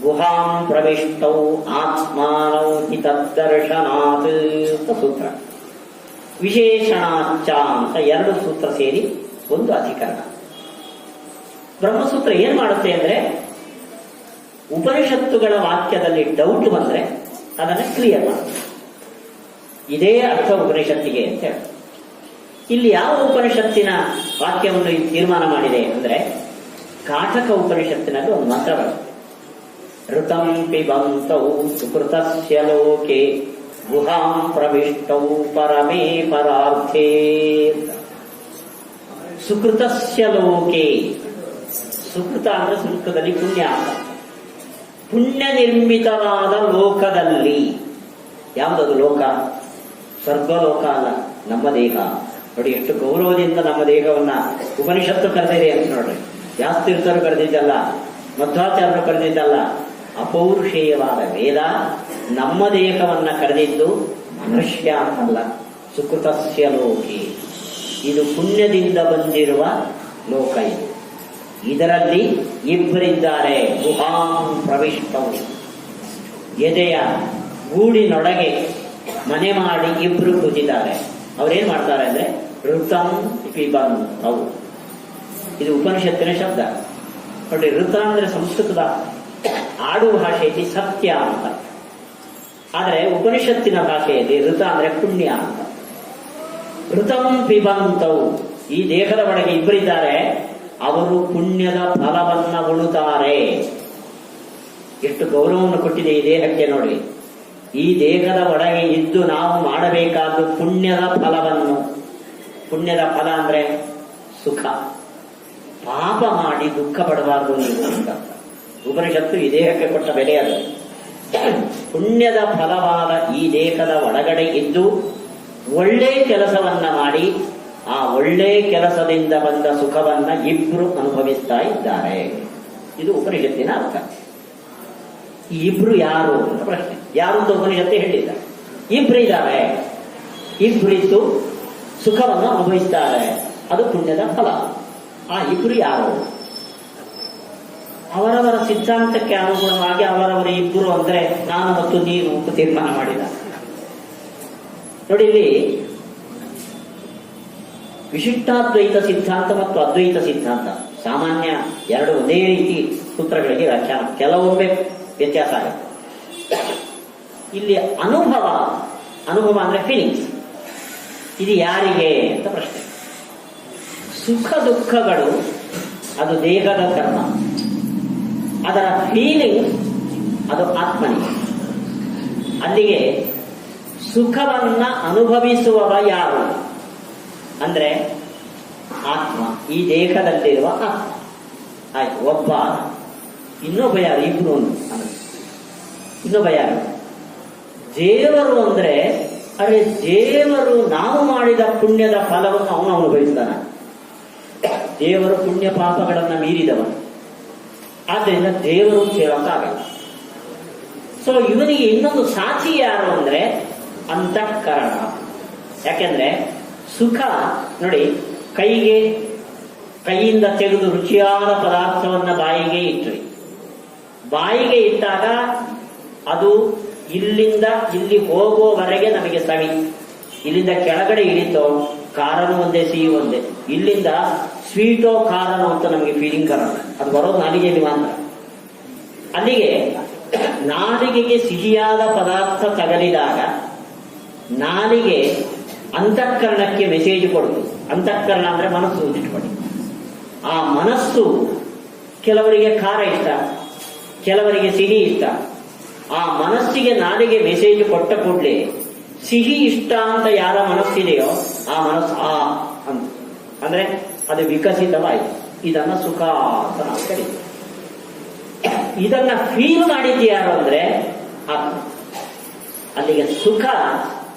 ಗುಹಾಂ ಪ್ರವಿಷ್ಟೌ ಆತ್ಮಾನೌ ಹಿತದರ್ಶನಾತ್ ಅಂತ ಸೂತ್ರ, ವಿಶೇಷಣಾಚ್ಚ ಅಂತ ಎರಡು ಸೂತ್ರ ಸೇರಿ ಒಂದು ಅಧಿಕರಣ. ಬ್ರಹ್ಮಸೂತ್ರ ಏನ್ ಮಾಡುತ್ತೆ ಅಂದ್ರೆ ಉಪನಿಷತ್ತುಗಳ ವಾಕ್ಯದಲ್ಲಿ ಡೌಟ್ ಬಂದ್ರೆ ಅದನ್ನ ಕ್ಲಿಯರ್ ಮಾಡುತ್ತೆ. ಇದೇ ಅರ್ಥ ಉಪನಿಷತ್ತಿಗೆ ಅಂತ ಹೇಳಿ. ಇಲ್ಲಿ ಯಾವ ಉಪನಿಷತ್ತಿನ ವಾಕ್ಯವನ್ನು ತೀರ್ಮಾನ ಮಾಡಿದೆ ಅಂದ್ರೆ ಕಾಠಕ ಉಪನಿಷತ್ತಿನಲ್ಲಿ ಒಂದು ಮಂತ್ರ ಬರುತ್ತೆ. ಋತಂ ಪಿಬಂತೌ ಸುಕೃತಸ್ಯ ಲೋಕೆ ಗುಹಾಂ ಪ್ರವಿಷ್ಟೌ ಪರಮೇ ಪರಾರ್ಥೇ. ಸುಕೃತಸ್ಯ ಲೋಕೆ, ಸುಕೃತ ಅಂದ್ರೆ ಸಂಸ್ಕೃತದಲ್ಲಿ ಪುಣ್ಯ ಅಂತ. ಪುಣ್ಯ ನಿರ್ಮಿತವಾದ ಲೋಕದಲ್ಲಿ, ಯಾವುದದು ಲೋಕ? ಸ್ವರ್ಗಲೋಕ ಅಲ್ಲ, ನಮ್ಮ ದೇಹ. ನೋಡಿ ಎಷ್ಟು ಗೌರವದಿಂದ ನಮ್ಮ ದೇಹವನ್ನ ಉಪನಿಷತ್ತು ಕರೆದಿದೆ ಅಂತ ನೋಡ್ರಿ. ಯಾಸ್ತೀರ್ಥರು ಕರೆದಿದ್ದಲ್ಲ, ಮಧ್ವಾಚಾರ್ಯರು ಕರೆದಿದ್ದಲ್ಲ, ಅಪೌರುಷೇಯವಾದ ವೇದ ನಮ್ಮ ದೇಹವನ್ನ ಕರೆದಿದ್ದು ಮನುಷ್ಯ ಅಂತಲ್ಲ. ಸುಕೃತಸ್ಯ ಲೋಕೆ, ಇದು ಪುಣ್ಯದಿಂದ ಬಂದಿರುವ ಲೋಕ. ಇದು ಇದರಲ್ಲಿ ಇಬ್ಬರಿದ್ದಾರೆ. ಗುಹಾಂ ಪ್ರವಿಷ್ಟವು, ಎದೆಯ ಗೂಡಿನೊಳಗೆ ಮನೆ ಮಾಡಿ ಇಬ್ರು ಕೂತಿದ್ದಾರೆ. ಅವ್ರೇನ್ ಮಾಡ್ತಾರೆ ಅಂದ್ರೆ ಋತಂ ಪಿಬಂತೌ. ಇದು ಉಪನಿಷತ್ತಿನ ಶಬ್ದ ನೋಡಿ. ಋತ ಅಂದ್ರೆ ಸಂಸ್ಕೃತದ ಆಡು ಭಾಷೆಯಲ್ಲಿ ಸತ್ಯ ಅಂತ, ಆದ್ರೆ ಉಪನಿಷತ್ತಿನ ಭಾಷೆಯಲ್ಲಿ ಋತ ಅಂದ್ರೆ ಪುಣ್ಯ ಅಂತ. ಋತಂ ಪಿಬಂತೌ, ಈ ದೇಹದ ಒಳಗೆ ಇಬ್ಬರಿದ್ದಾರೆ. ಅವರು ಪುಣ್ಯದ ಫಲವನ್ನ ಉಳುತ್ತಾರೆ. ಎಷ್ಟು ಗೌರವವನ್ನು ಕೊಟ್ಟಿದೆ ಈ ದೇಹಕ್ಕೆ ನೋಡಿ. ಈ ದೇಹದ ಒಳಗೆ ಇದ್ದು ನಾವು ಮಾಡಬೇಕಾದ ಪುಣ್ಯದ ಫಲವನ್ನು, ಪುಣ್ಯದ ಫಲ ಅಂದ್ರೆ ಸುಖ. ಪಾಪ ಮಾಡಿ ದುಃಖ ಪಡಬಾರದು ನೀವು ಅಂತ ಉಪನಿಷತ್ತು ಈ ದೇಹಕ್ಕೆ ಕೊಟ್ಟ ಬೆಲೆ ಅದು. ಪುಣ್ಯದ ಫಲವಾದ ಈ ದೇಹದ ಒಳಗಡೆ ಇದ್ದು ಒಳ್ಳೆ ಕೆಲಸವನ್ನ ಮಾಡಿ ಆ ಒಳ್ಳೆ ಕೆಲಸದಿಂದ ಬಂದ ಸುಖವನ್ನ ಇಬ್ರು ಅನುಭವಿಸ್ತಾ ಇದ್ದಾರೆ. ಇದು ಉಪನಿಷತ್ತಿನ ಅರ್ಥ. ಈ ಇಬ್ರು ಯಾರು ಅಂತ ಪ್ರಶ್ನೆ. ಯಾರು ಅಂತ ಉಪನಿಷತ್ತು ಹೇಳಿಲ್ಲ. ಇಬ್ರು ಇದ್ದಾರೆ, ಇಬ್ಬರಿದ್ದು ಸುಖವನ್ನು ಅನುಭವಿಸ್ತಾರೆ. ಅದು ಪುಣ್ಯದ ಫಲ. ಆ ಇಬ್ರು ಯಾರು? ಅವರವರ ಸಿದ್ಧಾಂತಕ್ಕೆ ಅನುಗುಣವಾಗಿ ಅವರವರ ಇಬ್ಬರು ಅಂದ್ರೆ ನಾನು ಮತ್ತು ನೀನು ಅಂತ ತೀರ್ಮಾನ ಮಾಡಿದ ನೋಡಿ. ಇಲ್ಲಿ ವಿಶಿಷ್ಟಾದ್ವೈತ ಸಿದ್ಧಾಂತ ಮತ್ತು ಅದ್ವೈತ ಸಿದ್ಧಾಂತ ಸಾಮಾನ್ಯ ಎರಡು ಒಂದೇ ರೀತಿ ಸೂತ್ರಗಳಿಗೆ ವ್ಯಾಖ್ಯಾನ, ಕೆಲವೊಮ್ಮೆ ವ್ಯತ್ಯಾಸ ಆಗುತ್ತೆ. ಇಲ್ಲಿ ಅನುಭವ, ಅನುಭವ ಅಂದ್ರೆ ಫೀಲಿಂಗ್ಸ್, ಇದು ಯಾರಿಗೆ ಅಂತ ಪ್ರಶ್ನೆ. ಸುಖ ದುಃಖಗಳು ಅದು ದೇಹದ ಕರ್ಮ, ಅದರ ಫೀಲಿಂಗ್ ಅದು ಆತ್ಮನಿಗೆ. ಅಲ್ಲಿಗೆ ಸುಖವನ್ನ ಅನುಭವಿಸುವವ ಯಾರು ಅಂದ್ರೆ ಆತ್ಮ, ಈ ದೇಹದಲ್ಲಿರುವ ಆತ್ಮ. ಆಯ್ತು, ಒಬ್ಬ. ಇನ್ನೊಬ್ಬ ಯಾರು? ಇಬ್ರು. ಇನ್ನೊಬ್ಬ ಯಾರು? ದೇವರು. ಅಂದ್ರೆ ಅರೆ ದೇವರು ನಾವು ಮಾಡಿದ ಪುಣ್ಯದ ಫಲವನ್ನು ಅವನು ಅನುಭವಿಸ್ತಾನ. ದೇವರು ಪುಣ್ಯ ಪಾಪಗಳನ್ನ ಮೀರಿದವ, ಆದ್ರಿಂದ ದೇವರು ಹೇಳೋಕ್ಕಾಗಲ್ಲ. ಸೊ ಇವನಿಗೆ ಇನ್ನೊಂದು ಸಾಕ್ಷಿ ಯಾರು ಅಂದ್ರೆ ಅಂತಃಕರಣ. ಯಾಕೆಂದ್ರೆ ಸುಖ ನೋಡಿ, ಕೈಯಿಂದ ತೆಗೆದು ರುಚಿಯಾದ ಪದಾರ್ಥವನ್ನ ಬಾಯಿಗೆ ಇಟ್ರಿ, ಬಾಯಿಗೆ ಇಟ್ಟಾಗ ಅದು ಇಲ್ಲಿಂದ ಇಲ್ಲಿ ಹೋಗುವವರೆಗೆ ನಮಗೆ ಸವಿ. ಇಲ್ಲಿಂದ ಕೆಳಗಡೆ ಇಳಿತೋ ಖಾರನು ಒಂದೇ, ಸಿಹಿ ಒಂದೇ. ಇಲ್ಲಿಂದ ಸ್ವೀಟೋ ಖಾರನೋ ಅಂತ ನಮಗೆ ಫೀಲಿಂಗ್ ಬರೋಣ, ಅದು ಬರೋದು ನಾಲಿಗೆಯಲ್ಲಿ ಮಾತ್ರ. ಅಲ್ಲಿಗೆ ನಾಲಿಗೆಗೆ ಸಿಹಿಯಾದ ಪದಾರ್ಥ ತಗಲಿದಾಗ ನಾಲಿಗೆ ಅಂತಃಕರಣಕ್ಕೆ ಮೆಸೇಜ್ ಕೊಡುದು. ಅಂತಃಕರಣ ಅಂದ್ರೆ ಮನಸ್ಸು ಇಟ್ಕೊಳ್ಳಿ. ಆ ಮನಸ್ಸು ಕೆಲವರಿಗೆ ಖಾರ ಇಷ್ಟ, ಕೆಲವರಿಗೆ ಸಿಹಿ ಇಷ್ಟ. ಆ ಮನಸ್ಸಿಗೆ ನಾಲಿಗೆ ಮೆಸೇಜ್ ಕೊಟ್ಟ ಕೂಡಲೇ ಸಿಹಿ ಇಷ್ಟ ಅಂತ ಯಾರ ಮನಸ್ಸಿದೆಯೋ ಆ ಮನಸ್ಸು ಅಂತ ಅಂದ್ರೆ ಅದು ವಿಕಸಿತವಾಯಿತು. ಇದನ್ನ ಸುಖ ಅಂತ ನಾವು ಕರೀತೀವಿ. ಇದನ್ನ ಫೀಲ್ ಮಾಡಿದ್ದು ಯಾರು ಅಂದ್ರೆ ಆತ್ಮ. ಅಲ್ಲಿಗೆ ಸುಖ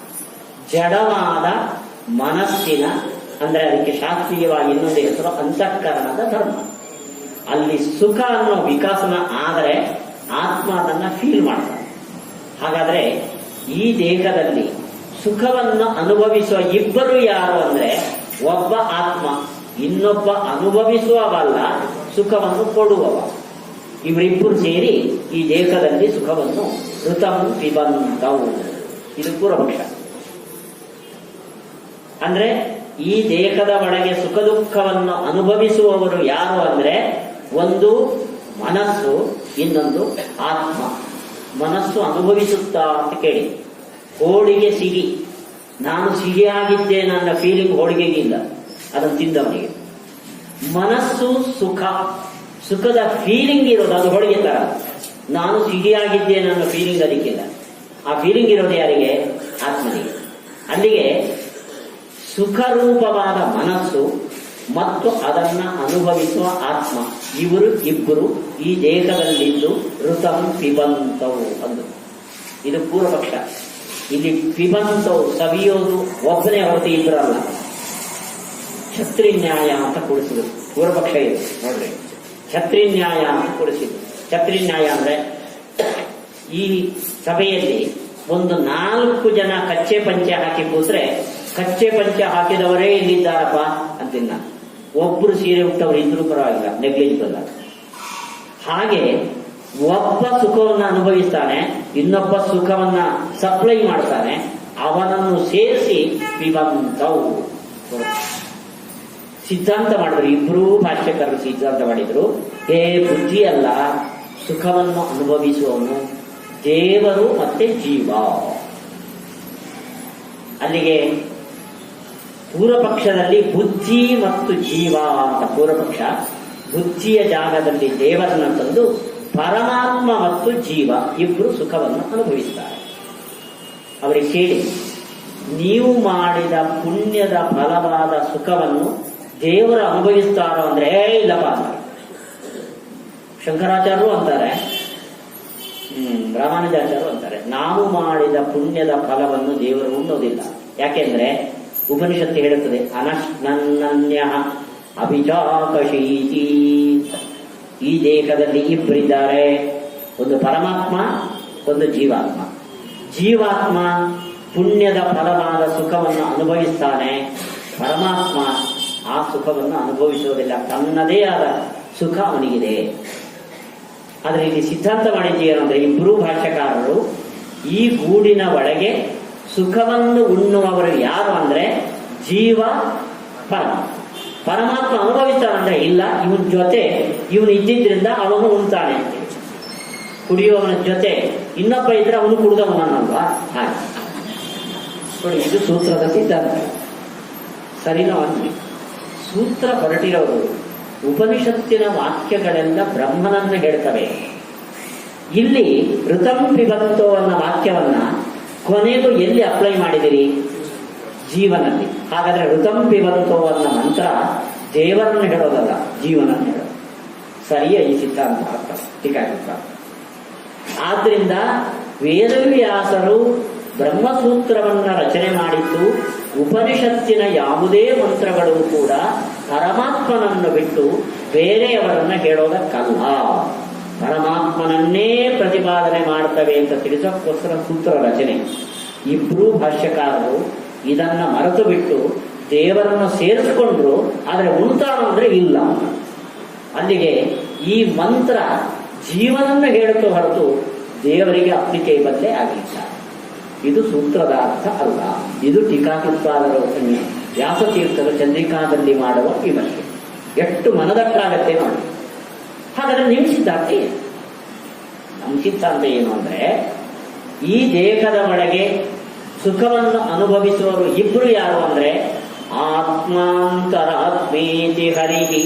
ಜಡವಾದ ಮನಸ್ಸಿನ, ಅಂದ್ರೆ ಅದಕ್ಕೆ ಶಾಸ್ತ್ರೀಯವಾಗಿ ಇನ್ನೊಂದು ಹೆಸರು ಅಂತಃಕರಣದ ಧರ್ಮ. ಅಲ್ಲಿ ಸುಖ ಅನ್ನೋ ವಿಕಾಸನ ಆದರೆ ಆತ್ಮ ಅದನ್ನ ಫೀಲ್ ಮಾಡ್ತಾನೆ. ಹಾಗಾದ್ರೆ ಈ ದೇಹದಲ್ಲಿ ಸುಖವನ್ನು ಅನುಭವಿಸುವ ಇಬ್ಬರು ಯಾರು ಅಂದ್ರೆ ಒಬ್ಬ ಆತ್ಮ, ಇನ್ನೊಬ್ಬ ಅನುಭವಿಸುವವಲ್ಲ, ಸುಖವನ್ನು ಕೊಡುವವ. ಇವರಿಬ್ಬರು ಸೇರಿ ಈ ದೇಹದಲ್ಲಿ ಸುಖವನ್ನು ಋತಂ ಪಿಬಂತವು. ಇದು ಪೂರ್ವಪಕ್ಷ. ಅಂದ್ರೆ ಈ ದೇಹದ ಒಳಗೆ ಸುಖ ದುಃಖವನ್ನು ಅನುಭವಿಸುವವರು ಯಾರು ಅಂದ್ರೆ ಒಂದು ಮನಸ್ಸು, ಇನ್ನೊಂದು ಆತ್ಮ. ಮನಸ್ಸು ಅನುಭವಿಸುತ್ತಾ ಅಂತ ಕೇಳಿ, ಕೋಳಿಗೆ ಸಿಹಿ, ನಾನು ಸಿಹಿಯಾಗಿದ್ದೆ ನನ್ನ ಫೀಲಿಂಗ್ ಹೋಳಿಗೆಗಿಲ್ಲ, ಅದನ್ನು ತಿಂದವನಿಗೆ. ಮನಸ್ಸು ಸುಖದ ಫೀಲಿಂಗ್ ಇರೋದು ಅದು ಹೋಳಿಗೆ ತರ. ನಾನು ಸಿಹಿಯಾಗಿದ್ದೆ ನನ್ನ ಫೀಲಿಂಗ್ ಅದಕ್ಕಿಲ್ಲ. ಆ ಫೀಲಿಂಗ್ ಇರೋದು ಯಾರಿಗೆ? ಆತ್ಮನಿಗೆ. ಅಲ್ಲಿಗೆ ಸುಖರೂಪವಾದ ಮನಸ್ಸು ಮತ್ತು ಅದನ್ನ ಅನುಭವಿಸುವ ಆತ್ಮ, ಇಬ್ಬರು ಈ ದೇಹದಲ್ಲಿದ್ದು ಋತಂ ಪಿಬಂತವು ಅಂದು. ಇದು ಪೂರ್ವಪಕ್ಷ. ಇಲ್ಲಿ ಪಿಬಂತವು ಸವಿಯೋದು ಒಬ್ಬನೇ ಹೊರತು ಇಬ್ಬರಲ್ಲ. ಛತ್ರಿನ್ಯಾಯ ಅಂತ ಕೂಡಿಸಿದ್ರು. ಪೂರ್ವಪಕ್ಷ ಇದು ನೋಡ್ರಿ, ಛತ್ರಿನ್ಯಾಯ ಅಂತ ಕೂಡಿಸಿದ್ರು. ಛತ್ರಿನ್ಯಾಯ ಅಂದ್ರೆ ಈ ಸಭೆಯಲ್ಲಿ ಒಂದು 4 ಜನ ಕಚ್ಚೆ ಪಂಚೆ ಹಾಕಿ ಕೂತ್ರೆ ಕಚ್ಚೆ ಪಂಚೆ ಹಾಕಿದವರೇ ಇಲ್ಲಿದ್ದಾರಪ್ಪ ಅಂತಿನ್ನ. ಒಬ್ರು ಸೀರೆ ಉಟ್ಟವರು ಇದ್ರೂ ಪರವಾಗಿಲ್ಲ, ನೆಗ್ಲಿಜಿಬಲ್. ಹಾಗೆ ಒಬ್ಬ ಸುಖವನ್ನ ಅನುಭವಿಸ್ತಾನೆ, ಇನ್ನೊಬ್ಬ ಸುಖವನ್ನ ಸಪ್ಲೈ ಮಾಡ್ತಾನೆ, ಅವನನ್ನು ಸೇರಿಸಿ ಪಿಬಂತವು ಸಿದ್ಧಾಂತ ಮಾಡಿದ್ರು. ಇಬ್ರೂ ಭಾಷ್ಯಕಾರರು ಸಿದ್ಧಾಂತ ಮಾಡಿದ್ರು. ಬುದ್ಧಿ ಅಲ್ಲ, ಸುಖವನ್ನು ಅನುಭವಿಸುವವನು ದೇವರು ಮತ್ತೆ ಜೀವ. ಅಲ್ಲಿಗೆ ಪೂರ್ವಪಕ್ಷದಲ್ಲಿ ಬುದ್ಧಿ ಮತ್ತು ಜೀವ ಅಂತ ಪೂರ್ವಪಕ್ಷ. ಬುದ್ಧಿಯ ಜಾಗದಲ್ಲಿ ದೇವರನ್ನ ತಂದು ಪರಮಾತ್ಮ ಮತ್ತು ಜೀವ ಇಬ್ರು ಸುಖವನ್ನು ಅನುಭವಿಸ್ತಾರೆ. ಅವರಿಗೆ ಕೇಳಿ, ನೀವು ಮಾಡಿದ ಪುಣ್ಯದ ಫಲವಾದ ಸುಖವನ್ನು ದೇವರು ಅನುಭವಿಸ್ತಾರೋ ಅಂದ್ರೆ ಇಲ್ಲಪ್ಪ ಅಂತಾರೆ. ಶಂಕರಾಚಾರ್ಯರು ಅಂತಾರೆ, ರಾಮಾನುಜಾಚಾರ್ಯರು ಅಂತಾರೆ, ನಾವು ಮಾಡಿದ ಪುಣ್ಯದ ಫಲವನ್ನು ದೇವರು ಉಣ್ಣೋದಿಲ್ಲ. ಯಾಕೆಂದ್ರೆ ಉಪನಿಷತ್ತು ಹೇಳುತ್ತದೆ, ಅನಶ್ನನ್ಯ ಅಭಿಚಾಕಶೀತಿ. ಈ ದೇಹದಲ್ಲಿ ಇಬ್ಬರಿದ್ದಾರೆ, ಒಂದು ಪರಮಾತ್ಮ, ಒಂದು ಜೀವಾತ್ಮ. ಜೀವಾತ್ಮ ಪುಣ್ಯದ ಫಲವಾದ ಸುಖವನ್ನು ಅನುಭವಿಸ್ತಾನೆ, ಪರಮಾತ್ಮ ಆ ಸುಖವನ್ನು ಅನುಭವಿಸುವುದಿಲ್ಲ. ತನ್ನದೇ ಆದ ಸುಖ ಅವನಿಗಿದೆ. ಆದರೆ ಇಲ್ಲಿ ಸಿದ್ಧಾಂತ ಮಾಡಿದ್ದೀರಂದ್ರೆ ಇಬ್ಬರೂ ಭಾಷ್ಯಕಾರರು ಈ ಗೂಡಿನ ಒಳಗೆ ಸುಖವನ್ನು ಉಣ್ಣುವವರು ಯಾರು ಅಂದ್ರೆ ಜೀವ, ಪರಮಾತ್ಮ. ಪರಮಾತ್ಮ ಅನುಭವಿಸ್ತಾನಂದ್ರೆ ಇಲ್ಲ, ಇವನ್ ಜೊತೆ ಇವನು ಇದ್ದಿದ್ರಿಂದ ಅವನು ಉಣ್ತಾನೆ ಅಂತೇಳಿ. ಕುಡಿಯುವವನ ಜೊತೆ ಇನ್ನೊಬ್ಬ ಇದ್ರೆ ಅವನು ಕುಡಿದವನಲ್ವಾ? ಹಾಗೆ ನೋಡಿ, ಇದು ಸೂತ್ರದ ಸಿದ್ಧಾಂತ. ಸರಿನೋ ಅನ್ಲಿ. ಸೂತ್ರ ಹೊರಟಿರೋರು ಉಪನಿಷತ್ತಿನ ವಾಕ್ಯಗಳೆಲ್ಲ ಬ್ರಹ್ಮನನ್ನು ಹೇಳ್ತವೆ. ಇಲ್ಲಿ ಋತಂ ಪಿಬಂತೋ ಅನ್ನೋ ವಾಕ್ಯವನ್ನ ಕೊನೆಗೂ ಎಲ್ಲಿ ಅಪ್ಲೈ ಮಾಡಿದಿರಿ? ಜೀವನಲ್ಲಿ. ಹಾಗಾದ್ರೆ ಋತಂ ಪಿಬಂತೋ ಅನ್ನೋ ಮಂತ್ರ ದೇವರನ್ನು ಹೇಳೋದಲ್ಲ, ಜೀವನನ್ನು ಹೇಳೋದು. ಸರಿಯ ಈ ಸಿದ್ಧಾಂತ ಅರ್ಥ ಟೀಕಾಕೃತ. ಆದ್ರಿಂದ ವೇದವ್ಯಾಸರು ಬ್ರಹ್ಮಸೂತ್ರವನ್ನ ರಚನೆ ಮಾಡಿದ್ದು ಉಪನಿಷತ್ತಿನ ಯಾವುದೇ ಮಂತ್ರಗಳು ಕೂಡ ಪರಮಾತ್ಮನನ್ನು ಬಿಟ್ಟು ಬೇರೆಯವರನ್ನ ಹೇಳೋದಕ್ಕಲ್ಲ, ಪರಮಾತ್ಮನನ್ನೇ ಪ್ರತಿಪಾದನೆ ಮಾಡ್ತವೆ ಅಂತ ತಿಳಿಸೋಕ್ಕೋಸ್ಕರ ಸೂತ್ರ ರಚನೆ. ಇಬ್ರೂ ಭಾಷ್ಯಕಾರರು ಇದನ್ನ ಮರೆತು ಬಿಟ್ಟು ದೇವರನ್ನು ಸೇರಿಸಿಕೊಂಡ್ರು, ಆದರೆ ಉಣ್ತಾನು ಅಂದ್ರೆ ಇಲ್ಲ. ಅಲ್ಲಿಗೆ ಈ ಮಂತ್ರ ಜೀವನನ್ನು ಹೇಳುತ್ತೋ ಹೊರತು ದೇವರಿಗೆ ಅಪ್ಲಿಕೇಬಲ್ಲೇ ಆಗಿಲ್ಲ. ಇದು ಸೂತ್ರದ ಅರ್ಥ ಅಲ್ಲ. ಇದು ಟೀಕಾಕೃತ್ಪಾದರ ವ್ಯಾಸತೀರ್ಥರು ಚಂದ್ರಿಕಾದಲ್ಲಿ ಮಾಡುವ ವಿಮರ್ಶೆ. ಎಷ್ಟು ಮನದಟ್ಟಾಗತ್ತೆ ನೋಡಿ. ಹಾಗಾದ್ರೆ ನಿಮ್ಮ ಸಿದ್ಧಾಂತ ಏನು? ನಮ್ಮ ಸಿದ್ಧಾಂತ ಏನು ಅಂದ್ರೆ, ಈ ದೇಹದ ಒಳಗೆ ಸುಖವನ್ನು ಅನುಭವಿಸುವವರು ಇಬ್ರು ಯಾರು ಅಂದ್ರೆ ಆತ್ಮಾಂತರಾತ್ಮೇತಿ ಹರಿಹಿ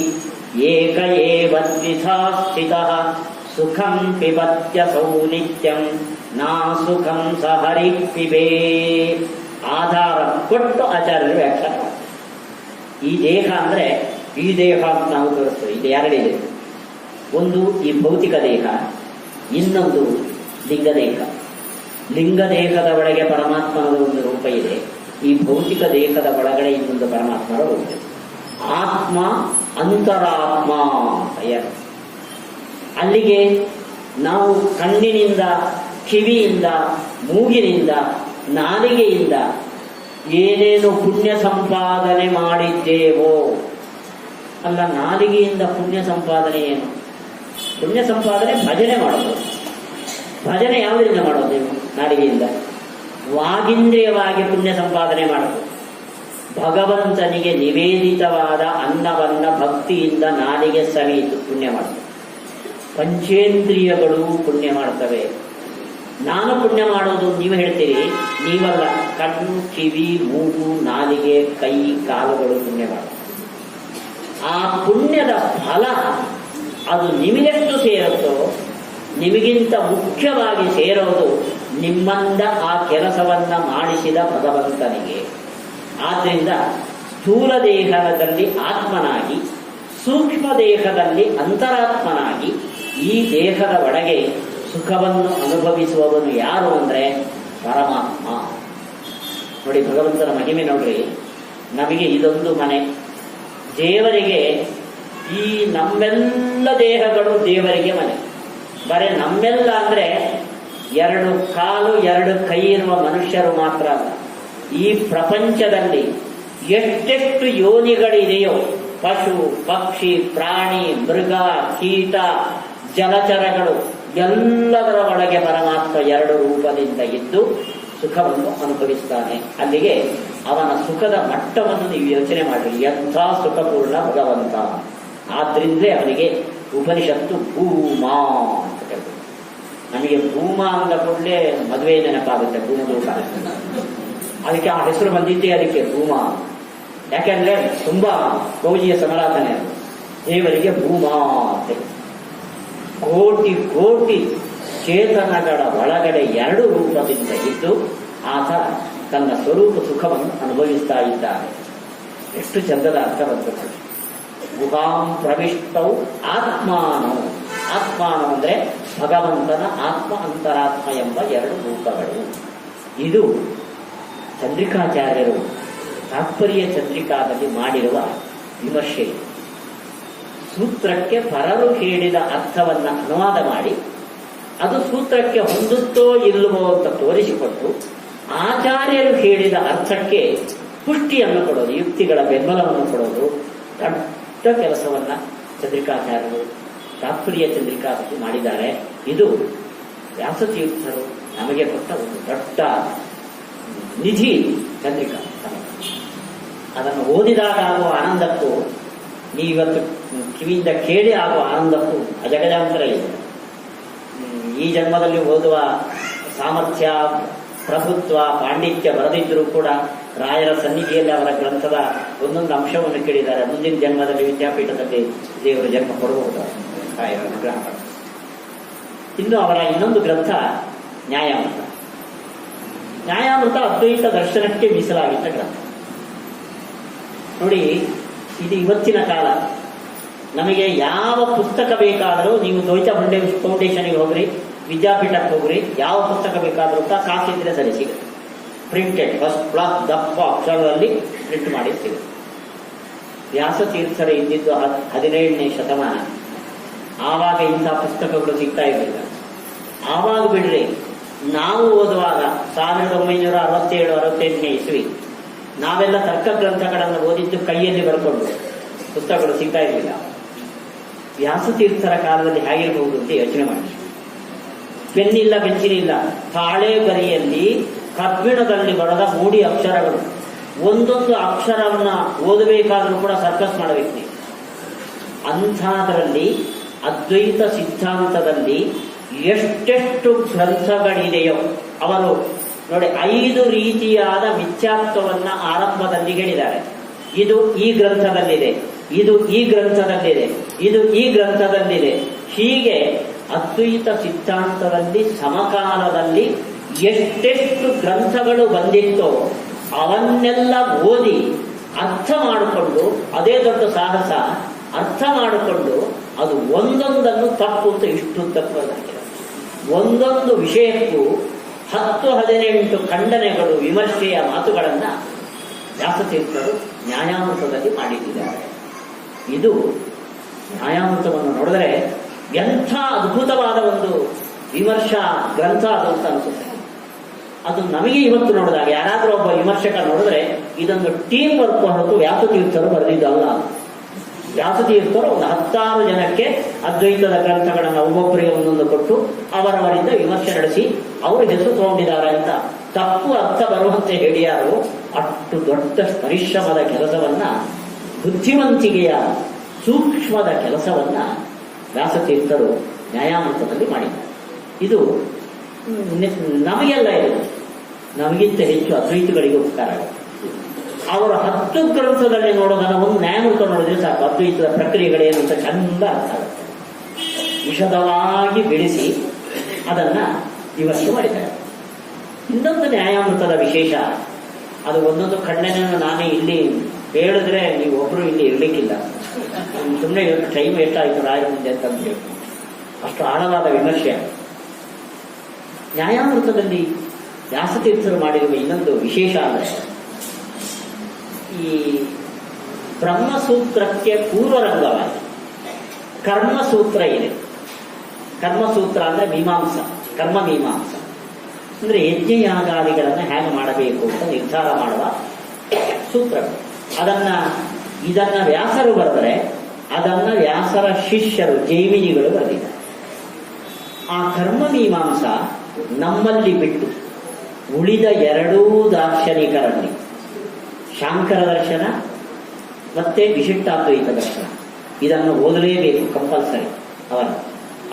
ಏಕ ಏವ ದ್ವಿಧಾ ಸ್ಥಿತಃ ಸುಖಂ ಪಿಬತ್ಯಸೌ ನಿತ್ಯಂ ನಾ ಸುಖಂ ಸ ಹರಿ ಪಿಬೇ. ಆಧಾರ ಕೊಟ್ಟು ಆಚಾರ್ಯರು ವ್ಯಾಖ್ಯಾನ. ಈ ದೇಹ ಅಂದ್ರೆ ಈ ದೇಹ ಅಂತ ನಾವು ತೋರಿಸ್ತೇವೆ. ಇದು ಎರಡಿದೆ. ಒಂದು ಈ ಭೌತಿಕ ದೇಹ, ಇನ್ನೊಂದು ಲಿಂಗದೇಹ. ಲಿಂಗದೇಹದ ಒಳಗೆ ಪರಮಾತ್ಮನ ಒಂದು ರೂಪ ಇದೆ, ಈ ಭೌತಿಕ ದೇಹದ ಒಳಗಡೆ ಇನ್ನೊಂದು ಪರಮಾತ್ಮನ ರೂಪ ಇದೆ. ಆತ್ಮ ಅಂತರಾತ್ಮ ಅಂತ. ಅಲ್ಲಿಗೆ ನಾವು ಕಣ್ಣಿನಿಂದ, ಕಿವಿಯಿಂದ, ಮೂಗಿನಿಂದ, ನಾಲಿಗೆಯಿಂದ ಏನೇನು ಪುಣ್ಯ ಸಂಪಾದನೆ ಮಾಡಿದ್ದೇವೋ ಅಲ್ಲ. ನಾಲಿಗೆಯಿಂದ ಪುಣ್ಯ ಸಂಪಾದನೆ ಏನು? ಪುಣ್ಯ ಸಂಪಾದನೆ ಭಜನೆ ಮಾಡೋದು. ಭಜನೆ ಯಾವುದರಿಂದ ಮಾಡೋದು ನೀವು? ನಾಲಿಗೆಯಿಂದ. ವಾಗೀಂದ್ರಿಯವಾಗಿ ಪುಣ್ಯ ಸಂಪಾದನೆ ಮಾಡೋದು. ಭಗವಂತನಿಗೆ ನಿವೇದಿತವಾದ ಅನ್ನವನ್ನ ಭಕ್ತಿಯಿಂದ ನಾಲಿಗೆ ಸವಿಯಿತು ಪುಣ್ಯ ಮಾಡೋದು. ಪಂಚೇಂದ್ರಿಯಗಳು ಪುಣ್ಯ ಮಾಡ್ತವೆ. ನಾನು ಪುಣ್ಯ ಮಾಡೋದು ನೀವು ಹೇಳ್ತೀರಿ, ನೀವಲ್ಲ. ಕಣ್ಣು, ಕಿವಿ, ಮೂಗು, ನಾಲಿಗೆ, ಕೈ, ಕಾಲುಗಳು ಪುಣ್ಯ ಮಾಡೋದು. ಆ ಪುಣ್ಯದ ಫಲ ಅದು ನಿಮಗೆಷ್ಟು ಸೇರುತ್ತೋ, ನಿಮಗಿಂತ ಮುಖ್ಯವಾಗಿ ಸೇರೋದು ನಿಮ್ಮಿಂದ ಆ ಕೆಲಸವನ್ನ ಮಾಡಿಸಿದ ಭಗವಂತನಿಗೆ. ಆದ್ದರಿಂದ ಸ್ಥೂಲ ದೇಹದಲ್ಲಿ ಆತ್ಮನಾಗಿ, ಸೂಕ್ಷ್ಮ ದೇಹದಲ್ಲಿ ಅಂತರಾತ್ಮನಾಗಿ, ಈ ದೇಹದ ಒಳಗೆ ಸುಖವನ್ನು ಅನುಭವಿಸುವವನು ಯಾರು ಅಂದ್ರೆ ಪರಮಾತ್ಮ. ನೋಡಿ, ಭಗವಂತನ ಮಹಿಮೆ ನೋಡ್ರಿ. ನಮಗೆ ಇದೊಂದು ಮನೆ, ದೇವರಿಗೆ ಈ ನಮ್ಮೆಲ್ಲ ದೇಹಗಳು ದೇವರಿಗೆ ಮನೆ. ಬರೇ ನಮ್ಮೆಲ್ಲ ಅಂದ್ರೆ 2 ಕಾಲು 2 ಕೈ ಇರುವ ಮನುಷ್ಯರು ಮಾತ್ರ ಅಲ್ಲ. ಈ ಪ್ರಪಂಚದಲ್ಲಿ ಎಷ್ಟೆಷ್ಟು ಯೋನಿಗಳಿದೆಯೋ, ಪಶು, ಪಕ್ಷಿ, ಪ್ರಾಣಿ, ಮೃಗ, ಕೀಟ, ಜಲಚರಗಳು, ಎಲ್ಲದರ ಒಳಗೆ ಪರಮಾತ್ಮ 2 ರೂಪದಿಂದ ಇದ್ದು ಸುಖವನ್ನು ಅನುಭವಿಸ್ತಾನೆ. ಅಲ್ಲಿಗೆ ಅವನ ಸುಖದ ಮಟ್ಟವನ್ನು ನೀವು ಯೋಚನೆ ಮಾಡಿ. ಎಂಥ ಸುಖಪೂರ್ಣ ಭಗವಂತ. ಆದ್ರಿಂದಲೇ ಅವನಿಗೆ ಉಪನಿಷತ್ತು ಭೂಮಾ ಅಂತ ಕರೀತಾರೆ. ನಮಗೆ ಭೂಮಾ ಅಂದ ಕೂಡಲೇ ಮದುವೆ ನೆನಪಾಗುತ್ತೆ, ಭೂಮದೂಟ. ಅದಕ್ಕೆ ಆ ಹೆಸರು ಬಂದಿದ್ದೇ ಅದಕ್ಕೆ ಭೂಮಾ. ಯಾಕೆಂದ್ರೆ ತುಂಬಾ ಗೌಜಿಯ ಸಮರಾಧನೆ. ದೇವರಿಗೆ ಭೂಮಾ ಅಂತ. ಕೋಟಿ ಕೋಟಿ ಚೇತನಗಳ ಒಳಗಡೆ 2 ರೂಪದಿಂದ ಇದ್ದು ಆತ ತನ್ನ ಸ್ವರೂಪ ಸುಖವನ್ನು ಅನುಭವಿಸ್ತಾ ಇದ್ದಾನೆ. ಎಷ್ಟು ಚಂದದ ಅರ್ಥ ಬಂತು. ಗುಹಾಂ ಪ್ರವಿಷ್ಟೌ ಆತ್ಮಾನೋ. ಆತ್ಮಾನೋ ಅಂದ್ರೆ ಭಗವಂತನ ಆತ್ಮ, ಅಂತರಾತ್ಮ ಎಂಬ 2 ರೂಪಗಳು. ಇದು ಚಂದ್ರಿಕಾಚಾರ್ಯರು ತಾತ್ಪರ್ಯ ಚಂದ್ರಿಕಾದಲ್ಲಿ ಮಾಡಿರುವ ವಿಮರ್ಶೆ. ಸೂತ್ರಕ್ಕೆ ಪರರು ಹೇಳಿದ ಅರ್ಥವನ್ನ ಅನುವಾದ ಮಾಡಿ ಅದು ಸೂತ್ರಕ್ಕೆ ಹೊಂದುತ್ತೋ ಇಲ್ಲವೋ ಅಂತ ತೋರಿಸಿಕೊಟ್ಟು ಆಚಾರ್ಯರು ಹೇಳಿದ ಅರ್ಥಕ್ಕೆ ಪುಷ್ಟಿಯನ್ನು ಕೊಡೋದು, ಯುಕ್ತಿಗಳ ಬೆಂಬಲವನ್ನು ಕೊಡೋದು ದೊಡ್ಡ ಕೆಲಸವನ್ನ ಚಂದ್ರಿಕಾಚಾರ್ಯರು ತಾತ್ಪರ್ಯ ಚಂದ್ರಿಕಾದಲ್ಲಿ ಮಾಡಿದ್ದಾರೆ. ಇದು ವ್ಯಾಸತೀರ್ಥರು ನಮಗೆ ಕೊಟ್ಟ ಒಂದು ದೊಡ್ಡ ನಿಧಿ ಚಂದ್ರಿಕಾ. ಅದನ್ನು ಓದಿದಾಗ ಆಗುವ ಆನಂದಕ್ಕೂ, ನೀವತ್ತು ಕಿವಿಯಿಂದ ಕೇಳಿ ಆಗುವ ಆನಂದಕ್ಕೂ ಅಜಗಜಾಂತರ ಇದೆ. ಈ ಜನ್ಮದಲ್ಲಿ ಓದುವ ಸಾಮರ್ಥ್ಯ, ಪ್ರಭುತ್ವ, ಪಾಂಡಿತ್ಯ ಬರದಿದ್ದರೂ ಕೂಡ ರಾಯರ ಸನ್ನಿಧಿಯಲ್ಲಿ ಅವರ ಗ್ರಂಥದ ಒಂದೊಂದು ಅಂಶವನ್ನು ಕೇಳಿದ್ದಾರೆ. ಮುಂದಿನ ಜನ್ಮದಲ್ಲಿ ವಿದ್ಯಾಪೀಠದಲ್ಲಿ ದೇವರು ಜನ್ಮ ಕೊಡಬಹುದು ರಾಯರ ಅನುಗ್ರಹ. ಇನ್ನು ಅವರ ಇನ್ನೊಂದು ಗ್ರಂಥ ನ್ಯಾಯಾಮೃತ. ನ್ಯಾಯಾಮೃತ ಅದ್ವೈತ ದರ್ಶನಕ್ಕೆ ಮೀಸಲಾಗಿದ್ದ ಗ್ರಂಥ. ನೋಡಿ, ಇದು ಇವತ್ತಿನ ಕಾಲ. ನಮಗೆ ಯಾವ ಪುಸ್ತಕ ಬೇಕಾದರೂ, ನೀವು ದ್ವೈತ ಫೌಂಡೇಶನ್ಗೆ ಹೋಗ್ರಿ, ವಿದ್ಯಾಪೀಠಕ್ಕೆ ಹೋಗ್ರಿ, ಯಾವ ಪುಸ್ತಕ ಬೇಕಾದರೂ ಕಾಸಿದ್ರೆ ಸರಿ ಸಿಗುತ್ತೆ. ಪ್ರಿಂಟೆಡ್ ಫಸ್ಟ್ ಕ್ಲಾಸ್ ದಪ್ಪ ಅಕ್ಷರದಲ್ಲಿ ಪ್ರಿಂಟ್ ಮಾಡಿ ಸಿಗುತ್ತೆ. ವ್ಯಾಸತೀರ್ಥರ ಇದ್ದಿದ್ದು 17ನೇ ಶತಮಾನ. ಆವಾಗ ಇಂಥ ಪುಸ್ತಕಗಳು ಸಿಗ್ತಾ ಇರಲಿಲ್ಲ. ಆವಾಗ ಬಿಡ್ರಿ, ನಾವು ಓದುವಾಗ 1967-68ನೇ ಇಸ್ವಿ ನಾವೆಲ್ಲ ತರ್ಕ ಗ್ರಂಥಗಳನ್ನು ಓದಿದ್ದು ಕೈಯಲ್ಲಿ ಬರ್ಕೊಂಡು, ಪುಸ್ತಕಗಳು ಸಿಗ್ತಾ ಇರಲಿಲ್ಲ. ವ್ಯಾಸತೀರ್ಥರ ಕಾಲದಲ್ಲಿ ಹೇಗಿರಬಹುದು ಅಂತ ಯೋಚನೆ ಮಾಡಿ. ಪೆನ್ನಿಲ್ಲ, ಬೆಂಚಿನಿಲ್ಲ, ತಾಳೆ ಗರಿಯಲ್ಲಿ ಕಬ್ಬಿಣದಲ್ಲಿ ಬರೆದ ಮೂಡಿ ಅಕ್ಷರಗಳು. ಒಂದೊಂದು ಅಕ್ಷರವನ್ನ ಓದಬೇಕಾದ್ರೂ ಕೂಡ ಸರ್ಕಸ್ ಮಾಡಬೇಕು ನೀವು. ಅಂಥದ್ರಲ್ಲಿ ಅದ್ವೈತ ಸಿದ್ಧಾಂತದಲ್ಲಿ ಎಷ್ಟೆಷ್ಟು ಗ್ರಂಥಗಳಿದೆಯೋ ಅವರು ನೋಡಿ 5 ರೀತಿಯಾದ ಮಿಥ್ಯಾತ್ವವನ್ನ ಆರಂಭದಲ್ಲಿ ಹೇಳಿದ್ದಾರೆ. ಇದು ಈ ಗ್ರಂಥದಲ್ಲಿದೆ, ಇದು ಈ ಗ್ರಂಥದಲ್ಲಿದೆ, ಇದು ಈ ಗ್ರಂಥದಲ್ಲಿದೆ. ಹೀಗೆ ಅದ್ವೈತ ಸಿದ್ಧಾಂತದಲ್ಲಿ ಸಮಕಾಲದಲ್ಲಿ ಎಷ್ಟೆಷ್ಟು ಗ್ರಂಥಗಳು ಬಂದಿತ್ತೋ ಅವನ್ನೆಲ್ಲ ಓದಿ ಅರ್ಥ ಮಾಡಿಕೊಂಡು, ಅದೇ ದೊಡ್ಡ ಸಾಹಸ, ಅರ್ಥ ಮಾಡಿಕೊಂಡು ಅದು ಒಂದೊಂದನ್ನು ತಪ್ಪು ಅಂತ ಇಷ್ಟು ತಪ್ಪದಾಗಿದೆ. ಒಂದೊಂದು ವಿಷಯಕ್ಕೂ 10-18 ಖಂಡನೆಗಳು, ವಿಮರ್ಶೆಯ ಮಾತುಗಳನ್ನ ವ್ಯಾಸತೀರ್ಥರು ನ್ಯಾಯಾಮೃತದಲ್ಲಿ ಮಾಡಿದ್ದಾರೆ. ಇದು ನ್ಯಾಯಾಮೃತವನ್ನು ನೋಡಿದ್ರೆ ಎಂಥ ಅದ್ಭುತವಾದ ಒಂದು ವಿಮರ್ಶಾ ಗ್ರಂಥ ಅದು ಅಂತ ಅನಿಸುತ್ತೆ. ಅದು ನಮಗೆ ಇವತ್ತು ನೋಡಿದಾಗ ಯಾರಾದರೂ ಒಬ್ಬ ವಿಮರ್ಶಕ ನೋಡಿದ್ರೆ ಇದೊಂದು ಟೀಮ್ ವರ್ಕ್ ಹೊರತು ವ್ಯಾಸತೀರ್ಥರು ಬರೆದಿದ್ದಲ್ಲ. ವ್ಯಾಸತೀರ್ಥರು ಒಂದು 10 ಜನಕ್ಕೆ ಅದ್ವೈತದ ಗ್ರಂಥಗಳನ್ನು ಒಬ್ಬೊಬ್ಬರಿಗೆ ಒಂದೊಂದು ಕೊಟ್ಟು ಅವರವರಿಂದ ವಿಮರ್ಶೆ ನಡೆಸಿ ಅವರು ಹೆಸರು ತಗೊಂಡಿದ್ದಾರೆ ಅಂತ ತಪ್ಪು ಅರ್ಥ ಬರುವಂತೆ ಹೇಳಿಯಾರು. ಅಷ್ಟು ದೊಡ್ಡ ಪರಿಶ್ರಮದ ಕೆಲಸವನ್ನ, ಬುದ್ಧಿವಂತಿಕೆಯ ಸೂಕ್ಷ್ಮದ ಕೆಲಸವನ್ನ ವ್ಯಾಸತೀರ್ಥರು ನ್ಯಾಯಾಮೃತದಲ್ಲಿ ಮಾಡಿದ್ದಾರೆ. ಇದು ನಮಗೆಲ್ಲ ಇದೆ, ನಮಗಿಂತ ಹೆಚ್ಚು ಅದ್ವೈತಗಳಿಗೆ ಉಪಕಾರ ಆಗುತ್ತೆ. ಅವರು 10 ಗ್ರಂಥದಲ್ಲಿ ನೋಡೋದನ್ನ ಒಂದು ನ್ಯಾಯಮೂರ್ತ ನೋಡಿದ್ರೆ ಸಾಕು, ಅದ್ವೈತದ ಪ್ರಕ್ರಿಯೆಗಳೇನು ಅಂತ ಚಂದ ಅರ್ಥ ಆಗುತ್ತೆ. ವಿಶದವಾಗಿ ಬಿಡಿಸಿ ಅದನ್ನ ವಿಮರ್ಶೆ ಮಾಡಿದ್ದಾರೆ. ಇನ್ನೊಂದು ನ್ಯಾಯಾಮೃತದ ವಿಶೇಷ, ಅದು ಒಂದೊಂದು ಖಂಡನೆಯನ್ನು ನಾನೇ ಇಲ್ಲಿ ಹೇಳಿದ್ರೆ ನೀವು ಒಬ್ರು ಇಲ್ಲಿ ಇರ್ಲಿಕ್ಕಿಲ್ಲ. ಸುಮ್ಮನೆ ಟೈಮ್ ಎಷ್ಟಾಯ್ತು ರಾಯರ ಮುಂದೆ ಅಂತಂದ್ರೆ ಅಷ್ಟು ಆಳವಾದ ವಿಮರ್ಶೆ. ನ್ಯಾಯಾಮೃತದಲ್ಲಿ ವ್ಯಾಸತೀರ್ಥರು ಮಾಡಿರುವ ಇನ್ನೊಂದು ವಿಶೇಷ ಅಂದರೆ, ಈ ಬ್ರಹ್ಮಸೂತ್ರಕ್ಕೆ ಪೂರ್ವರಂಗವಾಗಿ ಕರ್ಮಸೂತ್ರ ಇದೆ. ಕರ್ಮಸೂತ್ರ ಅಂದ್ರೆ ಮೀಮಾಂಸ, ಕರ್ಮ ಮೀಮಾಂಸ ಅಂದ್ರೆ ಯಜ್ಞಯಾಗಾದಿಗಳನ್ನು ಹೇಗೆ ಮಾಡಬೇಕು ಅಂತ ನಿರ್ಧಾರ ಮಾಡುವ ಸೂತ್ರಗಳು. ಇದನ್ನ ವ್ಯಾಸರು ಬರೆದರೆ ಅದನ್ನ ವ್ಯಾಸರ ಶಿಷ್ಯರು ಜೈಮಿನಿಗಳು ಬರೆದಿದ್ದಾರೆ. ಆ ಕರ್ಮ ಮೀಮಾಂಸ ನಮ್ಮಲ್ಲಿ ಬಿಟ್ಟು ಉಳಿದ 2 ದಾರ್ಶನಿಕರಲ್ಲಿ, ಶಾಂಕರ ದರ್ಶನ ಮತ್ತೆ ವಿಶಿಷ್ಟಾದ್ವೈತ ದರ್ಶನ, ಇದನ್ನು ಓದಲೇಬೇಕು ಕಂಪಲ್ಸರಿ.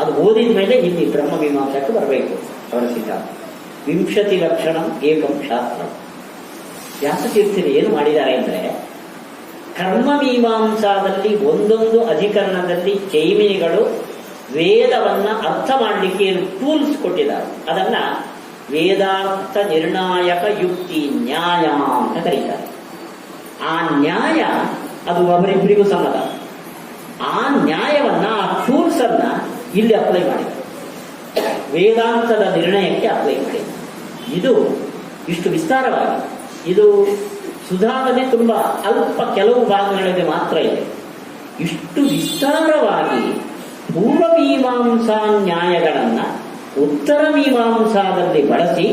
ಅದು ಓದಿದ ಮೇಲೆ ಇಲ್ಲಿ ಬ್ರಹ್ಮ ಮೀಮಾಂಸಕ್ಕೆ ಬರಬೇಕು ಅವರ ಸಿದ್ಧಾಂತ. 20 ಲಕ್ಷಣಂ ಏಕಂ ಶಾಸ್ತ್ರ. ವ್ಯಾಸತೀರ್ಥರು ಏನು ಮಾಡಿದ್ದಾರೆ ಅಂದ್ರೆ, ಕರ್ಮ ಮೀಮಾಂಸಾದಲ್ಲಿ ಒಂದೊಂದು ಅಧಿಕರಣದಲ್ಲಿ ಜೈಮಿನಿಗಳು ವೇದವನ್ನ ಅರ್ಥ ಮಾಡಲಿಕ್ಕೆ ಏನು ಟೂಲ್ಸ್ ಕೊಟ್ಟಿದ್ದಾರೆ, ಅದನ್ನ ವೇದಾರ್ಥ ನಿರ್ಣಾಯಕ ಯುಕ್ತಿ ನ್ಯಾಯ ಅಂತ ಕರೀತಾರೆ. ಆ ನ್ಯಾಯ ಅದು ಅವರಿಬ್ಬರಿಗೂ ಸಮ್ಮತ. ಆ ನ್ಯಾಯವನ್ನ, ಆ ಟೂಲ್ಸ್ ಅನ್ನ ಇಲ್ಲಿ ಅಪ್ಲೈ ಮಾಡಿದ್ದಾರೆ, ವೇದಾಂತದ ನಿರ್ಣಯಕ್ಕೆ ಅಪ್ಲೈ ಮಾಡಿ. ಇದು ಇಷ್ಟು ವಿಸ್ತಾರವಾಗಿ, ಇದು ಸುಧಾದಲ್ಲಿ ತುಂಬಾ ಅಲ್ಪ ಕೆಲವು ಭಾಗಗಳಿಗೆ ಮಾತ್ರ ಇದೆ. ಇಷ್ಟು ವಿಸ್ತಾರವಾಗಿ ಪೂರ್ವ ಮೀಮಾಂಸಾ ನ್ಯಾಯಗಳನ್ನ ಉತ್ತರ ಮೀಮಾಂಸಾದಲ್ಲಿ ಬಳಸಿ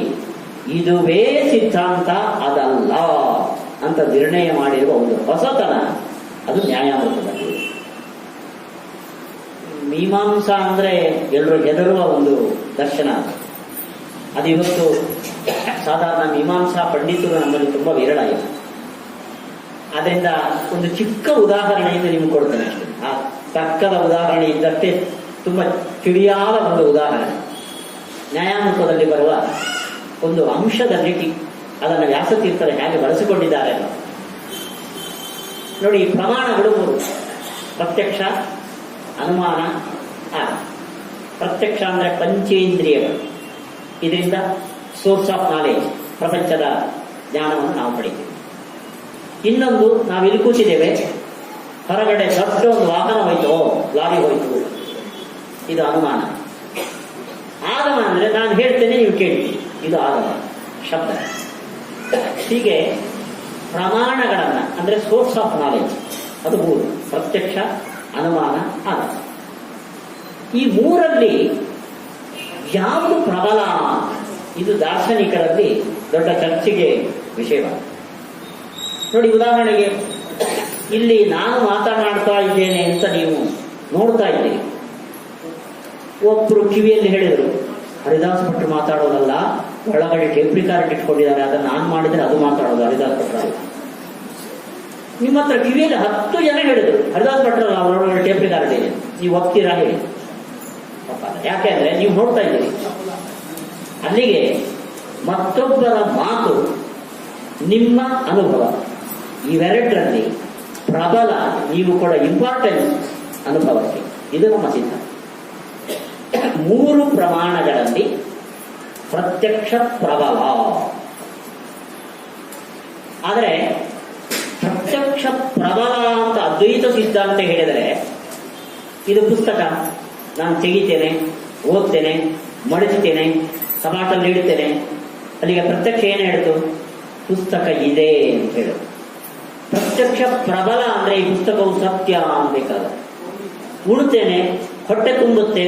ಇದುವೇ ಸಿದ್ಧಾಂತ ಅದಲ್ಲ ಅಂತ ನಿರ್ಣಯ ಮಾಡಿರುವ ಒಂದು ಹೊಸತನ ಅದು ನ್ಯಾಯಾಮೃತದಲ್ಲಿ. ಮೀಮಾಂಸಾ ಅಂದ್ರೆ ಎಲ್ಲರೂ ಹೆದರುವ ಒಂದು ದರ್ಶನ. ಅದು ಇವತ್ತು ಸಾಧಾರಣ ಮೀಮಾಂಸಾ ಪಂಡಿತರು ನಮ್ಮಲ್ಲಿ ತುಂಬಾ ವಿರಳ ಇದೆ. ಅದರಿಂದ ಒಂದು ಚಿಕ್ಕ ಉದಾಹರಣೆಯಿಂದ ನಿಮ್ಗೆ ಕೊಡ್ತೇನೆ ಅಷ್ಟೇ. ಆ ತರ್ಕದ ಉದಾಹರಣೆ ಇದ್ದಷ್ಟೇ ತುಂಬಾ ತಿಳಿಯಾದ ಒಂದು ಉದಾಹರಣೆ. ನ್ಯಾಯಾಮೃತದಲ್ಲಿ ಬರುವ ಒಂದು ಅಂಶದಲ್ಲಿ ಅದನ್ನು ವ್ಯಾಸತೀರ್ಥರು ಹೇಗೆ ಬಳಸಿಕೊಂಡಿದ್ದಾರೆ ನೋಡಿ. ಪ್ರಮಾಣಗಳು 3: ಪ್ರತ್ಯಕ್ಷ, ಅನುಮಾನ, ಪ್ರತ್ಯಕ್ಷ ಅಂದ್ರೆ ಪಂಚೇಂದ್ರಿಯಗಳು. ಇದರಿಂದ ಸೋರ್ಸ್ ಆಫ್ ನಾಲೆಜ್, ಪ್ರಪಂಚದ ಜ್ಞಾನವನ್ನು ನಾವು ಪಡಿತೀವಿ. ಇನ್ನೊಂದು, ನಾವಿಲ್ಲಿ ಕೂತಿದ್ದೇವೆ, ಹೊರಗಡೆ ದೊಡ್ಡ ಒಂದು ವಾಹನ ಹೋಯ್ತು, ಲಾರಿ ಹೋಯ್ತು, ಇದು ಅನುಮಾನ. ಆಗಮ ಅಂದ್ರೆ ನಾನು ಹೇಳ್ತೇನೆ, ನೀವು ಕೇಳ್ತೀವಿ, ಇದು ಆಗಮ ಶಬ್ದ. ಹೀಗೆ ಪ್ರಮಾಣಗಳನ್ನ ಅಂದ್ರೆ ಸೋರ್ಸ್ ಆಫ್ ನಾಲೆಜ್ ಅದು 3: ಪ್ರತ್ಯಕ್ಷ, ಅನುಮಾನ, ಆಗಮ. ಈ 3ರಲ್ಲಿ ಯಾವುದು ಪ್ರಬಲ? ಇದು ದಾರ್ಶನಿಕರಲ್ಲಿ ದೊಡ್ಡ ಚರ್ಚೆಗೆ ವಿಷಯವಾಗಿದೆ. ನೋಡಿ, ಉದಾಹರಣೆಗೆ ಇಲ್ಲಿ ನಾನು ಮಾತನಾಡ್ತಾ ಇದ್ದೇನೆ ಅಂತ ನೀವು ನೋಡ್ತಾ ಇದ್ದೀರಿ. ಒಬ್ಬರು ಕಿವಿಯಲ್ಲಿ ಹೇಳಿದರು, ಹರಿದಾಸ್ ಭಟ್ರು ಮಾತಾಡೋದಲ್ಲ, ಒಳಗಡೆ ಟೇಪ್ ರಿಕಾರ್ಡ್ ಇಟ್ಕೊಂಡಿದ್ದಾರೆ, ಅದನ್ನು ನಾನು ಮಾಡಿದ್ರೆ ಅದು ಮಾತಾಡೋದು ಹರಿದಾಸ್ ಭಟ್ರ. ನಿಮ್ಮ ಹತ್ರ ಕಿವಿಯಲ್ಲಿ 10 ಜನ ಹೇಳಿದ್ರು ಹರಿದಾಸ್ ಭಟ್ರಲ್ಲ, ಅವರೊಳಗಡೆ ಟೇಪ್ ರಿಕಾರ್ಡ್ ಇದೆ, ನೀವು ಒಪ್ತೀರಾ ಹೇಳಿ? ಯಾಕೆ ಅಂದ್ರೆ ನೀವು ನೋಡ್ತಾ ಇದ್ದೀರಿ. ಅಲ್ಲಿಗೆ ಮತ್ತೊಬ್ಬರ ಮಾತು, ನಿಮ್ಮ ಅನುಭವ, ಇವೆರಡರಲ್ಲಿ ಪ್ರಬಲ, ನೀವು ಕೂಡ ಇಂಪಾರ್ಟೆನ್ಸ್ ಅನುಭವಕ್ಕೆ. ಇದು ನಮ್ಮ ಸಿದ್ಧಾಂತ. 3 ಪ್ರಮಾಣಗಳಲ್ಲಿ ಪ್ರತ್ಯಕ್ಷ ಪ್ರಬಲ. ಆದರೆ ಪ್ರತ್ಯಕ್ಷ ಪ್ರಬಲ ಅಂತ ಅದ್ವೈತ ಸಿದ್ಧಾಂತ ಹೇಳಿದರೆ, ಇದು ಪುಸ್ತಕ ನಾನು ತೆಗಿತೇನೆ, ಓದ್ತೇನೆ, ಮಡಚುತ್ತೇನೆ, ಕಪಾಟಲ್ಲಿ ಇಡ್ತೇನೆ, ಅಲ್ಲಿಗೆ ಪ್ರತ್ಯಕ್ಷ ಏನು ಹೇಳಿತು? ಪುಸ್ತಕ ಇದೆ ಅಂತ ಹೇಳುದು. ಪ್ರತ್ಯಕ್ಷ ಪ್ರಬಲ ಅಂದ್ರೆ ಈ ಪುಸ್ತಕವು ಸತ್ಯ ಅನ್ಬೇಕಾದ. ಉಣ್ತೇನೆ, ಹೊಟ್ಟೆ ತುಂಬುತ್ತೆ,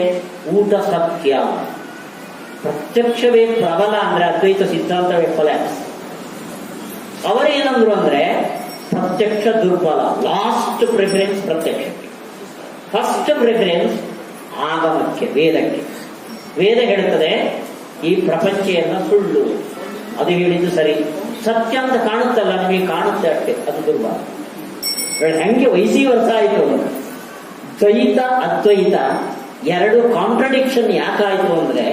ಊಟ ಸತ್ಯ. ಪ್ರತ್ಯಕ್ಷವೇ ಪ್ರಬಲ ಅಂದ್ರೆ ಅದ್ವೈತ ಸಿದ್ಧಾಂತವೇ ಕೊಲ್ಯಾಪ್ಸ್. ಅವರೇನಂದ್ರು ಅಂದ್ರೆ ಪ್ರತ್ಯಕ್ಷ ದುರ್ಬಲ, ಲಾಸ್ಟ್ ಪ್ರಿಫರೆನ್ಸ್ ಪ್ರತ್ಯಕ್ಷಕ್ಕೆ, ಫಸ್ಟ್ ಪ್ರಿಫರೆನ್ಸ್ ಆಗಮಕ್ಕೆ, ವೇದಕ್ಕೆ. ವೇದ ಹೇಳುತ್ತದೆ ಈ ಪ್ರಪಂಚ ಎಲ್ಲ ಸುಳ್ಳು, ಅದು ಹೇಳಿದ್ದು ಸರಿ, ಸತ್ಯ ಅಂತ ಕಾಣುತ್ತಲ್ಲ, ನಮಗೆ ಕಾಣುತ್ತೆ ಅಷ್ಟೇ, ಅದು ದುರ್ಬಲ. ಹೆಂಗೆ ವೈಸಿ ವರ್ಷ ಆಯಿತು? ದ್ವೈತ ಅದ್ವೈತ 2 ಕಾಂಟ್ರಡಿಕ್ಷನ್ ಯಾಕಾಯಿತು ಅಂದ್ರೆ,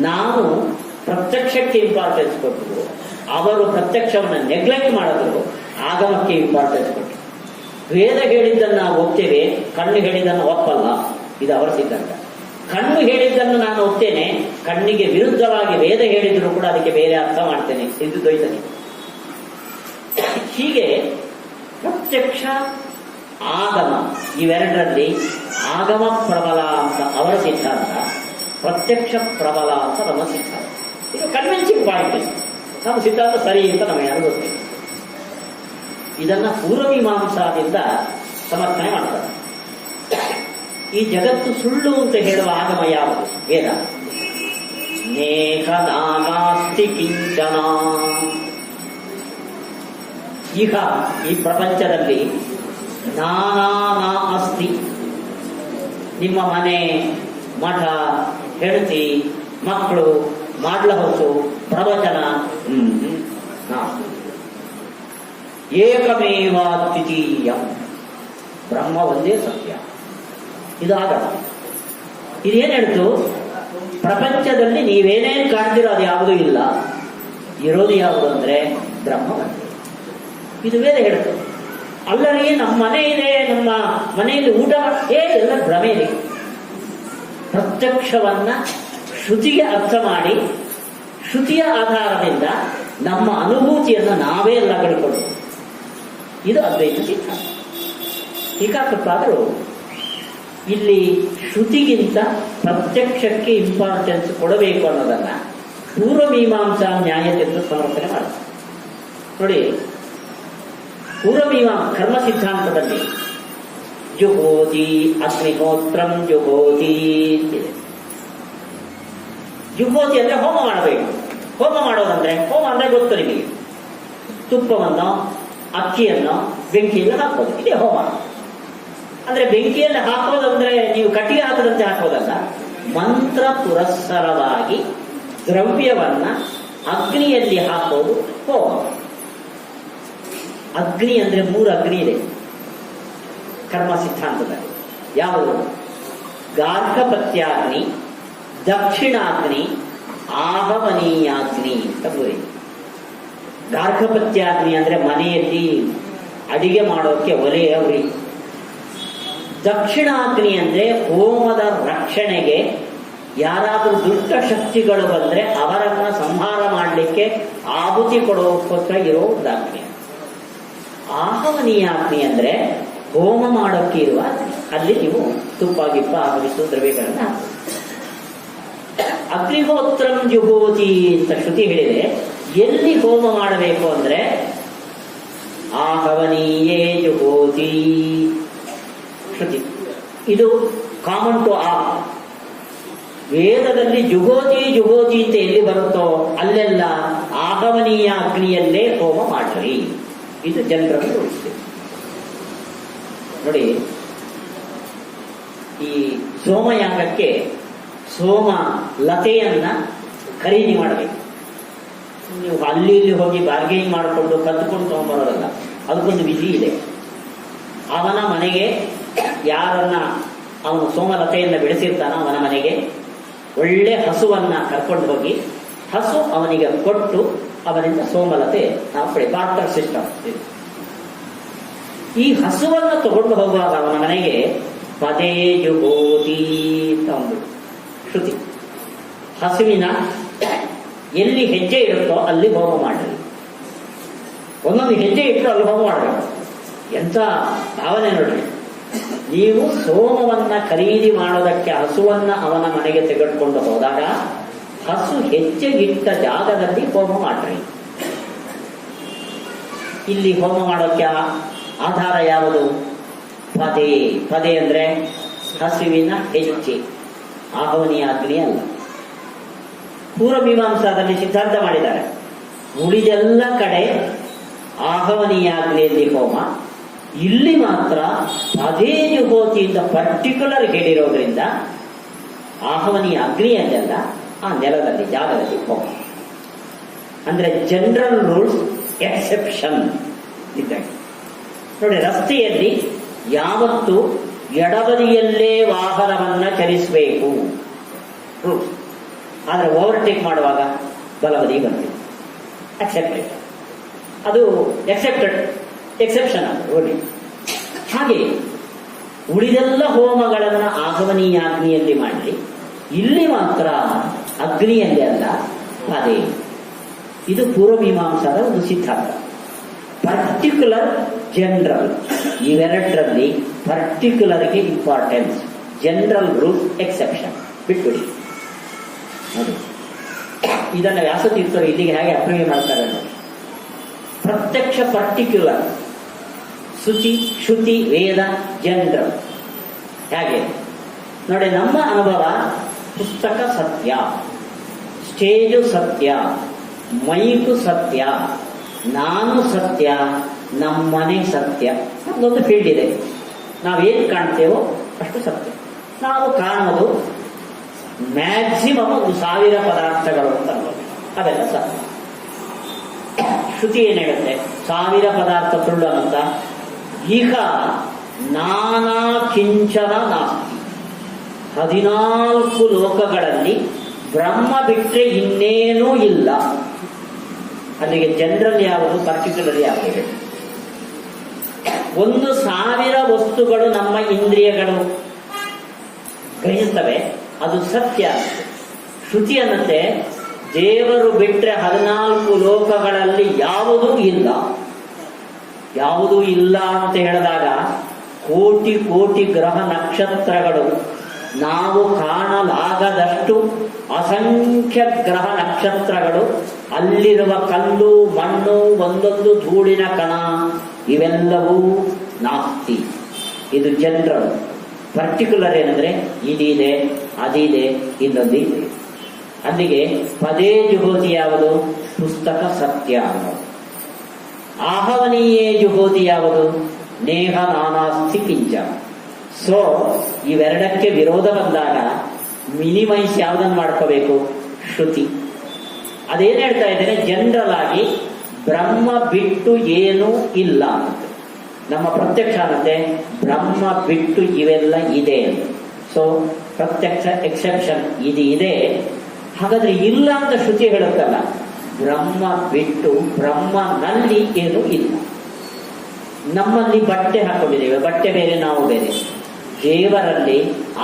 ನಾವು ಪ್ರತ್ಯಕ್ಷಕ್ಕೆ ಇಂಪಾರ್ಟೆನ್ಸ್ ಕೊಟ್ಟರು, ಅವರು ಪ್ರತ್ಯಕ್ಷವನ್ನು ನೆಗ್ಲೆಕ್ಟ್ ಮಾಡಿದ್ರು, ಆಗಮಕ್ಕೆ ಇಂಪಾರ್ಟೆನ್ಸ್ ಕೊಟ್ಟರು. ವೇದ ಹೇಳಿದ್ದನ್ನು ನಾವು ಒಪ್ತೇವೆ, ಕಣ್ಣು ಹೇಳಿದ್ದನ್ನು ಒಪ್ಪಲ್ಲ, ಇದು ಅವರ ಸಿದ್ಧಾಂತ. ಕಣ್ಣು ಹೇಳಿದ್ದನ್ನು ನಾನು ಒಪ್ತೇನೆ, ಕಣ್ಣಿಗೆ ವಿರುದ್ಧವಾಗಿ ವೇದ ಹೇಳಿದ್ರು ಕೂಡ ಅದಕ್ಕೆ ಬೇರೆ ಅರ್ಥ ಮಾಡ್ತೇನೆ, ಇದು ದ್ವೈತನೆ. ಹೀಗೆ ಪ್ರತ್ಯಕ್ಷ ಆಗಮ ಇವೆರಡರಲ್ಲಿ ಆಗಮ ಪ್ರಬಲ ಅಂತ ಅವರ ಸಿದ್ಧಾಂತ, ಪ್ರತ್ಯಕ್ಷ ಪ್ರಬಲ ಅಂತ ನಮ್ಮ ಸಿದ್ಧಾಂತ. ಇದು ಕನ್ವಿನ್ಸಿಂಗ್ ಪಾಯಿಂಟ್. ನಮ್ಮ ಸಿದ್ಧಾಂತ ಸರಿ ಅಂತ ನಮಗೆ ಅನುಭವಿಸ್ತೀವಿ. ಇದನ್ನ ಪೂರ್ವಮೀಮಾಂಸಾದಿಂದ ಸಮರ್ಥನೆ ಮಾಡ್ತಾರೆ. ಈ ಜಗತ್ತು ಸುಳ್ಳು ಅಂತ ಹೇಳುವ ಆಗಮ ಯಾವುದು? ವೇದ. ನೇಹ ನಾನಾಸ್ತಿ ಕಿಂಚನ. ಈಗ ಈ ಪ್ರಪಂಚದಲ್ಲಿ ನಾನಾ ಅಸ್ತಿ. ನಿಮ್ಮ ಮನೆ, ಮಠ, ಹೆಂಡತಿ, ಮಕ್ಕಳು, ಮಾಡ್ಲ ಹೊತ್ತು, ಪ್ರವಚನ, ಏಕಮೇವ ದ್ವಿತೀಯ, ಬ್ರಹ್ಮ ಒಂದೇ ಸತ್ಯ. ಇದು ಆಗಮ. ಇದೇನು ಹೇಳ್ತು? ಪ್ರಪಂಚದಲ್ಲಿ ನೀವೇನೇನು ಕಾಣ್ತಿರೋ ಅದು ಯಾವುದೂ ಇಲ್ಲ, ಇರೋದು ಯಾವುದು ಅಂದ್ರೆ ಬ್ರಹ್ಮ ಒಂದೇ. ಇದು ವೇದ ಹೇಳ್ತು. ಅಲ್ಲರಿ ನಮ್ಮ ಮನೆ ಇದೆ, ನಮ್ಮ ಮನೆಯಲ್ಲಿ ಊಟ ಎಲ್ಲ ಭ್ರಮೆ ಇದೆ. ಪ್ರತ್ಯಕ್ಷವನ್ನ ಶ್ರುತಿಗೆ ಅರ್ಥ ಮಾಡಿ, ಶ್ರುತಿಯ ಆಧಾರದಿಂದ ನಮ್ಮ ಅನುಭೂತಿಯನ್ನು ನಾವೇ ಎಲ್ಲ ಕಳ್ಕೊಳ್ಳೋದು. ಇದು ಅದ್ವೈತ ಸಿದ್ಧಾಂತ. ಟೀಕಾಕೃತ್ತಾದರೂ ಇಲ್ಲಿ ಶ್ರುತಿಗಿಂತ ಪ್ರತ್ಯಕ್ಷಕ್ಕೆ ಇಂಪಾರ್ಟೆನ್ಸ್ ಕೊಡಬೇಕು ಅನ್ನೋದನ್ನ ಪೂರ್ವಮೀಮಾಂಸಾ ನ್ಯಾಯದಿಂದ ಸಮರ್ಥನೆ ಮಾಡ್ತಾರೆ. ನೋಡಿ, ಕರ್ಮ ಸಿದ್ಧಾಂತದಲ್ಲಿ ಜುಹೋತಿ ಅಗ್ನಿಹೋತ್ರಂ ಜುಹೋತಿ ಅಂತಿದೆ. ಜುಹೋತಿ ಅಂದ್ರೆ ಹೋಮ ಮಾಡಬೇಕು. ಹೋಮ ಮಾಡೋದಂದ್ರೆ, ಹೋಮ ಅಂದ್ರೆ ಗೊತ್ತು ನಿಮಗೆ, ತುಪ್ಪವನ್ನು ಅಕ್ಕಿಯನ್ನು ಬೆಂಕಿಯಲ್ಲಿ ಹಾಕೋದು, ಇದೇ ಹೋಮ. ಅಂದ್ರೆ ಬೆಂಕಿಯಲ್ಲಿ ಹಾಕೋದಂದ್ರೆ ನೀವು ಕಟ್ಟಿಗೆ ಹಾಕದಂತೆ ಹಾಕೋದಲ್ಲ, ಮಂತ್ರ ಪುರಸ್ಸರವಾಗಿ ದ್ರವ್ಯವನ್ನ ಅಗ್ನಿಯಲ್ಲಿ ಹಾಕೋದು ಹೋಮ. ಅಗ್ನಿ ಅಂದ್ರೆ 3 ಅಗ್ನಿ ಇದೆ ಕರ್ಮ ಸಿದ್ಧಾಂತದಲ್ಲಿ. ಯಾವುದು? ಗಾರ್ಹಪತ್ಯಾಗ್ನಿ, ದಕ್ಷಿಣಾಗ್ನಿ, ಆಹವನೀಯಾಗ್ನಿ ಅಂತ 3. ಗಾರ್ಹಪತ್ಯಾಗ್ನಿ ಅಂದ್ರೆ ಮನೆಯಲ್ಲಿ ಅಡಿಗೆ ಮಾಡೋಕೆ ಒಲೆಯ ಉರಿ. ದಕ್ಷಿಣಾಗ್ನಿ ಅಂದ್ರೆ ಹೋಮದ ರಕ್ಷಣೆಗೆ ಯಾರಾದರೂ ದುಷ್ಟ ಶಕ್ತಿಗಳು ಬಂದ್ರೆ ಅವರನ್ನ ಸಂಹಾರ ಮಾಡಲಿಕ್ಕೆ ಆಹುತಿ ಕೊಡೋಕ್ಕೋಸ್ಕರ ಇರೋ ಅಗ್ನಿ. ಆಹವನೀಯಾಗ್ನಿ ಅಂದ್ರೆ ಹೋಮ ಮಾಡೋಕ್ಕೆ ಇರುವ ಅಗ್ನಿ. ಅಲ್ಲಿ ನೀವು ತುಪ್ಪ ಗಿಪ್ಪ ಆಗಮಿಸುವ ದ್ರವ್ಯಗಳನ್ನ ಹಾಕಿ. ಅಗ್ನಿಹೋತ್ರಂ ಜುಹೋತಿ ಅಂತ ಶ್ರುತಿ ಹೇಳಿದೆ. ಎಲ್ಲಿ ಹೋಮ ಮಾಡಬೇಕು ಅಂದ್ರೆ ಆಹವನೀಯೇ ಜುಹೋತಿ ಶ್ರುತಿ. ಇದು ಕಾಮನ್ ಟು ಆ ವೇದದಲ್ಲಿ ಜುಹೋತಿ ಜುಹೋತಿ ಅಂತ ಎಲ್ಲಿ ಬರುತ್ತೋ ಅಲ್ಲೆಲ್ಲ ಆಹವನೀಯ ಅಗ್ನಿಯಲ್ಲೇ ಹೋಮ ಮಾಡ್ರಿ. ಇದು ಜನರನ್ನು ರೂಢಿಸ್ತೀವಿ. ನೋಡಿ, ಈ ಸೋಮಯಾಗಕ್ಕೆ ಸೋಮ ಲತೆಯನ್ನ ಖರೀದಿ ಮಾಡಬೇಕು. ನೀವು ಅಲ್ಲಿ ಇಲ್ಲಿ ಹೋಗಿ ಬಾರ್ಗೇನಿಂಗ್ ಮಾಡಿಕೊಂಡು ಕದ್ದುಕೊಂಡು ತಗೊಂಡ್ಬರೋದಲ್ಲ, ಅದಕ್ಕೊಂದು ವಿಧಿ ಇದೆ. ಅವನ ಮನೆಗೆ ಯಾರನ್ನ ಅವನು ಸೋಮಲತೆಯನ್ನು ಬೆಳೆಸಿರ್ತಾನೋ ಅವನ ಮನೆಗೆ ಒಳ್ಳೆ ಹಸುವನ್ನ ಕರ್ಕೊಂಡು ಹೋಗಿ ಹಸು ಅವನಿಗೆ ಕೊಟ್ಟು ಅವನಿಂದ ಸೋಮಲತೆ ನಾವು ಬಾರ್ಟರ್ ಸಿಸ್ಟಮ್. ಈ ಹಸುವನ್ನು ತಗೊಂಡು ಹೋಗುವಾಗ ಅವನ ಮನೆಗೆ ಪದೇ ಜುಹೋತಿ ಅಂತ ಒಂದು ಶ್ರುತಿ. ಹಸುವಿನ ಎಲ್ಲಿ ಹೆಜ್ಜೆ ಇರುತ್ತೋ ಅಲ್ಲಿ ಹೋಮ ಮಾಡ್ರಿ. ಒಂದೊಂದು ಹೆಜ್ಜೆ ಇಟ್ಟರು ಅಲ್ಲಿ ಹೋಮ ಮಾಡಬೇಕು. ಎಂತ ಭಾವನೆ ನೋಡ್ರಿ. ನೀವು ಸೋಮವನ್ನ ಖರೀದಿ ಮಾಡೋದಕ್ಕೆ ಹಸುವನ್ನ ಅವನ ಮನೆಗೆ ತೆಗೆದುಕೊಂಡು ಹೋದಾಗ ಹಸು ಹೆಜ್ಜೆಗಿಟ್ಟ ಜಾಗದಲ್ಲಿ ಹೋಮ ಮಾಡ್ರಿ. ಇಲ್ಲಿ ಹೋಮ ಮಾಡೋಕ್ಕೆ ಆಧಾರ ಯಾವುದು? ಪದೇ. ಪದೇ ಅಂದ್ರೆ ಹಸುವಿನ ಹೆಜ್ಜೆ, ಆಹವನೀಯ ಅಗ್ನಿ ಅಲ್ಲ. ಪೂರ್ವಮೀಮಾಂಸಾದಲ್ಲಿ ಸಿದ್ಧಾಂತ ಮಾಡಿದ್ದಾರೆ. ಉಳಿದೆಲ್ಲ ಕಡೆ ಆಹವನೀಯ ಅಗ್ನಿಯಲ್ಲಿ ಹೋಮ, ಇಲ್ಲಿ ಮಾತ್ರ ಅದೇ ಜುಹೋತಿಯಿಂದ ಪರ್ಟಿಕ್ಯುಲರ್ ಹೇಳಿರೋದ್ರಿಂದ ಆಹವನೀಯ ಅಗ್ನಿಯಲ್ಲೆಲ್ಲ ಆ ನೆಲದಲ್ಲಿ ಜಾಗದಲ್ಲಿ ಹೋಮ. ಅಂದ್ರೆ ಜನರಲ್ ರೂಲ್ಸ್, ಎಕ್ಸೆಪ್ಷನ್ ಇದ್ದಾಗ. ನೋಡಿ, ರಸ್ತೆಯಲ್ಲಿ ಯಾವತ್ತು ಎಡಬದಿಯಲ್ಲೇ ವಾಹನವನ್ನ ಚಲಿಸಬೇಕು ರೂಲ್ಸ್. ಆದರೆ ಓವರ್ಟೇಕ್ ಮಾಡುವಾಗ ಬಲಬದಿ ಬರ್ತೀವಿ. ಅಕ್ಸೆಪ್ಟೆಡ್, ಅದು ಎಕ್ಸೆಪ್ಷನ್ ಅದು ಓಡಿ. ಹಾಗೆ ಉಳಿದೆಲ್ಲ ಹೋಮಗಳನ್ನು ಆಗಮನೀಯ ಅಗ್ನಿಯಲ್ಲಿ ಮಾಡಲಿ, ಇಲ್ಲಿ ಮಾತ್ರ ಅಗ್ನಿಯಲ್ಲಿ ಅಲ್ಲ ಅದೇ. ಇದು ಪೂರ್ವಮೀಮಾಂಸಾದ ಒಂದು ಸಿದ್ಧಾಂತ. ಪರ್ಟಿಕ್ಯುಲರ್, ಜನರಲ್, ಇವೆರಡರಲ್ಲಿ ಪರ್ಟಿಕ್ಯುಲರ್ಗೆ ಇಂಪಾರ್ಟೆನ್ಸ್, ಜನರಲ್ ರೂಲ್, ಎಕ್ಸೆಪ್ಷನ್ ಬಿಟ್ಬಿಡಿ. ಅದು ಇದನ್ನು ವ್ಯಾಸತೀರ್ಥರು ಇಲ್ಲಿಗೆ ಹೇಗೆ ಅಪ್ಲೈ ಮಾಡ್ತಾರೆ ನೋಡಿ. ಪ್ರತ್ಯಕ್ಷ ಪರ್ಟಿಕ್ಯುಲರ್, ಶ್ರುತಿ ವೇದ ಜನರಲ್. ಹೇಗೆ ನೋಡಿ, ನಮ್ಮ ಅನುಭವ ಪುಸ್ತಕ ಸತ್ಯ, ಸ್ಟೇಜು ಸತ್ಯ, ಮೈಕು ಸತ್ಯ, ನಾನು ಸತ್ಯ, ನಮ್ಮನೆ ಸತ್ಯ. ಅದೊಂದು ಫೀಲ್ಡ್ ಇದೆ. ನಾವೇನು ಕಾಣ್ತೇವೋ ಅಷ್ಟು ಸತ್ಯ. ನಾವು ಕಾಣೋದು ಮ್ಯಾಕ್ಸಿಮಮ್ 1000 ಪದಾರ್ಥಗಳು ಅಂತ ಅನ್ಬೋದು, ಅವೆಲ್ಲ ಸತ್ಯ. ಶ್ರುತಿ ಏನ್ ಹೇಳುತ್ತೆ? 1000 ಪದಾರ್ಥ ಸುಳ್ಳು ಅಂತ. ಈಗ ನಾನಾ ಕಿಂಚನ ನಾಸ್ತಿ, 14 ಲೋಕಗಳಲ್ಲಿ ಬ್ರಹ್ಮ ಬಿಟ್ಟರೆ ಇನ್ನೇನೂ ಇಲ್ಲ. ಅಲ್ಲಿಗೆ ಜನರಲ್ ಯಾವುದು, ಪರ್ಟಿಕ್ಯುಲರ್ ಯಾವುದು? 1000 ವಸ್ತುಗಳು ನಮ್ಮ ಇಂದ್ರಿಯಗಳು ಗ್ರಹಿಸ್ತವೆ, ಅದು ಸತ್ಯ. ಶ್ರುತಿ ಅನ್ನತ್ತೆ ದೇವರು ಬಿಟ್ಟರೆ 14 ಲೋಕಗಳಲ್ಲಿ ಯಾವುದೂ ಇಲ್ಲ. ಯಾವುದೂ ಇಲ್ಲ ಅಂತ ಹೇಳಿದಾಗ ಕೋಟಿ ಕೋಟಿ ಗ್ರಹ ನಕ್ಷತ್ರಗಳು, ನಾವು ಕಾಣಲಾಗದಷ್ಟು ಅಸಂಖ್ಯ ಗ್ರಹ ನಕ್ಷತ್ರಗಳು, ಅಲ್ಲಿರುವ ಕಲ್ಲು ಮಣ್ಣು, ಒಂದೊಂದು ಧೂಳಿನ ಕಣ, ಇವೆಲ್ಲವೂ ನಾಸ್ತಿ. ಇದು ಜನರಲ್. ಪರ್ಟಿಕ್ಯುಲರ್ ಏನಂದ್ರೆ ಇದಿದೆ, ಅದಿದೆ, ಇನ್ನೊಂದಿದೆ. ಅಲ್ಲಿಗೆ ಪದೇ ಜುಹೋತಿ ಯಾವುದು? ಪುಸ್ತಕ ಸತ್ಯ ಅನ್ನೋದು. ಆಹವನೀಯೇ ಜುಹೋತಿ ಯಾವುದು? ನೇಹ ನಾನಾಸ್ತಿ ಕಿಂಚ. ಸೊ ಇವೆರಡಕ್ಕೆ ವಿರೋಧ ಬಂದಾಗ ಮಿನಿಮೈಸ್ ಯಾವುದನ್ನು ಮಾಡ್ಕೋಬೇಕು? ಶ್ರುತಿ. ಅದೇನು ಹೇಳ್ತಾ ಇದ್ದೇನೆ? ಜನರಲ್ ಆಗಿ ಬ್ರಹ್ಮ ಬಿಟ್ಟು ಏನೂ ಇಲ್ಲ ಅಂತ. ನಮ್ಮ ಪ್ರತ್ಯಕ್ಷ ಅನ್ನತ್ತೆ ಬ್ರಹ್ಮ ಬಿಟ್ಟು ಇವೆಲ್ಲ ಇದೆ. ಸೊ ಪ್ರತ್ಯಕ್ಷ ಎಕ್ಸೆಪ್ಷನ್ ಇದು ಇದೆ. ಹಾಗಾದ್ರೆ ಇಲ್ಲ ಅಂತ ಶ್ರುತಿ ಹೇಳುತ್ತಲ್ಲ, ಬ್ರಹ್ಮ ಬಿಟ್ಟು ಬ್ರಹ್ಮನಲ್ಲಿ ಏನೂ ಇಲ್ಲ. ನಮ್ಮಲ್ಲಿ ಬಟ್ಟೆ ಹಾಕೊಂಡಿದ್ದೇವೆ, ಬಟ್ಟೆ ಬೇರೆ, ನಾವು ಬೇರೆ. ದೇವರಲ್ಲಿ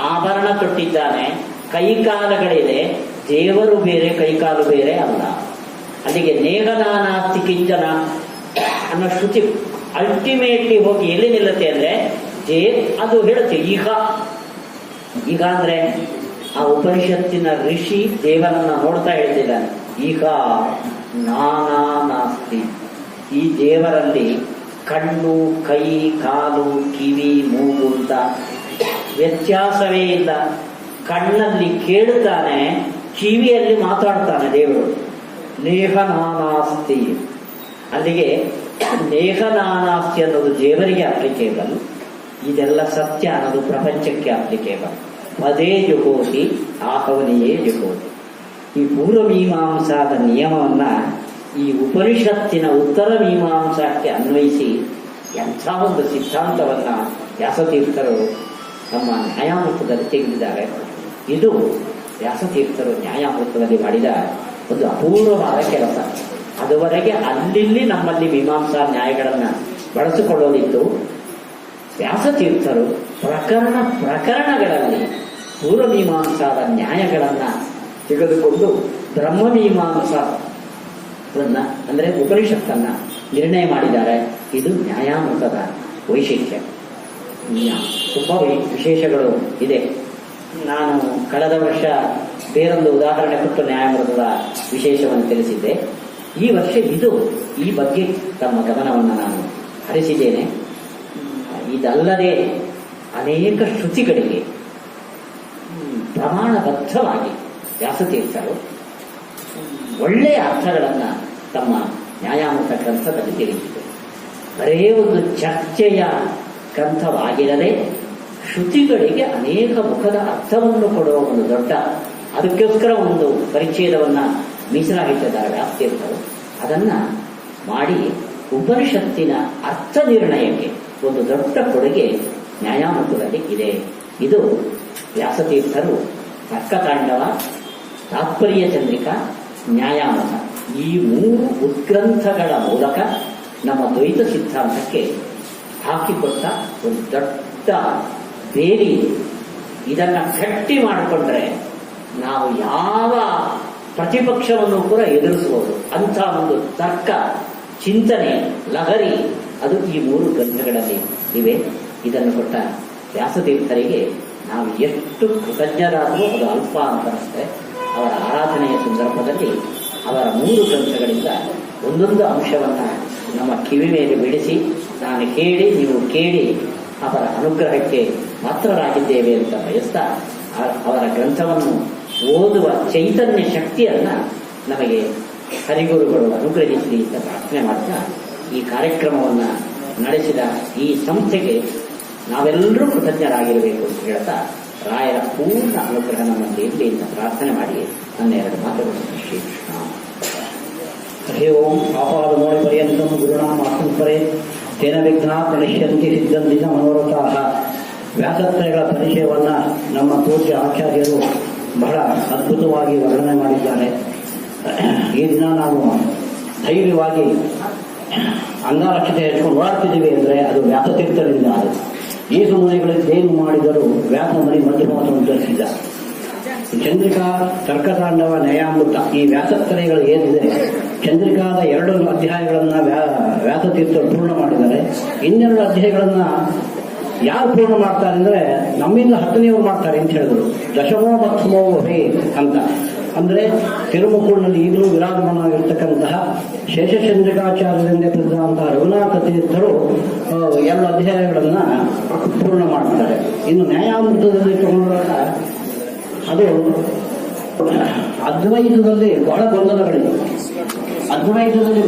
ಆಭರಣ ತೊಟ್ಟಿದ್ದಾನೆ, ಕೈಕಾಲುಗಳಿದೆ, ದೇವರು ಬೇರೆ, ಕೈಕಾಲು ಬೇರೆ ಅಲ್ಲ. ಅಲ್ಲಿಗೆ ನೇಹನಾನಾಸ್ತಿ ಕಿಂಚನ ಅನ್ನೋ ಶ್ರುತಿ ಅಲ್ಟಿಮೇಟ್ಲಿ ಹೋಗಿ ಎಲ್ಲಿ ನಿಲ್ಲುತ್ತೆ ಅಂದ್ರೆ ಅದು ಹೇಳುತ್ತೆ ಈಗ ಅಂದ್ರೆ ಆ ಉಪನಿಷತ್ತಿನ ಋಷಿ ದೇವರನ್ನ ನೋಡ್ತಾ ಹೇಳ್ತಿದ್ದಾನೆ, ಈಗ ನಾನಾ ನಾಸ್ತಿ. ಈ ದೇವರಲ್ಲಿ ಕಣ್ಣು, ಕೈ, ಕಾಲು, ಕಿವಿ, ಮೂಗು ಅಂತ ವ್ಯತ್ಯಾಸವೇ ಇಲ್ಲ. ಕಣ್ಣಲ್ಲಿ ಕೇಳುತ್ತಾನೆ, ಕಿವಿಯಲ್ಲಿ ಮಾತಾಡ್ತಾನೆ ದೇವರು. ನೇಹನಾನಾಸ್ತಿ. ಅಲ್ಲಿಗೆ ನೇಹನಾನಾಸ್ತಿ ಅನ್ನೋದು ದೇವರಿಗೆ ಅಪ್ಲಿಕೇಬಲ್, ಇದೆಲ್ಲ ಸತ್ಯ ಅನ್ನೋದು ಪ್ರಪಂಚಕ್ಕೆ ಅಪ್ಲಿಕೇಬಲ್. ಪದೇ ಜುಹೋತಿ ಆಹವನಿಯೇ ಜುಹೋತಿ. ಈ ಪೂರ್ವಮೀಮಾಂಸಾದ ನಿಯಮವನ್ನ ಈ ಉಪನಿಷತ್ತಿನ ಉತ್ತರ ಮೀಮಾಂಸಕ್ಕೆ ಅನ್ವಯಿಸಿ ಎಂಥ ಒಂದು ಸಿದ್ಧಾಂತವನ್ನ ವ್ಯಾಸತೀರ್ಥರು ನಮ್ಮ ನ್ಯಾಯಾಮೃತದಲ್ಲಿ ತೆಗೆದಿದ್ದಾರೆ. ಇದು ವ್ಯಾಸತೀರ್ಥರು ನ್ಯಾಯಾಮೃತದಲ್ಲಿ ಮಾಡಿದ ಒಂದು ಅಪೂರ್ವವಾದ ಕೆಲಸ. ಅದುವರೆಗೆ ಅಲ್ಲಿ ನಮ್ಮಲ್ಲಿ ಮೀಮಾಂಸಾ ನ್ಯಾಯಗಳನ್ನು ಬಳಸಿಕೊಳ್ಳೋದಿತ್ತು. ವ್ಯಾಸತೀರ್ಥರು ಪ್ರಕರಣಗಳಲ್ಲಿ ಪೂರ್ವಮೀಮಾಂಸಾದ ನ್ಯಾಯಗಳನ್ನ ತೆಗೆದುಕೊಂಡು ಬ್ರಹ್ಮಮೀಮಾಂಸವನ್ನ ಅಂದ್ರೆ ಉಪನಿಷತ್ತನ್ನ ನಿರ್ಣಯ ಮಾಡಿದ್ದಾರೆ. ಇದು ನ್ಯಾಯಾಮೃತದ ವೈಶಿಷ್ಟ್ಯ. ತುಂಬಾ ವಿಶೇಷಗಳು ಇದೆ. ನಾನು ಕಳೆದ ವರ್ಷ ಬೇರೊಂದು ಉದಾಹರಣೆ ಕೊಟ್ಟು ನ್ಯಾಯಾಮೃತದ ವಿಶೇಷವನ್ನು ತಿಳಿಸಿದ್ದೆ. ಈ ವರ್ಷ ಈ ಬಗ್ಗೆ ತಮ್ಮ ಗಮನವನ್ನು ನಾನು ಹರಿಸಿದ್ದೇನೆ. ಇದಲ್ಲದೆ ಅನೇಕ ಶ್ರುತಿಗಳಿಗೆ ಪ್ರಮಾಣಬದ್ಧವಾಗಿ ವ್ಯಾಸತೀರ್ಥರು ಒಳ್ಳೆಯ ಅರ್ಥಗಳನ್ನ ತಮ್ಮ ನ್ಯಾಯಾಮೃತ ಗ್ರಂಥದಲ್ಲಿ ತಿಳಿಸಿದರು. ಬರೇ ಒಂದು ಚರ್ಚೆಯ ಗ್ರಂಥವಾಗಿರದೆ ಶ್ರುತಿಗಳಿಗೆ ಅನೇಕ ಮುಖದ ಅರ್ಥವನ್ನು ಕೊಡುವ ಒಂದು ದೊಡ್ಡ, ಅದಕ್ಕೋಸ್ಕರ ಒಂದು ಪರಿಚ್ಛೇದವನ್ನ ಮೀಸಲಾಗಿಟ್ಟಿದ್ದಾರೆ ವ್ಯಾಸತೀರ್ಥರು. ಅದನ್ನ ಮಾಡಿ ಉಪನಿಷತ್ತಿನ ಅರ್ಥ ನಿರ್ಣಯಕ್ಕೆ ಒಂದು ದೊಡ್ಡ ಕೊಡುಗೆ ನ್ಯಾಯಾಮೃತದಲ್ಲಿ ಇದೆ. ಇದು ವ್ಯಾಸತೀರ್ಥರು ತರ್ಕತಾಂಡವ, ತಾತ್ಪರ್ಯ ಚಂದ್ರಿಕಾ, ನ್ಯಾಯಾಮತ ಈ 3 ಉತ್ಗ್ರಂಥಗಳ ಮೂಲಕ ನಮ್ಮ ದ್ವೈತ ಸಿದ್ಧಾಂತಕ್ಕೆ ಹಾಕಿಕೊಟ್ಟ ಒಂದು ದೊಡ್ಡ ಬೇಲಿ. ಇದನ್ನ ಗಟ್ಟಿ ಮಾಡಿಕೊಂಡ್ರೆ ನಾವು ಯಾವ ಪ್ರತಿಪಕ್ಷವನ್ನು ಕೂಡ ಎದುರಿಸಬಹುದು. ಅಂಥ ಒಂದು ತರ್ಕ, ಚಿಂತನೆ, ಲಹರಿ ಅದು ಈ 3 ಗ್ರಂಥಗಳಲ್ಲಿ ಇವೆ. ಇದನ್ನು ಕೊಟ್ಟ ವ್ಯಾಸತೀರ್ಥರಿಗೆ ನಾವು ಎಷ್ಟು ಕೃತಜ್ಞರಾದರೂ ಅದು ಅಲ್ಪ ಅಂತ ಅನಿಸುತ್ತೆ. ಅವರ ಆರಾಧನೆಯ ಸಂದರ್ಭದಲ್ಲಿ ಅವರ 3 ಗ್ರಂಥಗಳಿಂದ ಒಂದೊಂದು ಅಂಶವನ್ನು ನಮ್ಮ ಕಿವಿ ಮೇಲೆ ಬಿಡಿಸಿ ನಾನು ಕೇಳಿ ನೀವು ಕೇಳಿ ಅವರ ಅನುಗ್ರಹಕ್ಕೆ ಪಾತ್ರರಾಗಿದ್ದೇವೆ ಅಂತ ಬಯಸ್ತಾ ಅವರ ಗ್ರಂಥವನ್ನು ಓದುವ ಚೈತನ್ಯ ಶಕ್ತಿಯನ್ನ ನಮಗೆ ಹರಿಗುರುಗಳು ಅನುಗ್ರಹಿಸಲಿ ಅಂತ ಪ್ರಾರ್ಥನೆ ಮಾಡ್ತಾ ಈ ಕಾರ್ಯಕ್ರಮವನ್ನು ನಡೆಸಿದ ಈ ಸಂಸ್ಥೆಗೆ ನಾವೆಲ್ಲರೂ ಕೃತಜ್ಞರಾಗಿರಬೇಕು ಅಂತ ಹೇಳ್ತಾ ರಾಯರ ಪೂರ್ಣ ಅನುಗ್ರಹ ನಮ್ಮಲ್ಲಿ ಇರಲಿ ಅಂತ ಪ್ರಾರ್ಥನೆ ಮಾಡಿ ನನ್ನ 2 ಮಾತುಗಳು. ಶ್ರೀಕೃಷ್ಣ. ಹರಿ ಓಂ. ಆಪಾದಮೂಲ ಪರ್ಯಂತಂ ಗುರುಣಾಂ ಆತ್ಮಪರೆ ತೇನ ವಿಘ್ನಾ ಪ್ರಣಶ್ಯಂತಿ ಸಿದ್ಧಂತಿ ನ ಮನೋರಥಾಃ. ವ್ಯಾಸತ್ರಯಗಳ ಪರಿಚಯವನ್ನ ನಮ್ಮ ಪೂಜ್ಯ ಆಚಾರ್ಯರು ಬಹಳ ಅದ್ಭುತವಾಗಿ ವರ್ಣನೆ ಮಾಡಿದ್ದಾರೆ. ಈ ದಿನ ನಾವು ಧೈರ್ಯವಾಗಿ ಅಂಗಾರಕ್ಷತೆ ಹೆಚ್ಕೊಂಡು ಓಡಾಡ್ತಿದ್ದೀವಿ ಅಂದರೆ ಅದು ವ್ಯಾಸತೀರ್ಥರಿಂದ. ಏಸು ಮುನಿಗಳಿದ್ದೇನು ಮಾಡಿದರೂ ವ್ಯಾಸ ಮನಿ ಮಧ್ಯಮವನ್ನು ಧರಿಸಿದ. ಚಂದ್ರಿಕಾ, ತರ್ಕತಾಂಡವ, ನ್ಯಾಯಾಮೃತ ಈ ವ್ಯಾಸತ್ರಯಗಳು ಏನಿದೆ, ಚಂದ್ರಿಕಾದ 2 ಅಧ್ಯಾಯಗಳನ್ನು ವ್ಯಾಸತೀರ್ಥರು ಪೂರ್ಣ ಮಾಡಿದ್ದಾರೆ. ಇನ್ನೆರಡು ಅಧ್ಯಾಯಗಳನ್ನ ಯಾರು ಪೂರ್ಣ ಮಾಡ್ತಾರೆ ಅಂದರೆ ನಮ್ಮಿಂದ 10ನೇವರು ಮಾಡ್ತಾರೆ ಅಂತ ಹೇಳಿದ್ರು. ದಶಮೋ ಮಧ್ಯಮೋ ಹೇ ಅಂತ ಅಂದರೆ ತಿರುಮುಕೂರಿನಲ್ಲಿ ಈಗಲೂ ವಿರಾಜಮಾನವಾಗಿರ್ತಕ್ಕಂತಹ ಶೇಷಚಂದ್ರಿಕಾಚಾರ್ಯರಿಂದ ತಿಳಿದಂತಹ ರಘುನಾಥ ತೀರ್ಥರು 2 ಅಧ್ಯಾಯಗಳನ್ನು ಪೂರ್ಣ ಮಾಡ್ತಾರೆ. ಇನ್ನು ನ್ಯಾಯಾಮೃತದಲ್ಲಿ ತಗೊಂಡಾಗ ಅದು ಅದ್ವೈತದಲ್ಲಿ ಬಹಳ ಗೊಂದಲಗಳಿವೆ. ಅದ್ವೈತದಲ್ಲಿ